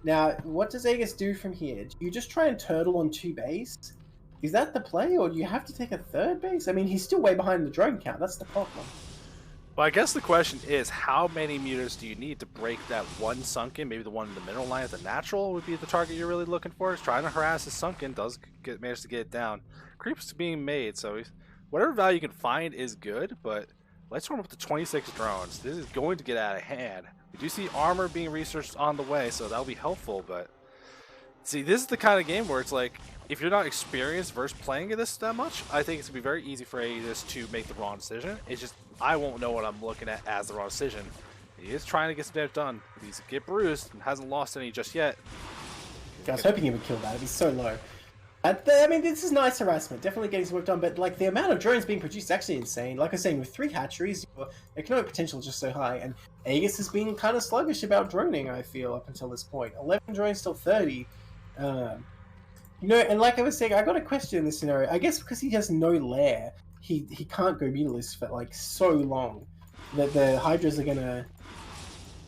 Now, what does Aegis do from here? Do you just try and turtle on 2 base? Is that the play, or do you have to take a 3rd base? I mean, he's still way behind the drone count. That's the problem. Well, I guess the question is, how many meters do you need to break that one sunken? Maybe the one in the middle line at the natural would be the target you're really looking for. He's trying to harass his sunken, manage to get it down. Creeps being made, so whatever value you can find is good, but let's warm up to 26 drones. This is going to get out of hand. We do see armor being researched on the way, so that'll be helpful, but see, this is the kind of game where it's like, if you're not experienced versus playing this that much, I think it's going to be very easy for Aegis to make the wrong decision. It's just, I won't know what I'm looking at as the wrong decision. He is trying to get some damage done. He's get bruised and hasn't lost any just yet. I was hoping he would kill that. It'd be so low. I mean, this is nice harassment. Definitely getting some work done, but like the amount of drones being produced is actually insane. Like I was saying, with 3 hatcheries, your economic potential is just so high, and Aegis has been kind of sluggish about droning, I feel, up until this point. 11 drones, still 30. And like I was saying, I got a question in this scenario. I guess because he has no lair, he can't go Mutalisk for like so long that the Hydras are gonna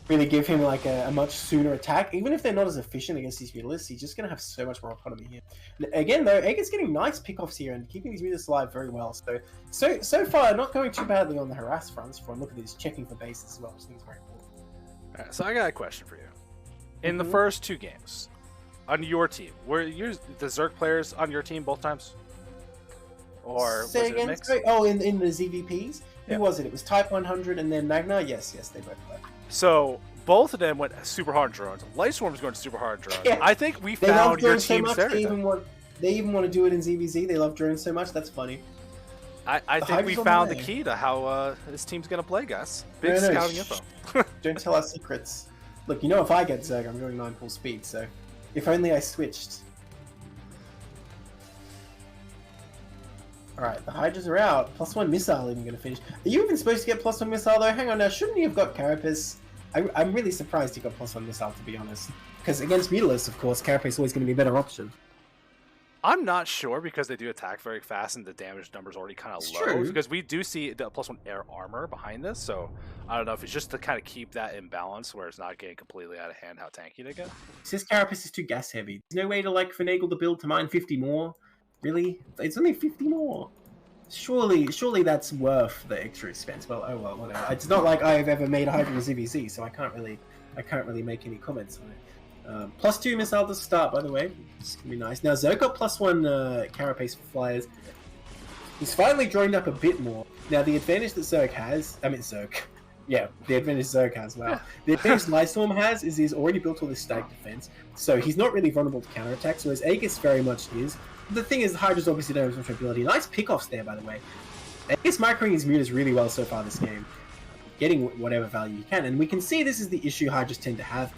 really give him like a much sooner attack. Even if they're not as efficient against these Mutalisks, he's just gonna have so much more economy here. And again, though, Aegis getting nice pickoffs here and keeping these Mutalisks alive very well. So far, not going too badly on the harass fronts. For look at this, checking for bases as well, which I think is very important. All right, so I got a question for you. In the first 2 games, on your team, were the Zerg players on your team both times? Or was it a mix? Oh, in the ZVPs? Who was it? It was Type 100 and then Magna? Yes, they both were. So, both of them went super hard drones. Lightstorm's going super hard drones. Yeah. I think we found your team's stereotype. They even want to do it in ZVZ. They love drones so much. That's funny. I think we found the key to how this team's going to play, guys. Big scouting info. Don't tell our secrets. Look, if I get Zerg, I'm going 9 full speed, so if only I switched. Alright, the Hydras are out. +1 missile even going to finish. Are you even supposed to get +1 missile though? Hang on now, shouldn't you have got Carapace? I'm really surprised you got +1 missile, to be honest. Because against Mutalisk, of course, Carapace is always going to be a better option. I'm not sure because they do attack very fast and the damage number is already kind of low. True. Because we do see the +1 air armor behind this, so I don't know if it's just to kind of keep that in balance where it's not getting completely out of hand how tanky they get. It says Carapace is too gas heavy. There's no way to like finagle the build to mine 50 more. Really? It's only 50 more. Surely that's worth the extra expense. Well, oh well, whatever. It's not like I've ever made a Hydra ZVZ, so I can't really make any comments on it. +2 missile to start, by the way. It's gonna be nice. Now Zerg got +1 Carapace for flyers. He's finally droned up a bit more. Now the advantage that Zerg has, Yeah, the advantage Zerg has, well. Yeah. The advantage Lightstorm has is he's already built all this static defense, so he's not really vulnerable to counterattacks, whereas Aegis very much is. The thing is, the Hydra's obviously don't have much ability. Nice pickoffs there, by the way. Aegis microing his mutas really well so far this game, getting whatever value you can, and we can see this is the issue Hydras tend to have,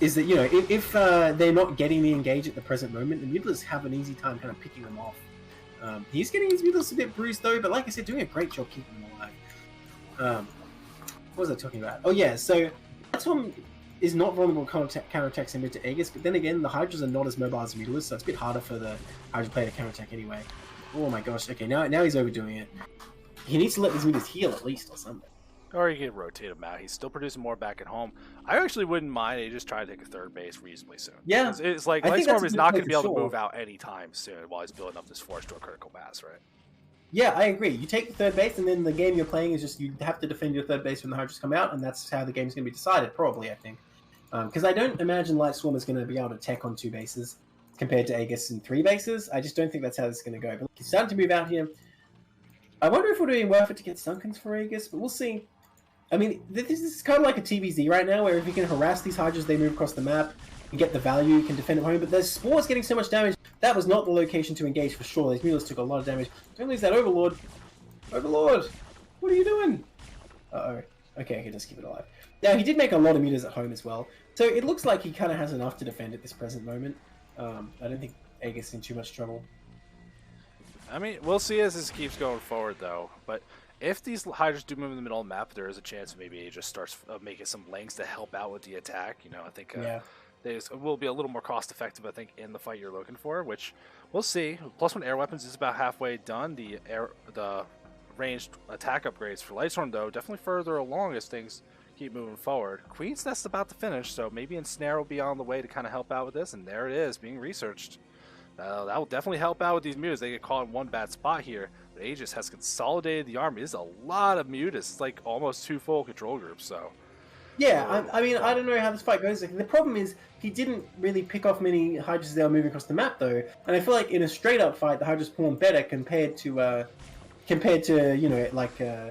is that, you know, if they're not getting the engage at the present moment, the mutas have an easy time kind of picking them off. He's getting his mutas a bit bruised though, but like I said, doing a great job keeping them alive. What was I talking about? Oh yeah, so Lightstorm is not vulnerable to counterattacks similar to Aegis, but then again, the Hydras are not as mobile as Mutilus, so it's a bit harder for the Hydra player to counterattack anyway. Oh my gosh, okay, now he's overdoing it. He needs to let these Mutas heal at least or something. Or you can rotate him out. He's still producing more back at home. I actually wouldn't mind Aegis trying to take a third base reasonably soon. Yeah. It's like Lightstorm is not going to be able to move out anytime soon while he's building up this force to a critical mass, right? Yeah, I agree. You take the third base, and then the game you're playing is just you have to defend your third base when the Hydras come out, and that's how the game's going to be decided, probably, I think. Because I don't imagine Lightstorm is going to be able to tech on 2 bases compared to Aegis in 3 bases. I just don't think that's how this is going to go. But he's starting to move out here. I wonder if it would be worth it to get Sunkens for Aegis, but we'll see. I mean, this is kind of like a TVZ right now, where if you can harass these Hydras, they move across the map, you get the value, you can defend at home, but there's Spores getting so much damage. That was not the location to engage for sure. These Mulas took a lot of damage. Don't lose that Overlord. Overlord! What are you doing? Uh-oh. Okay, I can just keep it alive. Now, he did make a lot of Mutas at home as well, so it looks like he kind of has enough to defend at this present moment. I don't think Aegis is in too much trouble. I mean, we'll see as this keeps going forward, though, but if these Hydras do move in the middle of the map, there is a chance maybe Aegis starts making some lanes to help out with the attack. You know, I think they will be a little more cost-effective, I think, in the fight you're looking for, which we'll see. +1 air weapons is about halfway done. The ranged attack upgrades for Lightstorm, though, definitely further along as things keep moving forward. Queen's Nest about to finish, so maybe Ensnare will be on the way to kind of help out with this, and there it is, being researched. That will definitely help out with these mutas. They get caught in one bad spot here, but Aegis has consolidated the army. This is a lot of mutas. It's like almost 2 full control groups, so... Yeah, I mean, I don't know how this fight goes. Like, the problem is, he didn't really pick off many Hydras that were moving across the map, though. And I feel like in a straight-up fight, the Hydras perform better compared to Mutas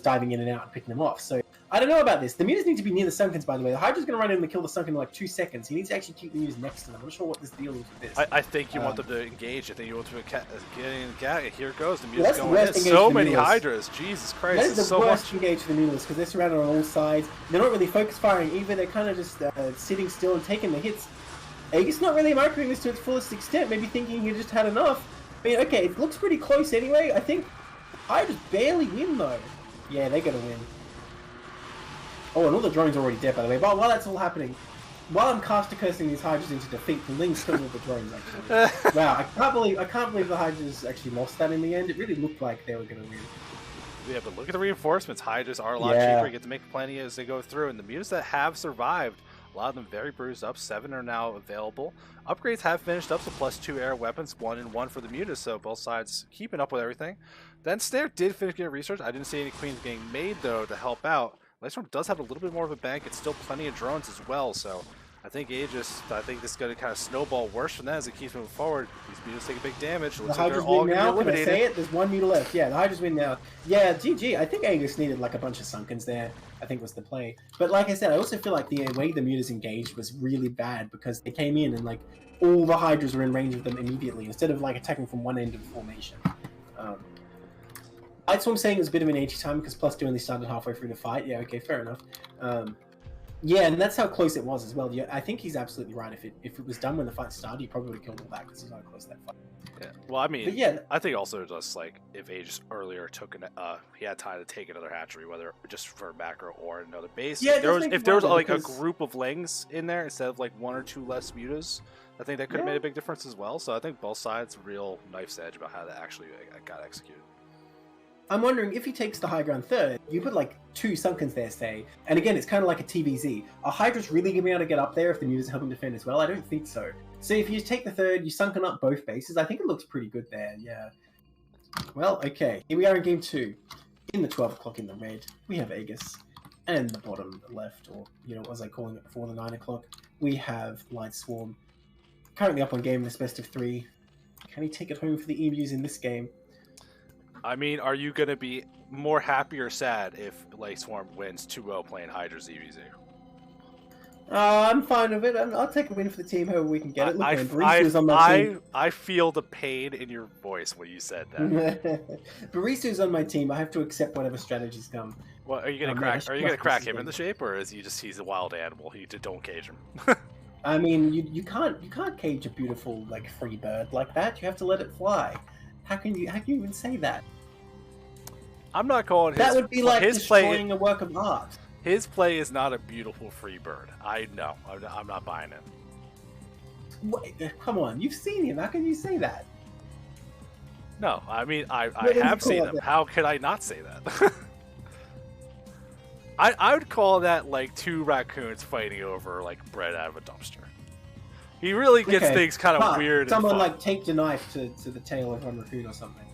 diving in and out and picking them off. So, I don't know about this. The Mutas need to be near the Sunkens, by the way. The Hydra's going to run in and kill the Sunken in like 2 seconds. He needs to actually keep the Mutas next to them. I'm not sure what this deal is with this. I think you want them to engage. I think you want to get in the gag. Here it goes. The Mutas going in. So many Hydras. Jesus Christ. That is the worst engage for the Mutas because they're surrounded on all sides. They're not really focus firing either. They're kind of just sitting still and taking the hits. Aegis not really microing this to its fullest extent, maybe thinking he just had enough. I mean, okay, it looks pretty close anyway. I think Hydras barely win, though. Yeah, they're going to win. Oh, and all the drones are already dead, by the way. But while that's all happening, while I'm caster cursing these Hydras into defeat, the Lings killed all the drones, actually. Wow, I can't believe the Hydras actually lost that in the end. It really looked like they were going to win. Yeah, but look at the reinforcements. Hydras are a lot cheaper. You get to make plenty as they go through. And the mutas that have survived, a lot of them very bruised up. 7 are now available. Upgrades have finished up, so +2 air weapons, 1 and 1 for the mutas, so both sides keeping up with everything. Then Snare did finish getting research. I didn't see any queens getting made, though, to help out. Lightstorm does have a little bit more of a bank. It's still plenty of drones as well, so I think this is going to kind of snowball worse from that as it keeps moving forward. These mutas take a big damage. It looks like they're all going to be eliminated. Can I say it? There's 1 muta left. Yeah, the Hydras win now. Yeah, GG. I think Aegis needed like a bunch of Sunkens there, I think was the play. But like I said, I also feel like the way the mutas engaged was really bad because they came in and like all the Hydras were in range of them immediately instead of like attacking from one end of the formation. That's what I'm saying. It was a bit of an edgy time because +2 only started halfway through the fight. Yeah, okay, fair enough. Yeah, and that's how close it was as well. Yeah, I think he's absolutely right. If it was done when the fight started, he probably would have killed all that because he's not close to that fight. Yeah. Well, I mean, yeah, I think also just like if Aegis earlier took he had time to take another hatchery, whether just for macro or another base. Yeah, if there was like a group of Lings in there instead of like 1 or 2 less mutas, I think that could have made a big difference as well. So I think both sides real knife's edge about how that actually got executed. I'm wondering if he takes the high ground third, you put like 2 Sunkens there, say, and again, it's kind of like a TVZ. Are Hydra's really going to be able to get up there if the mutas help him defend as well? I don't think so. So if you take the third, you sunken up both bases. I think it looks pretty good there, yeah. Well, okay, here we are in game 2. In the 12 o'clock in the red, we have Aegis. And the bottom left, or, you know, what was I calling it before, the 9 o'clock, we have Lightswarm. Currently up on game in this best of 3. Can he take it home for the emus in this game? I mean, are you going to be more happy or sad if Light Swarm wins 2-0 playing Hydra ZVZ? I'm fine with it. I'll take a win for the team, however we can get it. Look, I feel the pain in your voice when you said that. Barisu's on my team. I have to accept whatever strategies come. Well, are you gonna crack? Are you gonna crack him in the shape, or is he's a wild animal? You don't cage him. I mean, you can't cage a beautiful like free bird like that. You have to let it fly. How can you even say that? I'm not calling that would be like destroying a work of art. His play is not a beautiful free bird. I know. I'm not buying it. Wait, come on, you've seen him. How can you say that? No, I mean I have seen him. How could I not say that? I would call that like two raccoons fighting over like bread out of a dumpster. He really gets things kind of weird. Someone like taped a knife to the tail of one raccoon or something.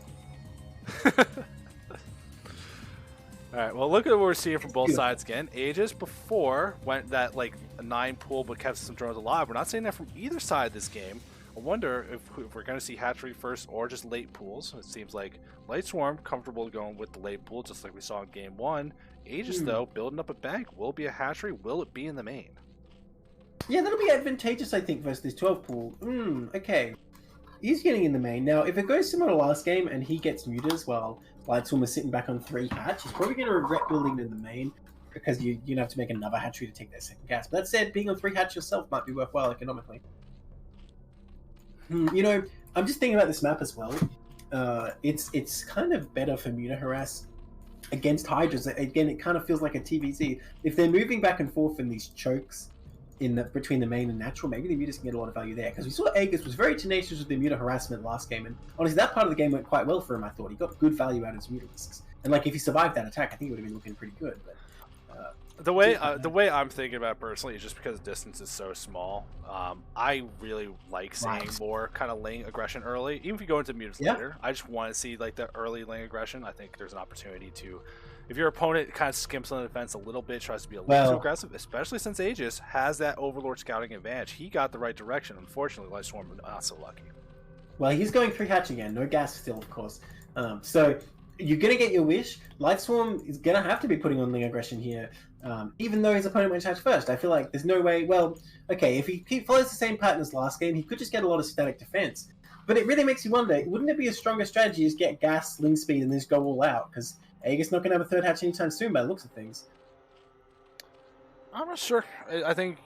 All right, well, look at what we're seeing from both sides again. Aegis before went that like a 9 pool but kept some drones alive. We're not seeing that from either side of this game. I wonder if we're going to see hatchery first or just late pools. It seems like Light Swarm comfortable going with the late pool, just like we saw in game 1. Aegis, though, building up a bank. Will it be a hatchery? Will it be in the main? Yeah, that'll be advantageous, I think, versus this 12 pool. Okay. He's getting in the main. Now, if it goes similar to last game and he gets muted as well, Light Swarm is sitting back on 3 hatch, he's probably going to regret building in the main because you're going to have to make another hatchery to take that second gas. But that said, being on 3 hatch yourself might be worthwhile economically. You know, I'm just thinking about this map as well. It's kind of better for Muta Harass against Hydras. Again, it kind of feels like a TVZ. If they're moving back and forth in these chokes between the main and natural, maybe the Mutas can get a lot of value there. Because we saw Aegis was very tenacious with the Muta harassment last game, and honestly, that part of the game went quite well for him. I thought he got good value out of his Mutalisks, and like if he survived that attack, I think he would have been looking pretty good. But the way I'm thinking about it personally is just because the distance is so small. I really like seeing more kind of lane aggression early. Even if you go into Mutas later, I just want to see like the early lane aggression. I think there's an opportunity to. If your opponent kind of skimps on the defense a little bit, tries to be a little too aggressive, especially since Aegis has that Overlord scouting advantage, he got the right direction. Unfortunately, Light Swarm not so lucky. Well, he's going 3 hatch again. No gas still, of course. So you're going to get your wish. Light Swarm is going to have to be putting on Ling aggression here, even though his opponent went hatch first. I feel like there's no way... Well, okay, if he follows the same pattern as last game, he could just get a lot of static defense. But it really makes you wonder, wouldn't it be a stronger strategy to get gas, Ling speed, and then just go all out? Because Aegis not going to have a 3rd hatch anytime soon by the looks of things. I'm not sure. I think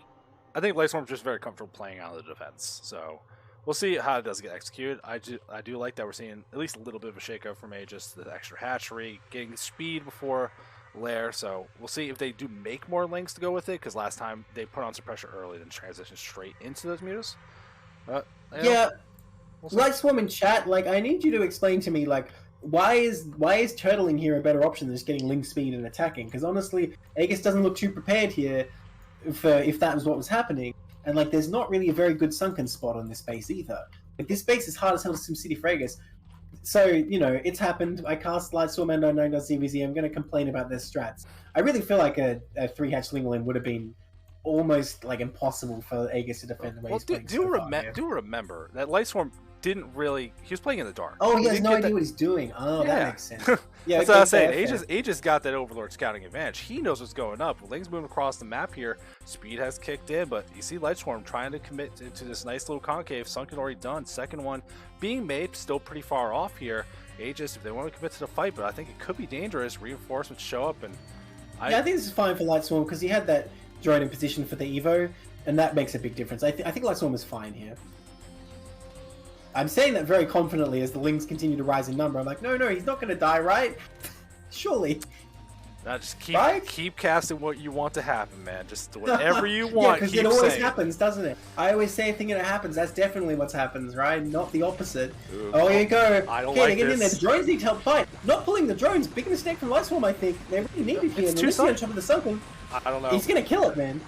Light Swarm's just very comfortable playing out of the defense. So we'll see how it does get executed. I do like that we're seeing at least a little bit of a shakeup from Aegis, the extra hatchery, getting speed before Lair. So we'll see if they do make more links to go with it, because last time they put on some pressure early and transition straight into those mutas. Yeah, Light Swarm in chat, like, I need you to explain to me, like, why is turtling here a better option than just getting link speed and attacking? Because honestly, Aegis doesn't look too prepared here for if that was what was happening. And like, there's not really a very good sunken spot on this base either. Like, this base is hard as hell to SimCity for Aegis. So, you know, it's happened. I cast Light Swarm and 99.CVZ. I'm going to complain about their strats. I really feel like a 3-hatch Lingolan would have been almost like impossible for Aegis to defend the way he's playing. Do remember that Light Swarm didn't really. He was playing in the dark. Oh, he has no idea what he's doing. Oh, that makes sense. Yeah, that's what I was saying. Aegis got that Overlord scouting advantage. He knows what's going up. Ling's moving across the map here. Speed has kicked in, but you see Light Swarm trying to commit to this nice little concave. Sunken already done. Second one being made, still pretty far off here. Aegis, if they want to commit to the fight, but I think it could be dangerous. Reinforcements show up, and I think this is fine for Light Swarm because he had that drone in position for the Evo, and that makes a big difference. I think Light Swarm is fine here. I'm saying that very confidently as the Lings continue to rise in number. I'm like, no, he's not going to die, right? Surely. Now just keep casting what you want to happen, man. Just whatever you want. Yeah, because it always happens, doesn't it? I always say a thing and it happens. That's definitely what happens, right? Not the opposite. Ooh, oh, here you go. I don't like get this. In there. The drones need to help fight. Not pulling the drones. Big mistake from Light Swarm, I think. They really needed here. It's too on top of the Sunken. I don't know. He's going to kill it, man.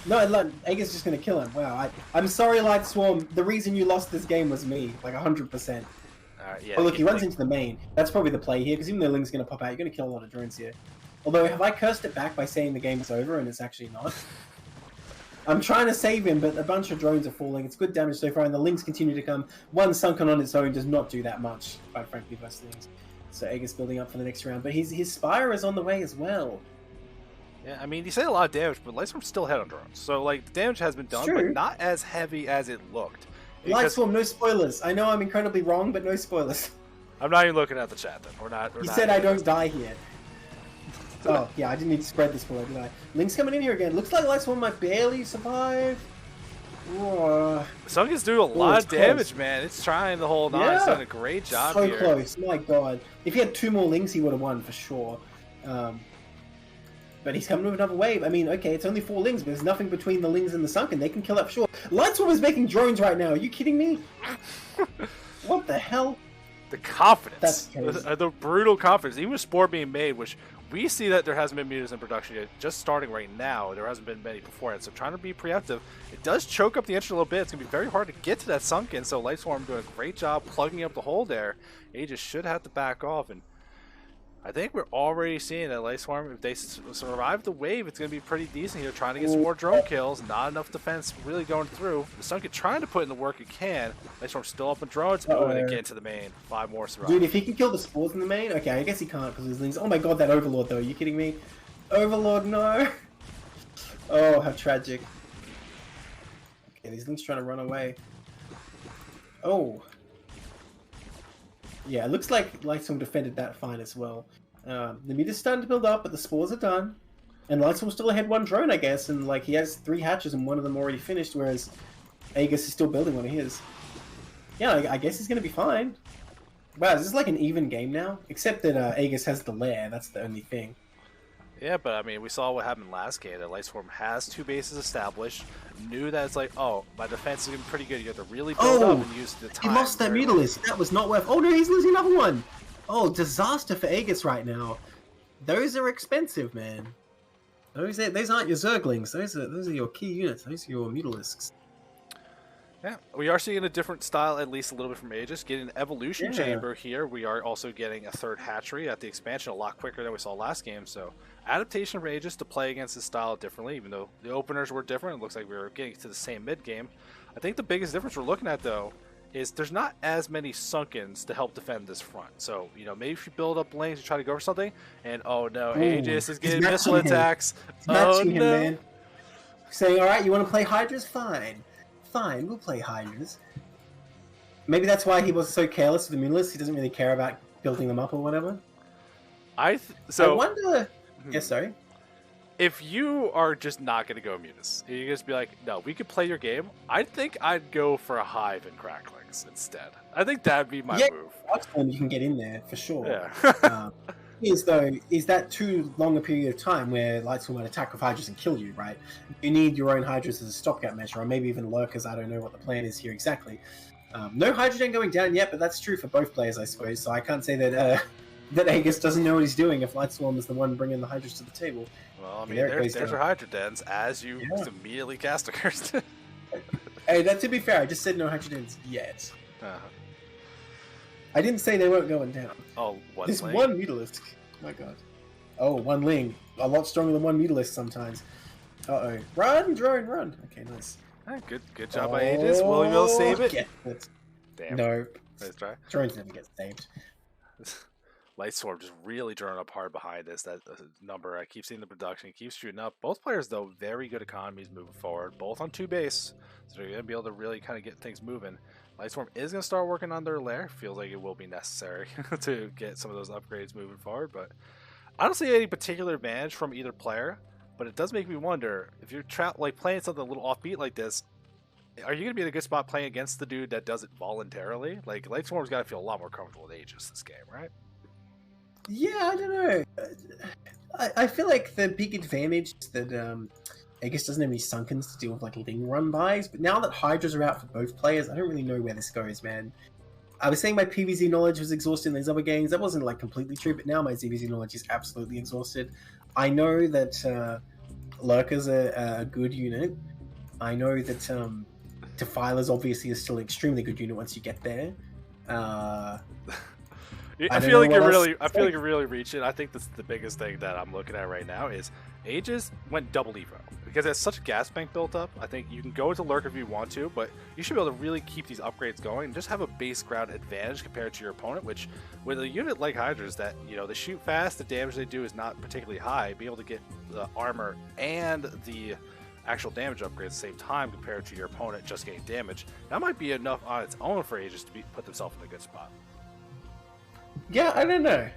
No, Aegis is just going to kill him. Wow. I'm sorry, Light Swarm. The reason you lost this game was me. Like 100%. Yeah, oh, look, he runs into the main. That's probably the play here, because even though Ling's going to pop out, you're going to kill a lot of drones here. Although, have I cursed it back by saying the game is over and it's actually not? I'm trying to save him, but a bunch of drones are falling. It's good damage so far, and the Lings continue to come. One sunken on its own does not do that much, quite frankly, versus Lings. So Aegis building up for the next round, but his Spire is on the way as well. Yeah, I mean, he said a lot of damage, but Lightstorm's still ahead on drones. So, like, the damage has been done, but not as heavy as it looked. Lightstorm, no spoilers. I know I'm incredibly wrong, but no spoilers. I'm not even looking at the chat, then. He said I don't die here. Oh, yeah, I didn't need to spread this spoiler, did I? Link's coming in here again. Looks like Lightstorm might barely survive. Sunken's doing a lot of damage, man. It's trying the whole nine. It's doing a great job here. So close, my god. If he had 2 more Links, he would have won for sure. But he's coming with another wave. I mean, okay, it's only 4 Lings, but there's nothing between the Lings and the Sunken. They can kill that for sure. Lightstorm is making drones right now. Are you kidding me? What the hell? The confidence. That's crazy. The brutal confidence. Even with Spore being made, which we see that there hasn't been mutas in production yet. Just starting right now. There hasn't been many beforehand. So trying to be preemptive. It does choke up the entry a little bit. It's going to be very hard to get to that Sunken. So Lightstorm doing a great job plugging up the hole there. Aegis should have to back off. And I think we're already seeing that Lightstorm, if they survive the wave, it's going to be pretty decent here. Trying to get some more drone kills. Not enough defense really going through. The Sunken trying to put in the work it can. Lightstorm still up in drones. Oh, and again to the main. 5 more survive. Dude, if he can kill the spores in the main, okay, I guess he can't because his Lings. Oh my god, that Overlord though. Are you kidding me? Overlord, no. Oh, how tragic. Okay, these Lings trying to run away. Oh. Yeah, it looks like Lightstorm defended that fine as well. The mid is starting to build up, but the spores are done. And Lightstorm still ahead 1 drone, I guess, and like he has 3 hatches and 1 of them already finished, whereas Aegis is still building one of his. Yeah, I guess he's going to be fine. Wow, this is like an even game now, except that Aegis has the lair, that's the only thing. Yeah, but I mean, we saw what happened last game. That Lightstorm has 2 bases established. Knew that it's like, oh, my defense is going to be pretty good. You have to really build up and use the time. He lost that Mutalisk. That was not worth. Oh no, he's losing another one. Oh, disaster for Aegis right now. Those are expensive, man. Those aren't your Zerglings. Those are your key units. Those are your Mutalisks. Yeah, we are seeing a different style, at least a little bit from Aegis. Getting an evolution chamber here. We are also getting a 3rd hatchery at the expansion a lot quicker than we saw last game. So adaptation for Aegis to play against this style differently, even though the openers were different. It looks like we were getting to the same mid game. I think the biggest difference we're looking at though is there's not as many Sunkens to help defend this front. So, you know, maybe if you build up lanes, you try to go for something, and oh no, Aegis is getting missile attacks. Oh no. Man. Saying, all right, you want to play Hydras? Fine. Fine, we'll play Hydras. Maybe that's why he was so careless with the Mutalisk. He doesn't really care about building them up or whatever. I wonder... Yeah, sorry. If you are just not going to go Mutas, you just be like, no, we could play your game, I think I'd go for a Hive and Cracklings instead. I think that'd be my move. One you can get in there, for sure. Yeah. Is that too long a period of time where Lightstorm might attack with Hydras and kill you, right? You need your own Hydras as a stopgap measure, or maybe even Lurkers. I don't know what the plan is here exactly. No Hydrogen going down yet, but that's true for both players, I suppose. So I can't say that that Aegis doesn't know what he's doing if Lightstorm is the one bringing the Hydras to the table. Well, I mean, there's your Hydrodens as you immediately cast a curse. Hey, to be fair, I just said no Hydrodens yet. I didn't say they weren't going down. Oh, There's one Mutalisk. Oh my god. Oh, 1 Ling. A lot stronger than 1 Mutalisk sometimes. Uh-oh. Run, drone, run. Okay, nice. Good job by Aegis. Will we be able to save it? Damn. Nope. Nice try. Drones never get saved. Lightstorm just really drawing up hard behind this. That number, I keep seeing the production. It keeps shooting up. Both players, though, very good economies moving forward. Both on 2 base. So they're going to be able to really kind of get things moving. Lightstorm is going to start working on their lair. Feels like it will be necessary to get some of those upgrades moving forward. But I don't see any particular advantage from either player. But it does make me wonder, if you're playing something a little offbeat like this, are you going to be in a good spot playing against the dude that does it voluntarily? Like, Lightstorm's got to feel a lot more comfortable with Aegis this game, right? Yeah, I don't know. I feel like the big advantage is that Aegis doesn't have any Sunkens to deal with like Ling run bys, but now that Hydras are out for both players, I don't really know where this goes, man. I was saying my PvZ knowledge was exhausted in these other games. That wasn't like completely true, but now my ZvZ knowledge is absolutely exhausted. I know that Lurkers are a good unit. I know that Defilers obviously is still an extremely good unit once you get there. I feel like you're really reaching. I think this is the biggest thing that I'm looking at right now is Aegis went double Evo because it's such a gas bank built up. I think you can go into Lurker if you want to, but you should be able to really keep these upgrades going and just have a base ground advantage compared to your opponent. Which with a unit like Hydra's that they shoot fast, the damage they do is not particularly high. Be able to get the armor and the actual damage upgrade at the same time compared to your opponent just getting damage. That might be enough on its own for Aegis to put themselves in a good spot. Yeah, I don't know.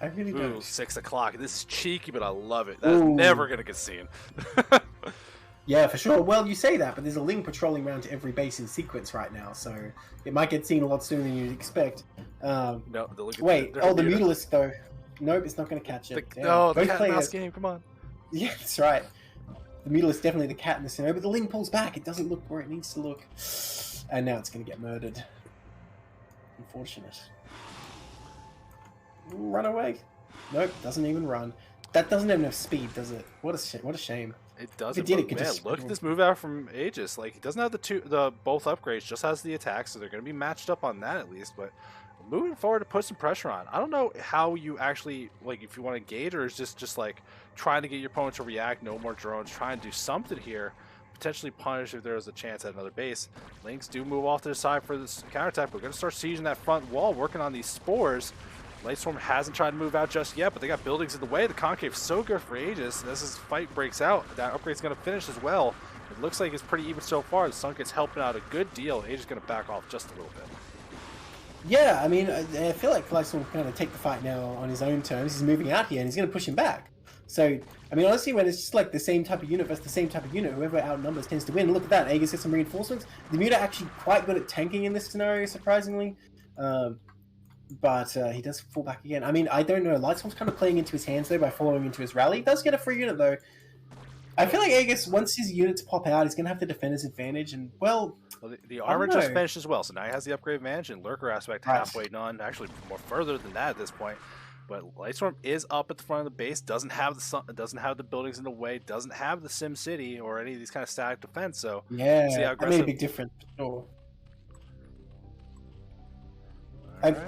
I really don't. 6 o'clock. This is cheeky, but I love it. That's never going to get seen. Yeah, for sure. Well, you say that, but there's a Ling patrolling around to every base in sequence right now, so it might get seen a lot sooner than you'd expect. No, wait. The Mutalisk, though. Nope, it's not going to catch it. The cat and mouse game, come on. Yeah, that's right. The Mutalisk definitely the cat in the scenario, but the Ling pulls back. It doesn't look where it needs to look. And now it's going to get murdered. Unfortunate. Run away. Nope, doesn't even run. That doesn't have enough speed, does it? What a shame. It doesn't. Just look at this move out from Aegis. Like, it doesn't have the both upgrades, just has the attack, so they're going to be matched up on that at least. But moving forward to put some pressure on. I don't know how you actually, like, if you want to engage, or is this just like trying to get your opponent to react, no more drones, trying to do something here, potentially punish if there is a chance at another base. Lynx do move off to the side for this counterattack. We're going to start sieging that front wall, working on these spores. Lightstorm hasn't tried to move out just yet, but they got buildings in the way. The Concave's so good for Aegis. As this fight breaks out, that upgrade's going to finish as well. It looks like it's pretty even so far. The Sun gets helping out a good deal. Aegis going to back off just a little bit. Yeah, I mean, I feel like Lightstorm will kind of take the fight now on his own terms. He's moving out here, and he's going to push him back. So, I mean, honestly, when it's just like the same type of unit versus the same type of unit, whoever outnumbers tends to win. Look at that. Aegis gets some reinforcements. The Muta actually quite good at tanking in this scenario, surprisingly. But he does fall back again. I mean, I don't know. Lightstorm's kind of playing into his hands, though, by following into his rally. He does get a free unit, though. I feel like Aegis, once his units pop out, he's going to have to defend his advantage. And, well the armor just finished as well, so now he has the upgrade advantage, and Lurker aspect halfway done. Actually, more further than that at this point. But Lightstorm is up at the front of the base, doesn't have the buildings in the way, doesn't have the Sim City or any of these kind of static defense. So yeah, see how that made a big difference. Sure.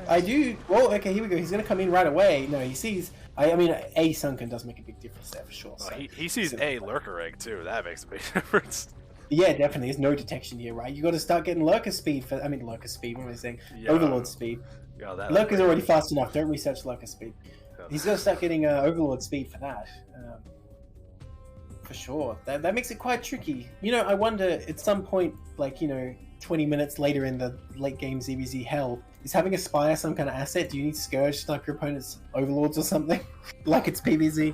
I do. Well, okay, here we go. He's going to come in right away. No, he sees. I mean, a Sunken does make a big difference there for sure. So. He sees a Lurker egg too. That makes a big difference. Yeah, definitely. There's no detection here, right? You got to start getting Lurker speed for. I mean, Lurker speed. What am I saying? Yeah. Overlord speed. Yeah, Lurker's already fast enough. Don't research Lurker speed. Yeah. He's got to start getting Overlord speed for that. For sure. That makes it quite tricky. I wonder at some point, like 20 minutes later in the late game ZVZ hell, is having a Spire some kind of asset? Do you need Scourge to snipe your opponent's Overlords or something? Like it's PvZ?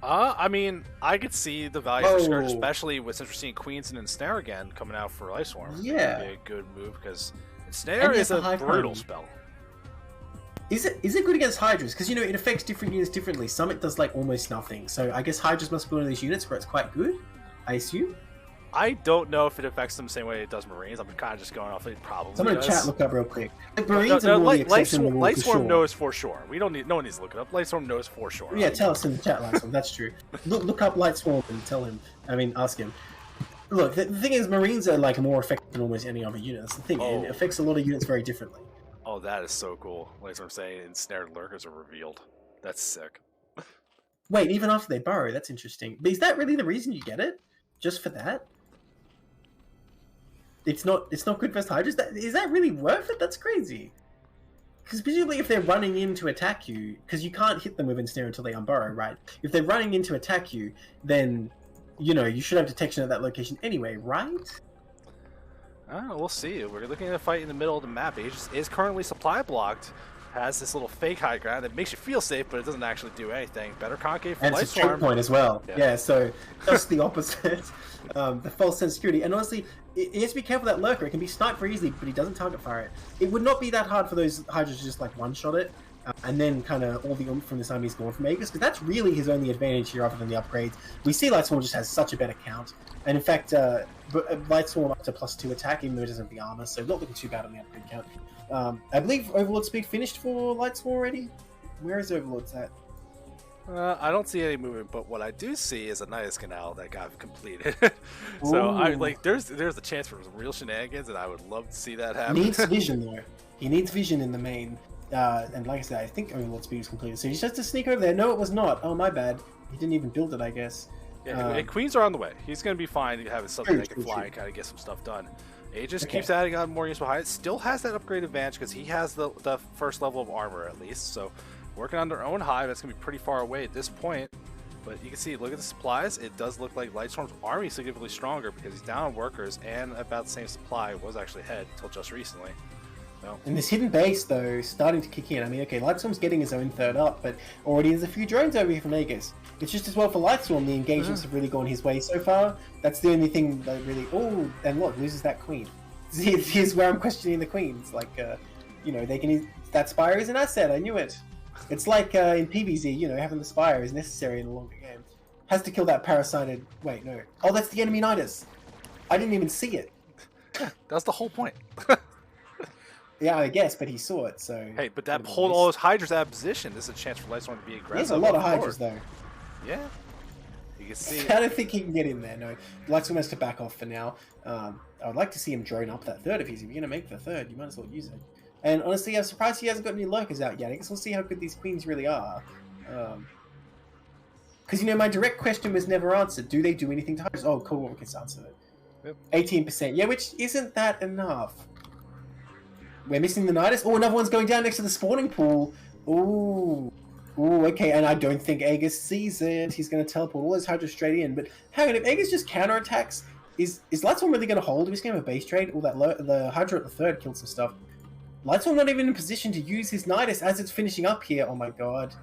I mean, I could see the value for Scourge, especially since we're seeing Queens and Ensnare again coming out for Lightstorm. Yeah. It'd be a good move, because Ensnare is a brutal spell. Is it good against Hydras? Because, it affects different units differently. Some it does, like, almost nothing. So I guess Hydras must be one of these units where it's quite good, I assume? I don't know if it affects them the same way it does Marines. I'm kind of just going off it probably. Someone in chat look up real quick. Like, Marines are more the exception than the rule, for sure. Lightstorm knows for sure. No one needs to look it up. Lightstorm knows for sure. Yeah, tell us in the chat, Lightstorm. That's true. Look up Lightstorm and tell him. Ask him. Look, the thing is, Marines are like more effective than almost any other unit. That's the thing. Oh. It affects a lot of units very differently. Oh, that is so cool. Like what I'm saying, ensnared lurkers are revealed. That's sick. Wait, even after they burrow, that's interesting. But is that really the reason you get it? Just for that? It's not good versus Hydras? Is that really worth it? That's crazy. Because presumably if they're running in to attack you, because you can't hit them with ensnare until they unburrow, right? If they're running in to attack you, then, you should have detection at that location anyway, right? We'll see. We're looking at a fight in the middle of the map. Aegis is currently supply blocked. Has this little fake high ground that makes you feel safe, but it doesn't actually do anything. Better concave for Lightstorm. And it's a choke point as well. Yeah, so just the opposite. The false sense of security. And honestly, he has to be careful with that lurker. It can be sniped very easily, but he doesn't target fire it. It would not be that hard for those Hydras to just like one-shot it, and then kind of all the oomph from this army is gone from Aegis, because that's really his only advantage here other than the upgrades. We see Lightstorm just has such a better count. And in fact, Lightstorm up to +2 attack, even though it doesn't have the armor, so not looking too bad on the upgrade count. I believe Overlord speed finished for Lightstorm already. Where is Overlord's at? I don't see any movement, but what I do see is a Nidus Canal that got completed. So there's a chance for some real shenanigans, and I would love to see that happen. Needs vision though. He needs vision in the main. And like I said, I think Overlord Speed was completed. So he's just to sneak over there. No, it was not. Oh, my bad. He didn't even build it, I guess. Yeah, Queens are on the way. He's going to be fine having something that can fly and kind of get some stuff done. Aegis keeps adding on more units behind it. Still has that upgrade advantage because he has the first level of armor at least. So working on their own hive, that's going to be pretty far away at this point. But you can see, look at the supplies. It does look like Lightstorm's army is significantly stronger because he's down on workers and about the same supply. Was actually ahead until just recently. No. And this hidden base, though, starting to kick in. I mean, okay, Lightstorm's getting his own third up, but already there's a few drones over here from Aegis. It's just as well for Lightstorm, the engagements have really gone his way so far. That's the only thing that really... Oh, and look, loses that queen. Here's where I'm questioning the queens. Like, you know, they can... That Spire is an asset, I knew it. It's like in PvZ, you know, having the Spire is necessary in a longer game. Has to kill that parasited... Wait, no. Oh, that's the enemy Nidus. I didn't even see it. That's the whole point. Yeah, I guess, but he saw it, so... Hey, but that pulled all those Hydras out of position. This is a chance for Lightstorm to be aggressive. There's a lot of Hydras, though. Yeah. You can see... I don't think he can get in there, no. Lightstorm has to back off for now. I would like to see him drone up that third. If you're going to make the third, you might as well use it. And honestly, I'm surprised he hasn't got any lurkers out yet. I guess we'll see how good these queens really are. Because, you know, my direct question was never answered. Do they do anything to Hydras? Oh, cool, we can answer it. Yep. 18%. Yeah, which isn't that enough. We're missing the Nidus. Oh, another one's going down next to the spawning pool. Ooh. Ooh, okay, and I don't think Aegis sees it. He's going to teleport all his Hydra straight in. But hang on, if Aegis just counterattacks, is Lightstorm really going to hold? If he's going to have a base trade? All that the Hydra at the third killed some stuff. Lightstorm not even in position to use his Nidus as it's finishing up here. Oh my god.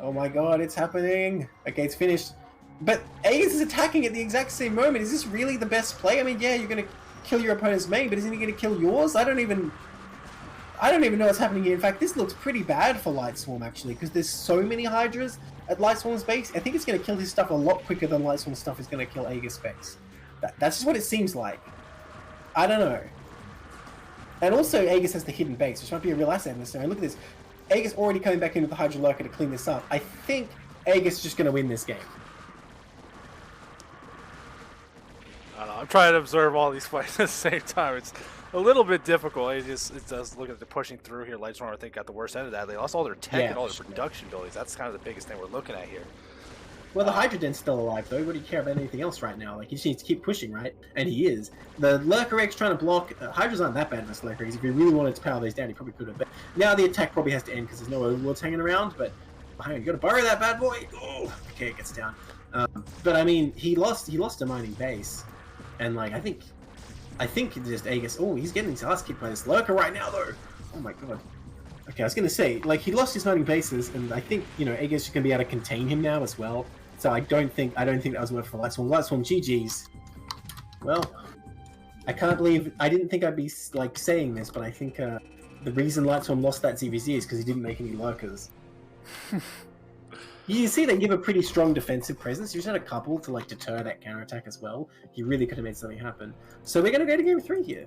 Oh my god, it's happening. Okay, it's finished. But Aegis is attacking at the exact same moment. Is this really the best play? I mean, yeah, you're going to kill your opponent's main, but isn't he going to kill yours? I don't even know what's happening here. In fact, this looks pretty bad for Lightstorm, actually, because there's so many Hydras at Lightstorm's base. I think it's going to kill his stuff a lot quicker than Lightstorm's stuff is going to kill Aegis' base. That's just what it seems like. I don't know. And also, Aegis has the hidden base, which might be a real asset in this. Look at this. Aegis already coming back in with the Hydra Lurker to clean this up. I think Aegis is just going to win this game. I don't know. I'm trying to observe all these fights at the same time. It's a little bit difficult. It does look at the pushing through here. Lightstorm, I think, got the worst end of that. They lost all their tech and all their production abilities. That's kind of the biggest thing we're looking at here. Well, the Hydra Den's still alive, though. What do you care about anything else right now? Like, he just needs to keep pushing, right? And he is. The Lurker X trying to block... Hydras aren't that bad against Lurker X. If he really wanted to power those down, he probably could have. But now the attack probably has to end because there's no Overlords hanging around. But hang on, you got to burrow that bad boy. Oh, okay, it gets down. But I mean, he lost a mining base, and like I think just Aegis. Oh, he's getting his ass kicked by this Lurker right now, though. Oh my god. Okay, I was gonna say, like, he lost his mining bases, and I think, you know, Aegis is gonna be able to contain him now as well. So I don't think that was worth for Lightstorm. Lightstorm, GG's. Well, I can't believe I didn't think I'd be like saying this, but I think the reason Lightstorm lost that ZVZ is because he didn't make any lurkers. You see, they give a pretty strong defensive presence. You just had a couple to like deter that counterattack as well. He really could have made something happen. So we're gonna go to game 3 here.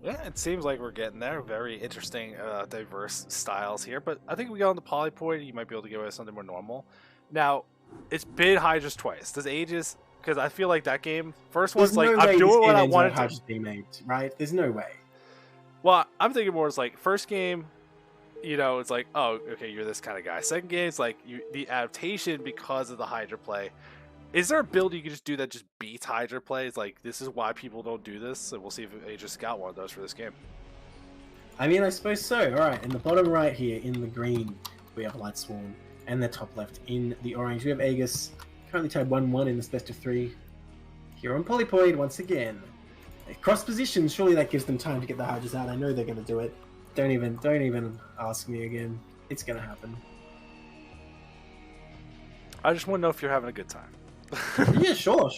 Yeah, it seems like we're getting there. Very interesting, diverse styles here. But I think we go on the Polypoid. You might be able to give us something more normal. Now, it's been Hydras twice. Does Aegis? Because I feel like that game, first one's like, I'm doing what I wanted to. Hydras being made, right? There's no way. Well, I'm thinking more as like, first game, you know, it's like, oh, okay, you're this kind of guy. Second game, it's like the adaptation because of the Hydra play. Is there a build you can just do that just beats Hydra play? It's like, this is why people don't do this, and we'll see if Aegis got one of those for this game. I mean, I suppose so. Alright, in the bottom right here, in the green, we have Lightsworn. And the top left in the orange, we have Aegis, currently tied 1-1 in this best of 3. Here on Polypoid, once again. Cross positions, surely that gives them time to get the Hydras out. I know they're going to do it. Don't even ask me again. It's going to happen. I just want to know if you're having a good time. Yeah, sure.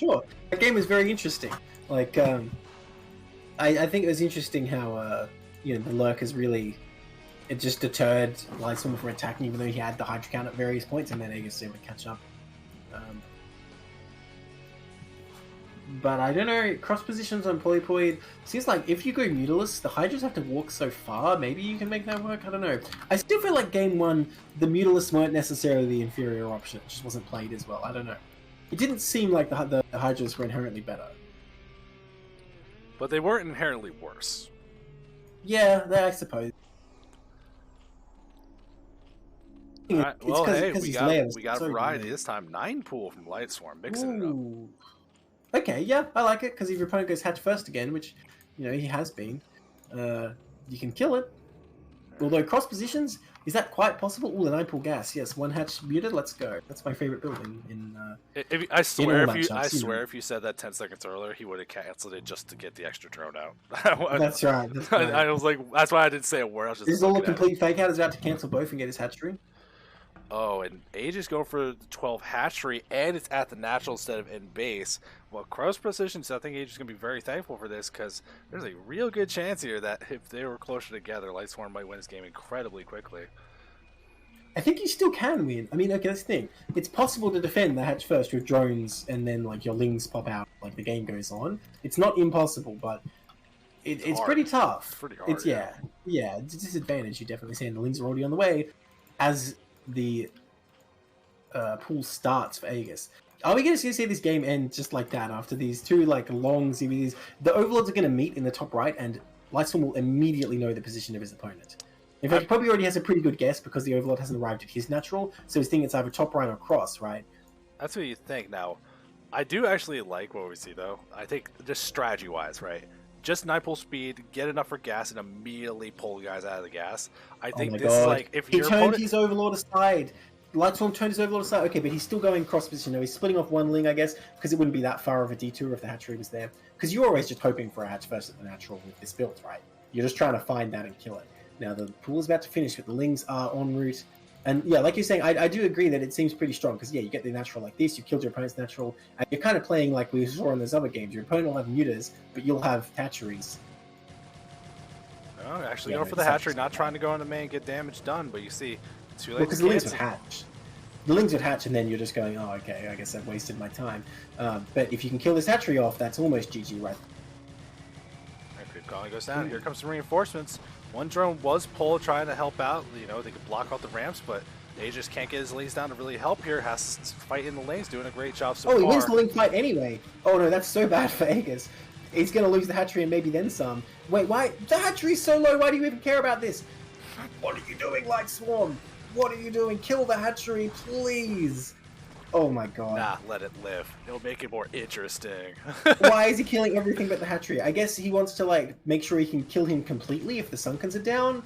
That game was very interesting. Like, I think it was interesting how, you know, the Lurkers really... It just deterred Lightstorm from attacking, even though he had the Hydra count at various points, and then Aegis was able to catch up. But I don't know, cross positions on Polypoid, seems like if you go Mutalist, the Hydras have to walk so far, maybe you can make that work, I don't know. I still feel like game 1, the Mutalists weren't necessarily the inferior option, it just wasn't played as well, I don't know. It didn't seem like the Hydras were inherently better. But they weren't inherently worse. Yeah, I suppose. Right, well, hey, we got a variety this time. 9 pool from Lightswarm, mixing it up. Okay, yeah, I like it, because if your opponent goes hatch first again, which, you know, he has been, you can kill it. Although cross positions, is that quite possible? Ooh, the 9 pool gas, yes, 1 hatch muted, let's go. That's my favorite build I swear if you said that 10 seconds earlier, he would have canceled it just to get the extra drone out. That's right. I was like, that's why I didn't say a word. I was just this is all a complete fake out. Is about to cancel both and get his hatchery. Oh, and Age is going for the 12 hatchery, and it's at the natural instead of in base. Well, cross precision, so I think Age is going to be very thankful for this, because there's a real good chance here that if they were closer together, Lightswarm might win this game incredibly quickly. I think you still can win. I mean, okay, that's the thing. It's possible to defend the hatch first with drones, and then like your lings pop out, like the game goes on. It's not impossible, but it's pretty tough. It's pretty hard. Yeah. It's a disadvantage. You definitely see, and the lings are already on the way as the pool starts for Aegis. Are we going to see this game end just like that after these 2 like long CVs? The Overlords are going to meet in the top right, and Lightswarm will immediately know the position of his opponent. In fact, he probably already has a pretty good guess because the Overlord hasn't arrived at his natural, so he's thinking it's either top right or cross, right? That's what you think. Now, I do actually like what we see, though. I think just strategy-wise, right? Just 9 pull speed, get enough for gas, and immediately pull guys out of the gas. I think this is like if he turned his Overlord aside. Lightswarm turned his Overlord aside. Okay, but he's still going cross position. No, he's splitting off 1 ling, I guess, because it wouldn't be that far of a detour if the hatchery was there. Because you're always just hoping for a hatch first at the natural with this build, right? You're just trying to find that and kill it. Now the pool is about to finish, but the lings are en route. And yeah, like you're saying, I do agree that it seems pretty strong, because yeah, you get the natural like this, you killed your opponent's natural, and you're kind of playing like we saw in those other games. Your opponent will have mutas, but you'll have hatcheries. Oh, actually going for the hatchery, not trying to go in the main and get damage done, but you see, too late. Well, because the lings would hatch. The lings would hatch, and then you're just going, oh, okay, I guess I've wasted my time. But if you can kill this hatchery off, that's almost GG right. Creep calling goes down. Here comes some reinforcements. 1 drone was pulled trying to help out. You know, they could block out the ramps, but they just can't get his lanes down to really help here. Has to fight in the lanes, doing a great job so far. Oh, he wins the link fight anyway. Oh no, that's so bad for Aegis. He's going to lose the hatchery and maybe then some. Wait, why? The hatchery's so low, why do you even care about this? What are you doing, Lightswarm? What are you doing? Kill the hatchery, please. Oh my god. Nah, let it live. It'll make it more interesting. Why is he killing everything but the hatchery? I guess he wants to, like, make sure he can kill him completely if the Sunkens are down?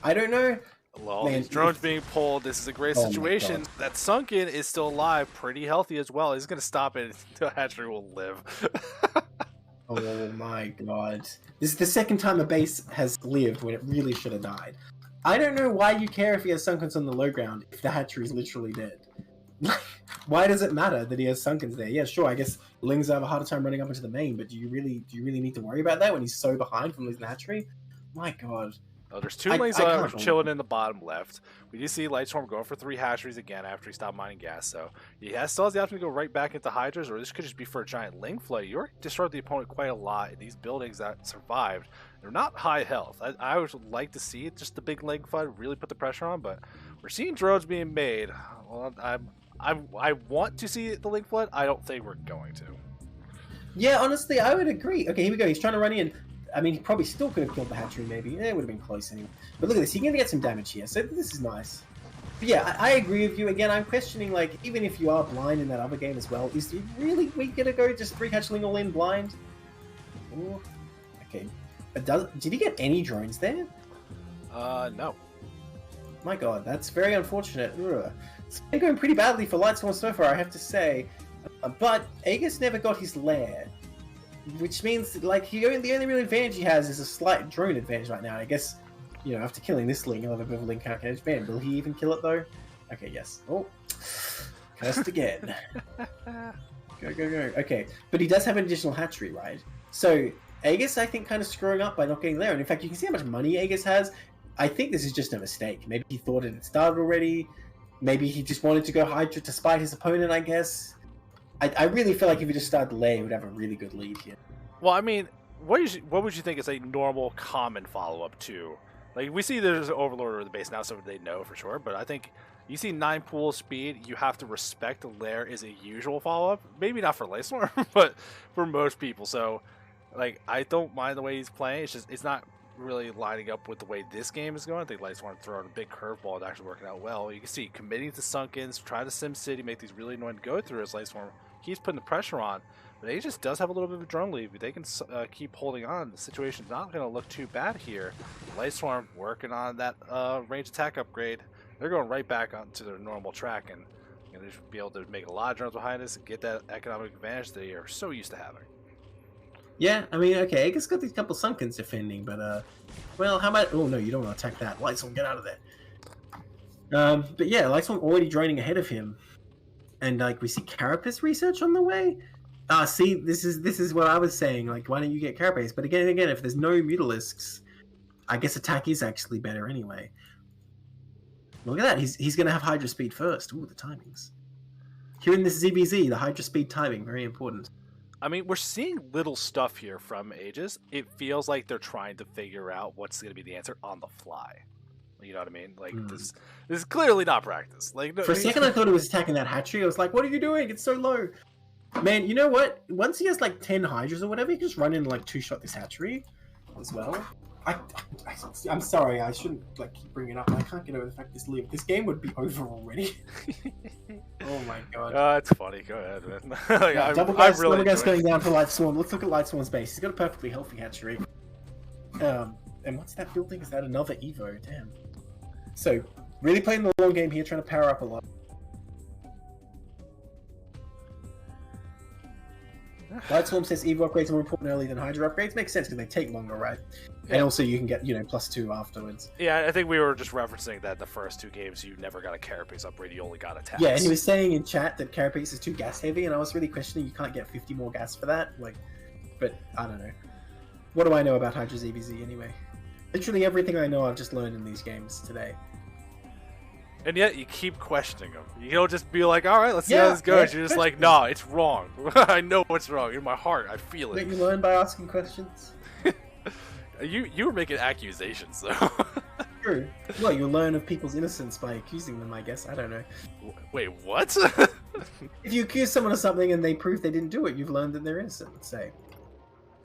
I don't know. Well, these drones being pulled, this is a great situation. That Sunken is still alive, pretty healthy as well. He's going to stop it. The hatchery will live. Oh my god. This is the second time a base has lived when it really should have died. I don't know why you care if he has Sunkens on the low ground if the hatchery is literally dead. Why does it matter that he has Sunkens there? Yeah, sure, I guess Lings have a harder time running up into the main, but do you really need to worry about that when he's so behind from losing the hatchery? My god. Oh, there's 2 Lings chilling in the bottom left. We do see Lightswarm going for 3 hatcheries again after he stopped mining gas, so he still has the option to go right back into Hydras, or this could just be for a giant Ling flight. You already destroyed the opponent quite a lot in these buildings that survived. They're not high health. I would like to see just the big Ling flight really put the pressure on, but we're seeing drones being made. Well, I want to see the Ling flood. I don't think we're going to. Yeah, honestly, I would agree. Okay, here we go. He's trying to run in. I mean, he probably still could have killed the hatchery, maybe. It would have been close anyway. But look at this. He's going to get some damage here, so this is nice. But yeah, I agree with you. Again, I'm questioning, like, even if you are blind in that other game as well, is it really we going to go just 3 hatchling all in blind? Ooh. Okay. But did he get any drones there? No. My god, that's very unfortunate. Ugh. It's been going pretty badly for Lightswarm so far, I have to say. But Aegis never got his lair. Which means, like, the only real advantage he has is a slight drone advantage right now. I guess, you know, after killing this Ling, he'll have a bit of a Ling count advantage. Will he even kill it, though? Okay, yes. Oh. Cursed again. Go, go, go. Okay, but he does have an additional hatchery, right? So, Aegis, I think, kind of screwing up by not getting there. And in fact, you can see how much money Aegis has. I think this is just a mistake. Maybe he thought it had started already. Maybe he just wanted to go Hydra to spite his opponent, I guess. I really feel like if you just started the layer, you would have a really good lead here. Well, I mean, what would you think is a normal, common follow-up to? Like, we see there's an Overlord over the base now, so they know for sure, but I think you see 9 pool speed, you have to respect the lair is a usual follow-up. Maybe not for Lifestorm, but for most people. So, like, I don't mind the way he's playing. It's just, it's not really lining up with the way this game is going. I think Lifestorm throwing a big curveball and actually working out well. You can see committing to Sunkens, try to Sim City, make these really annoying go-throughs. Lifestorm keeps putting the pressure on. But Aegis just have a little bit of a drone lead. If they can keep holding on, the situation's not going to look too bad here. Lightstorm working on that range attack upgrade. They're going right back onto their normal track, and they should be able to make a lot of drones behind us and get that economic advantage they are so used to having. Yeah, I mean, okay, Aegis got these couple Sunkens defending, but, well, how about... Oh, no, you don't want to attack that. Lightstorm, get out of there. But yeah, Lightstorm already droning ahead of him. And, like, we see Carapace research on the way. See, this is what I was saying. Like, why don't you get Carapace? But again, if there's no Mutalisks, I guess attack is actually better anyway. Look at that. He's going to have Hydra speed first. Ooh, the timings. Here in this ZBZ, the Hydra speed timing, very important. I mean, we're seeing little stuff here from Aegis. It feels like they're trying to figure out what's going to be the answer on the fly. You know what I mean? Like, this is clearly not practice. Like, no, for a second, I thought it was attacking that hatchery. I was like, what are you doing? It's so low. Man, you know what? Once he has like 10 Hydras or whatever, he can just run in and like 2-shot this hatchery as well. I'm sorry, I shouldn't like keep bringing it up. I can't get over the fact this game would be over already. Oh my god. It's funny. Go ahead, man. Like, yeah, double gas going down for Lightstorm. Let's look at Lightstorm's base. He's got a perfectly healthy hatchery. And what's that building? Is that another Evo? Damn. So, really playing the long game here, trying to power up a lot. Lightstorm says Evo upgrades are more important early than Hydra upgrades. Makes sense because they take longer, right? Yeah. And also you can get, +2 afterwards. Yeah, I think we were just referencing that the first 2 games you never got a Carapace upgrade, you only got attacks. Yeah, and he was saying in chat that Carapace is too gas heavy, and I was really questioning you can't get 50 more gas for that. Like, but I don't know. What do I know about Hydra ZBZ anyway? Literally everything I know I've just learned in these games today. And yet you keep questioning them. You don't just be like, all right, let's see how this goes. You're just like, nah, it's wrong. I know what's wrong. In my heart, I feel it. Don't you learn by asking questions? You were making accusations, though. True. Well, you learn of people's innocence by accusing them, I guess. I don't know. Wait, what? If you accuse someone of something and they prove they didn't do it, you've learned that they're innocent, say.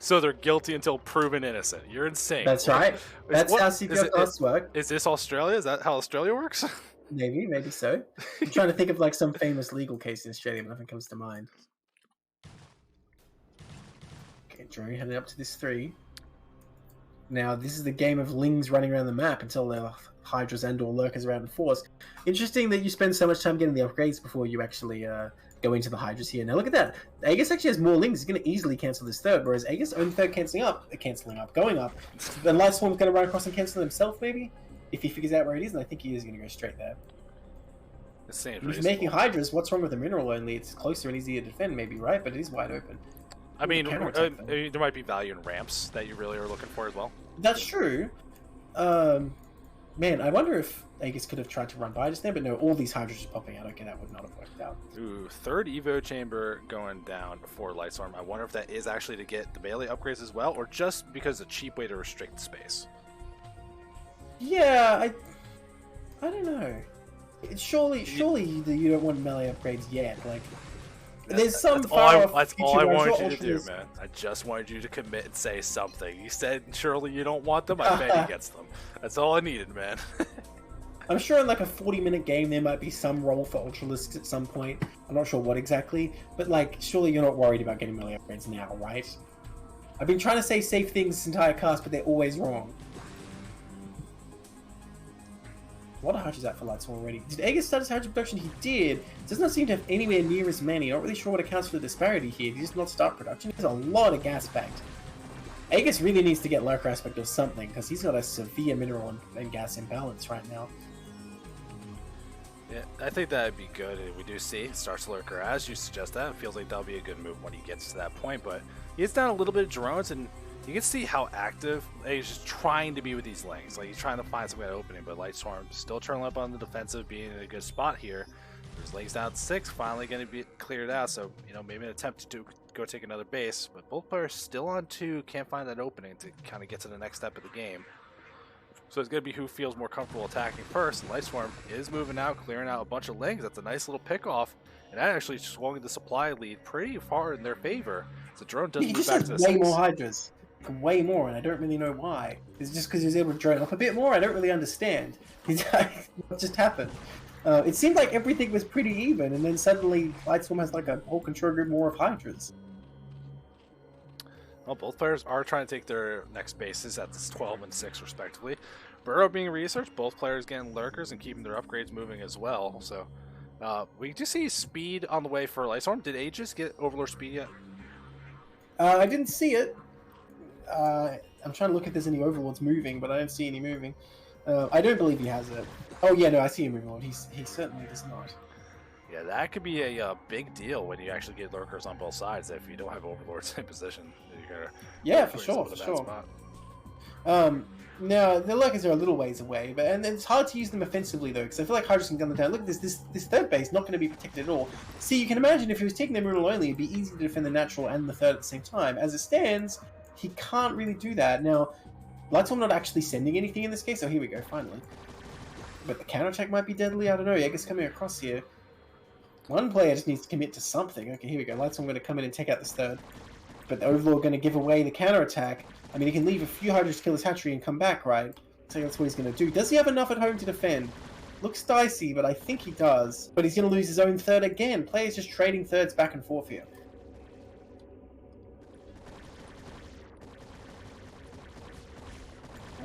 So they're guilty until proven innocent. You're insane. That's right. That's how CPL costs work. Is this Australia? Is that how Australia works? Maybe so. I'm trying to think of like some famous legal case in Australia, but nothing comes to mind. Okay, drone heading up to this 3. Now, this is the game of Lings running around the map until there are Hydras and or Lurkers around in force. Interesting that you spend so much time getting the upgrades before you actually go into the Hydras here. Now, look at that. Aegis actually has more Lings. He's going to easily cancel this third, whereas Aegis only third going up. Then Lightstorm's going to run across and cancel himself, maybe? If he figures out where it is, and I think he is going to go straight there. He's making Hydras. What's wrong with the mineral only? It's closer and easier to defend, maybe, right? But it is wide open. I mean, there might be value in ramps that you really are looking for as well. That's true. Man, I wonder if Aegis could have tried to run by just there, but no, all these Hydras are popping out. Okay, that would not have worked out. Ooh, third Evo chamber going down for Lightstorm. I wonder if that is actually to get the melee upgrades as well, or just because it's a cheap way to restrict space. Yeah, I don't know. Surely you don't want melee upgrades yet. Like, there's some that's all I wanted you to do, man. I just wanted you to commit and say something. You said surely you don't want them. I bet he gets them. That's all I needed, man. I'm sure in like a 40-minute game there might be some role for Ultralisks at some point. I'm not sure what exactly, but like, surely you're not worried about getting melee upgrades now, right? I've been trying to say safe things this entire cast, but they're always wrong. A lot of Hydras out for Lightstorm already. Did Aegis start his Hydra production? He did. Does not seem to have anywhere near as many. Not really sure what accounts for the disparity here. Did he just not start production? There's a lot of gas backed. Aegis really needs to get Lurker aspect or something, because he's got a severe mineral and gas imbalance right now. Yeah, I think that'd be good. We do see starts Lurker as you suggest that. It feels like that'll be a good move when he gets to that point, but he gets down a little bit of drones, and you can see how active he's just trying to be with these Lings. Like, he's trying to find some kind of opening, but Lightstorm still turning up on the defensive, being in a good spot here. There's lanes down 6, finally going to be cleared out. So, maybe an attempt to go take another base. But both players still on 2, can't find that opening to kind of get to the next step of the game. So it's going to be who feels more comfortable attacking first. And Lightswarm is moving out, clearing out a bunch of lanes. That's a nice little pickoff. And that actually swung the supply lead pretty far in their favor. So Drone does move back to the 6. Way more Hydras. Way more, and I don't really know why. It's just because he was able to drone up a bit more. I don't really understand. What just happened? It seemed like everything was pretty even, and then suddenly Lightswarm has like a whole control group more of Hydras. Well, both players are trying to take their next bases at this 12 and 6 respectively. Burrow being researched, both players getting lurkers and keeping their upgrades moving as well. So we do see speed on the way for Lightswarm. Did Aegis get Overlord speed yet? I didn't see it. I'm trying to look if there's any Overlords moving, but I don't see any moving. I don't believe he has it. Oh yeah, no, I see him moving on. He certainly does not. Yeah, that could be a big deal when you actually get lurkers on both sides. If you don't have Overlords in position, yeah, for sure. Now the lurkers are a little ways away, and it's hard to use them offensively though, because I feel like Hydras can gun them down. Look, this third base not going to be protected at all. See, you can imagine if he was taking them Rунal only, it'd be easy to defend the natural and the third at the same time. As it stands, he can't really do that. Now, Lightswarm not actually sending anything in this case. Oh, here we go, finally. But the counterattack might be deadly. I don't know. Jaeger's coming across here. One player just needs to commit to something. Okay, here we go. Lightswarm going to come in and take out this third. But the Overlord going to give away the counterattack. I mean, he can leave a few Hydras to kill his hatchery and come back, right? So that's what he's going to do. Does he have enough at home to defend? Looks dicey, but I think he does. But he's going to lose his own third again. Players just trading thirds back and forth here.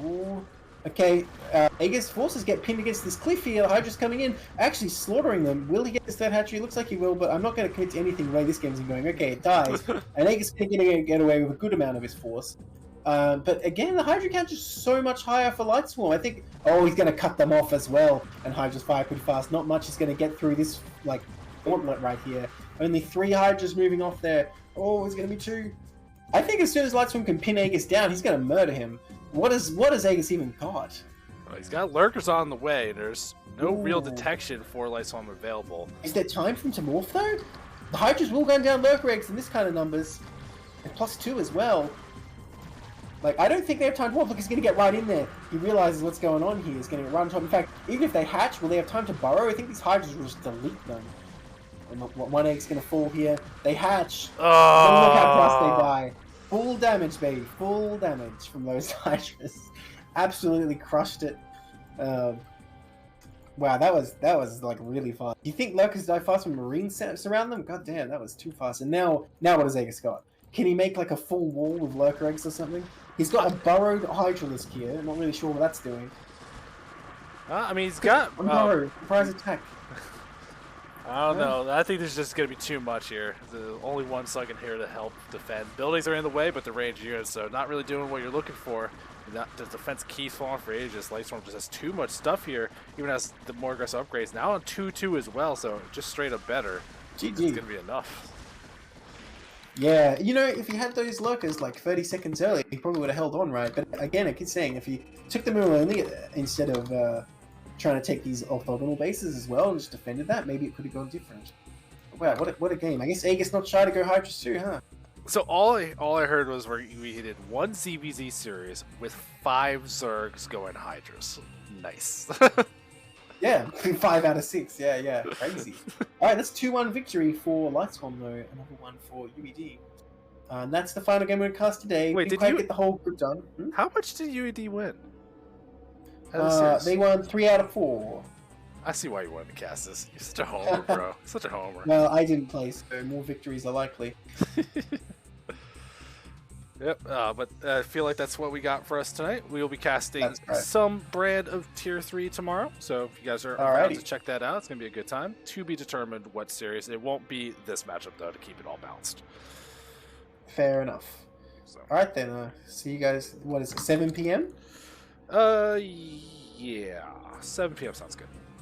Ooh. Okay, Aegis forces get pinned against this cliff here. Hydra's coming in, actually slaughtering them. Will he get his third hatchery? Looks like he will, but I'm not going to commit to anything the way this game's going. Okay, it dies. And Aegis is going to get away with a good amount of his force. But again, the Hydra count is so much higher for Lightswarm. I think, oh, he's going to cut them off as well. And Hydra's fire pretty fast. Not much is going to get through this, like, gauntlet right here. Only 3 Hydras moving off there. Oh, it's going to be 2. I think as soon as Lightswarm can pin Aegis down, he's going to murder him. What has Aegis even got? Well, he's got lurkers on the way. There's no real detection for Lightswarm available. Is there time for him to morph though? The Hydras will gun down lurker eggs in this kind of numbers. And +2 as well. Like, I don't think they have time to morph. Look, he's going to get right in there. He realizes what's going on here. He's going to get right on top. In fact, even if they hatch, will they have time to burrow? I think these Hydras will just delete them. And one egg's going to fall here. They hatch. Oh. Look how fast they die. Full damage, baby. Full damage from those Hydras. Absolutely crushed it. Wow, that was like really fast. You think lurkers die fast when marines surround them? God damn, that was too fast. And now what has Aegis got? Can he make like a full wall with lurker eggs or something? He's got a burrowed Hydralisk here. I'm not really sure what that's doing. I mean, he's got burrowed. Surprise attack. I don't know. I think there's just going to be too much here. The only one slugging here to help defend. Buildings are in the way, but the range units, so not really doing what you're looking for. The defense keeps falling for ages. Lightswarm just has too much stuff here, even as the more aggressive upgrades. Now on 2-2 as well, so just straight up better. GG. It's going to be enough. Yeah, you know, if he had those lurkers like 30 seconds earlier, he probably would have held on, right? But again, I keep saying, if he took them only instead of trying to take these orthogonal bases as well and just defended that, maybe it could have gone different. Wow, what a game. I guess Aegis not shy to go Hydras too, huh? So all I heard was we did 1 ZVZ series with 5 Zergs going Hydras. Nice. Yeah, 5 out of 6. Yeah, crazy. Alright, that's 2-1 victory for Lightswarm though, another one for UED. And that's the final game we're going to cast today. Wait, didn't quite get the whole group done. How much did UED win? They won 3 out of 4. I see why you wanted to cast this. You're such a homer, bro. Such a homer. Well, I didn't play, so more victories are likely. Yep, but I feel like that's what we got for us tonight. We will be casting some brand of Tier 3 tomorrow, so if you guys are around to check that out, it's going to be a good time. To be determined what series. It won't be this matchup, though, to keep it all balanced. Fair enough. So. Alright then, see you guys, what is it, 7 p.m.? Yeah, 7 p.m. sounds good.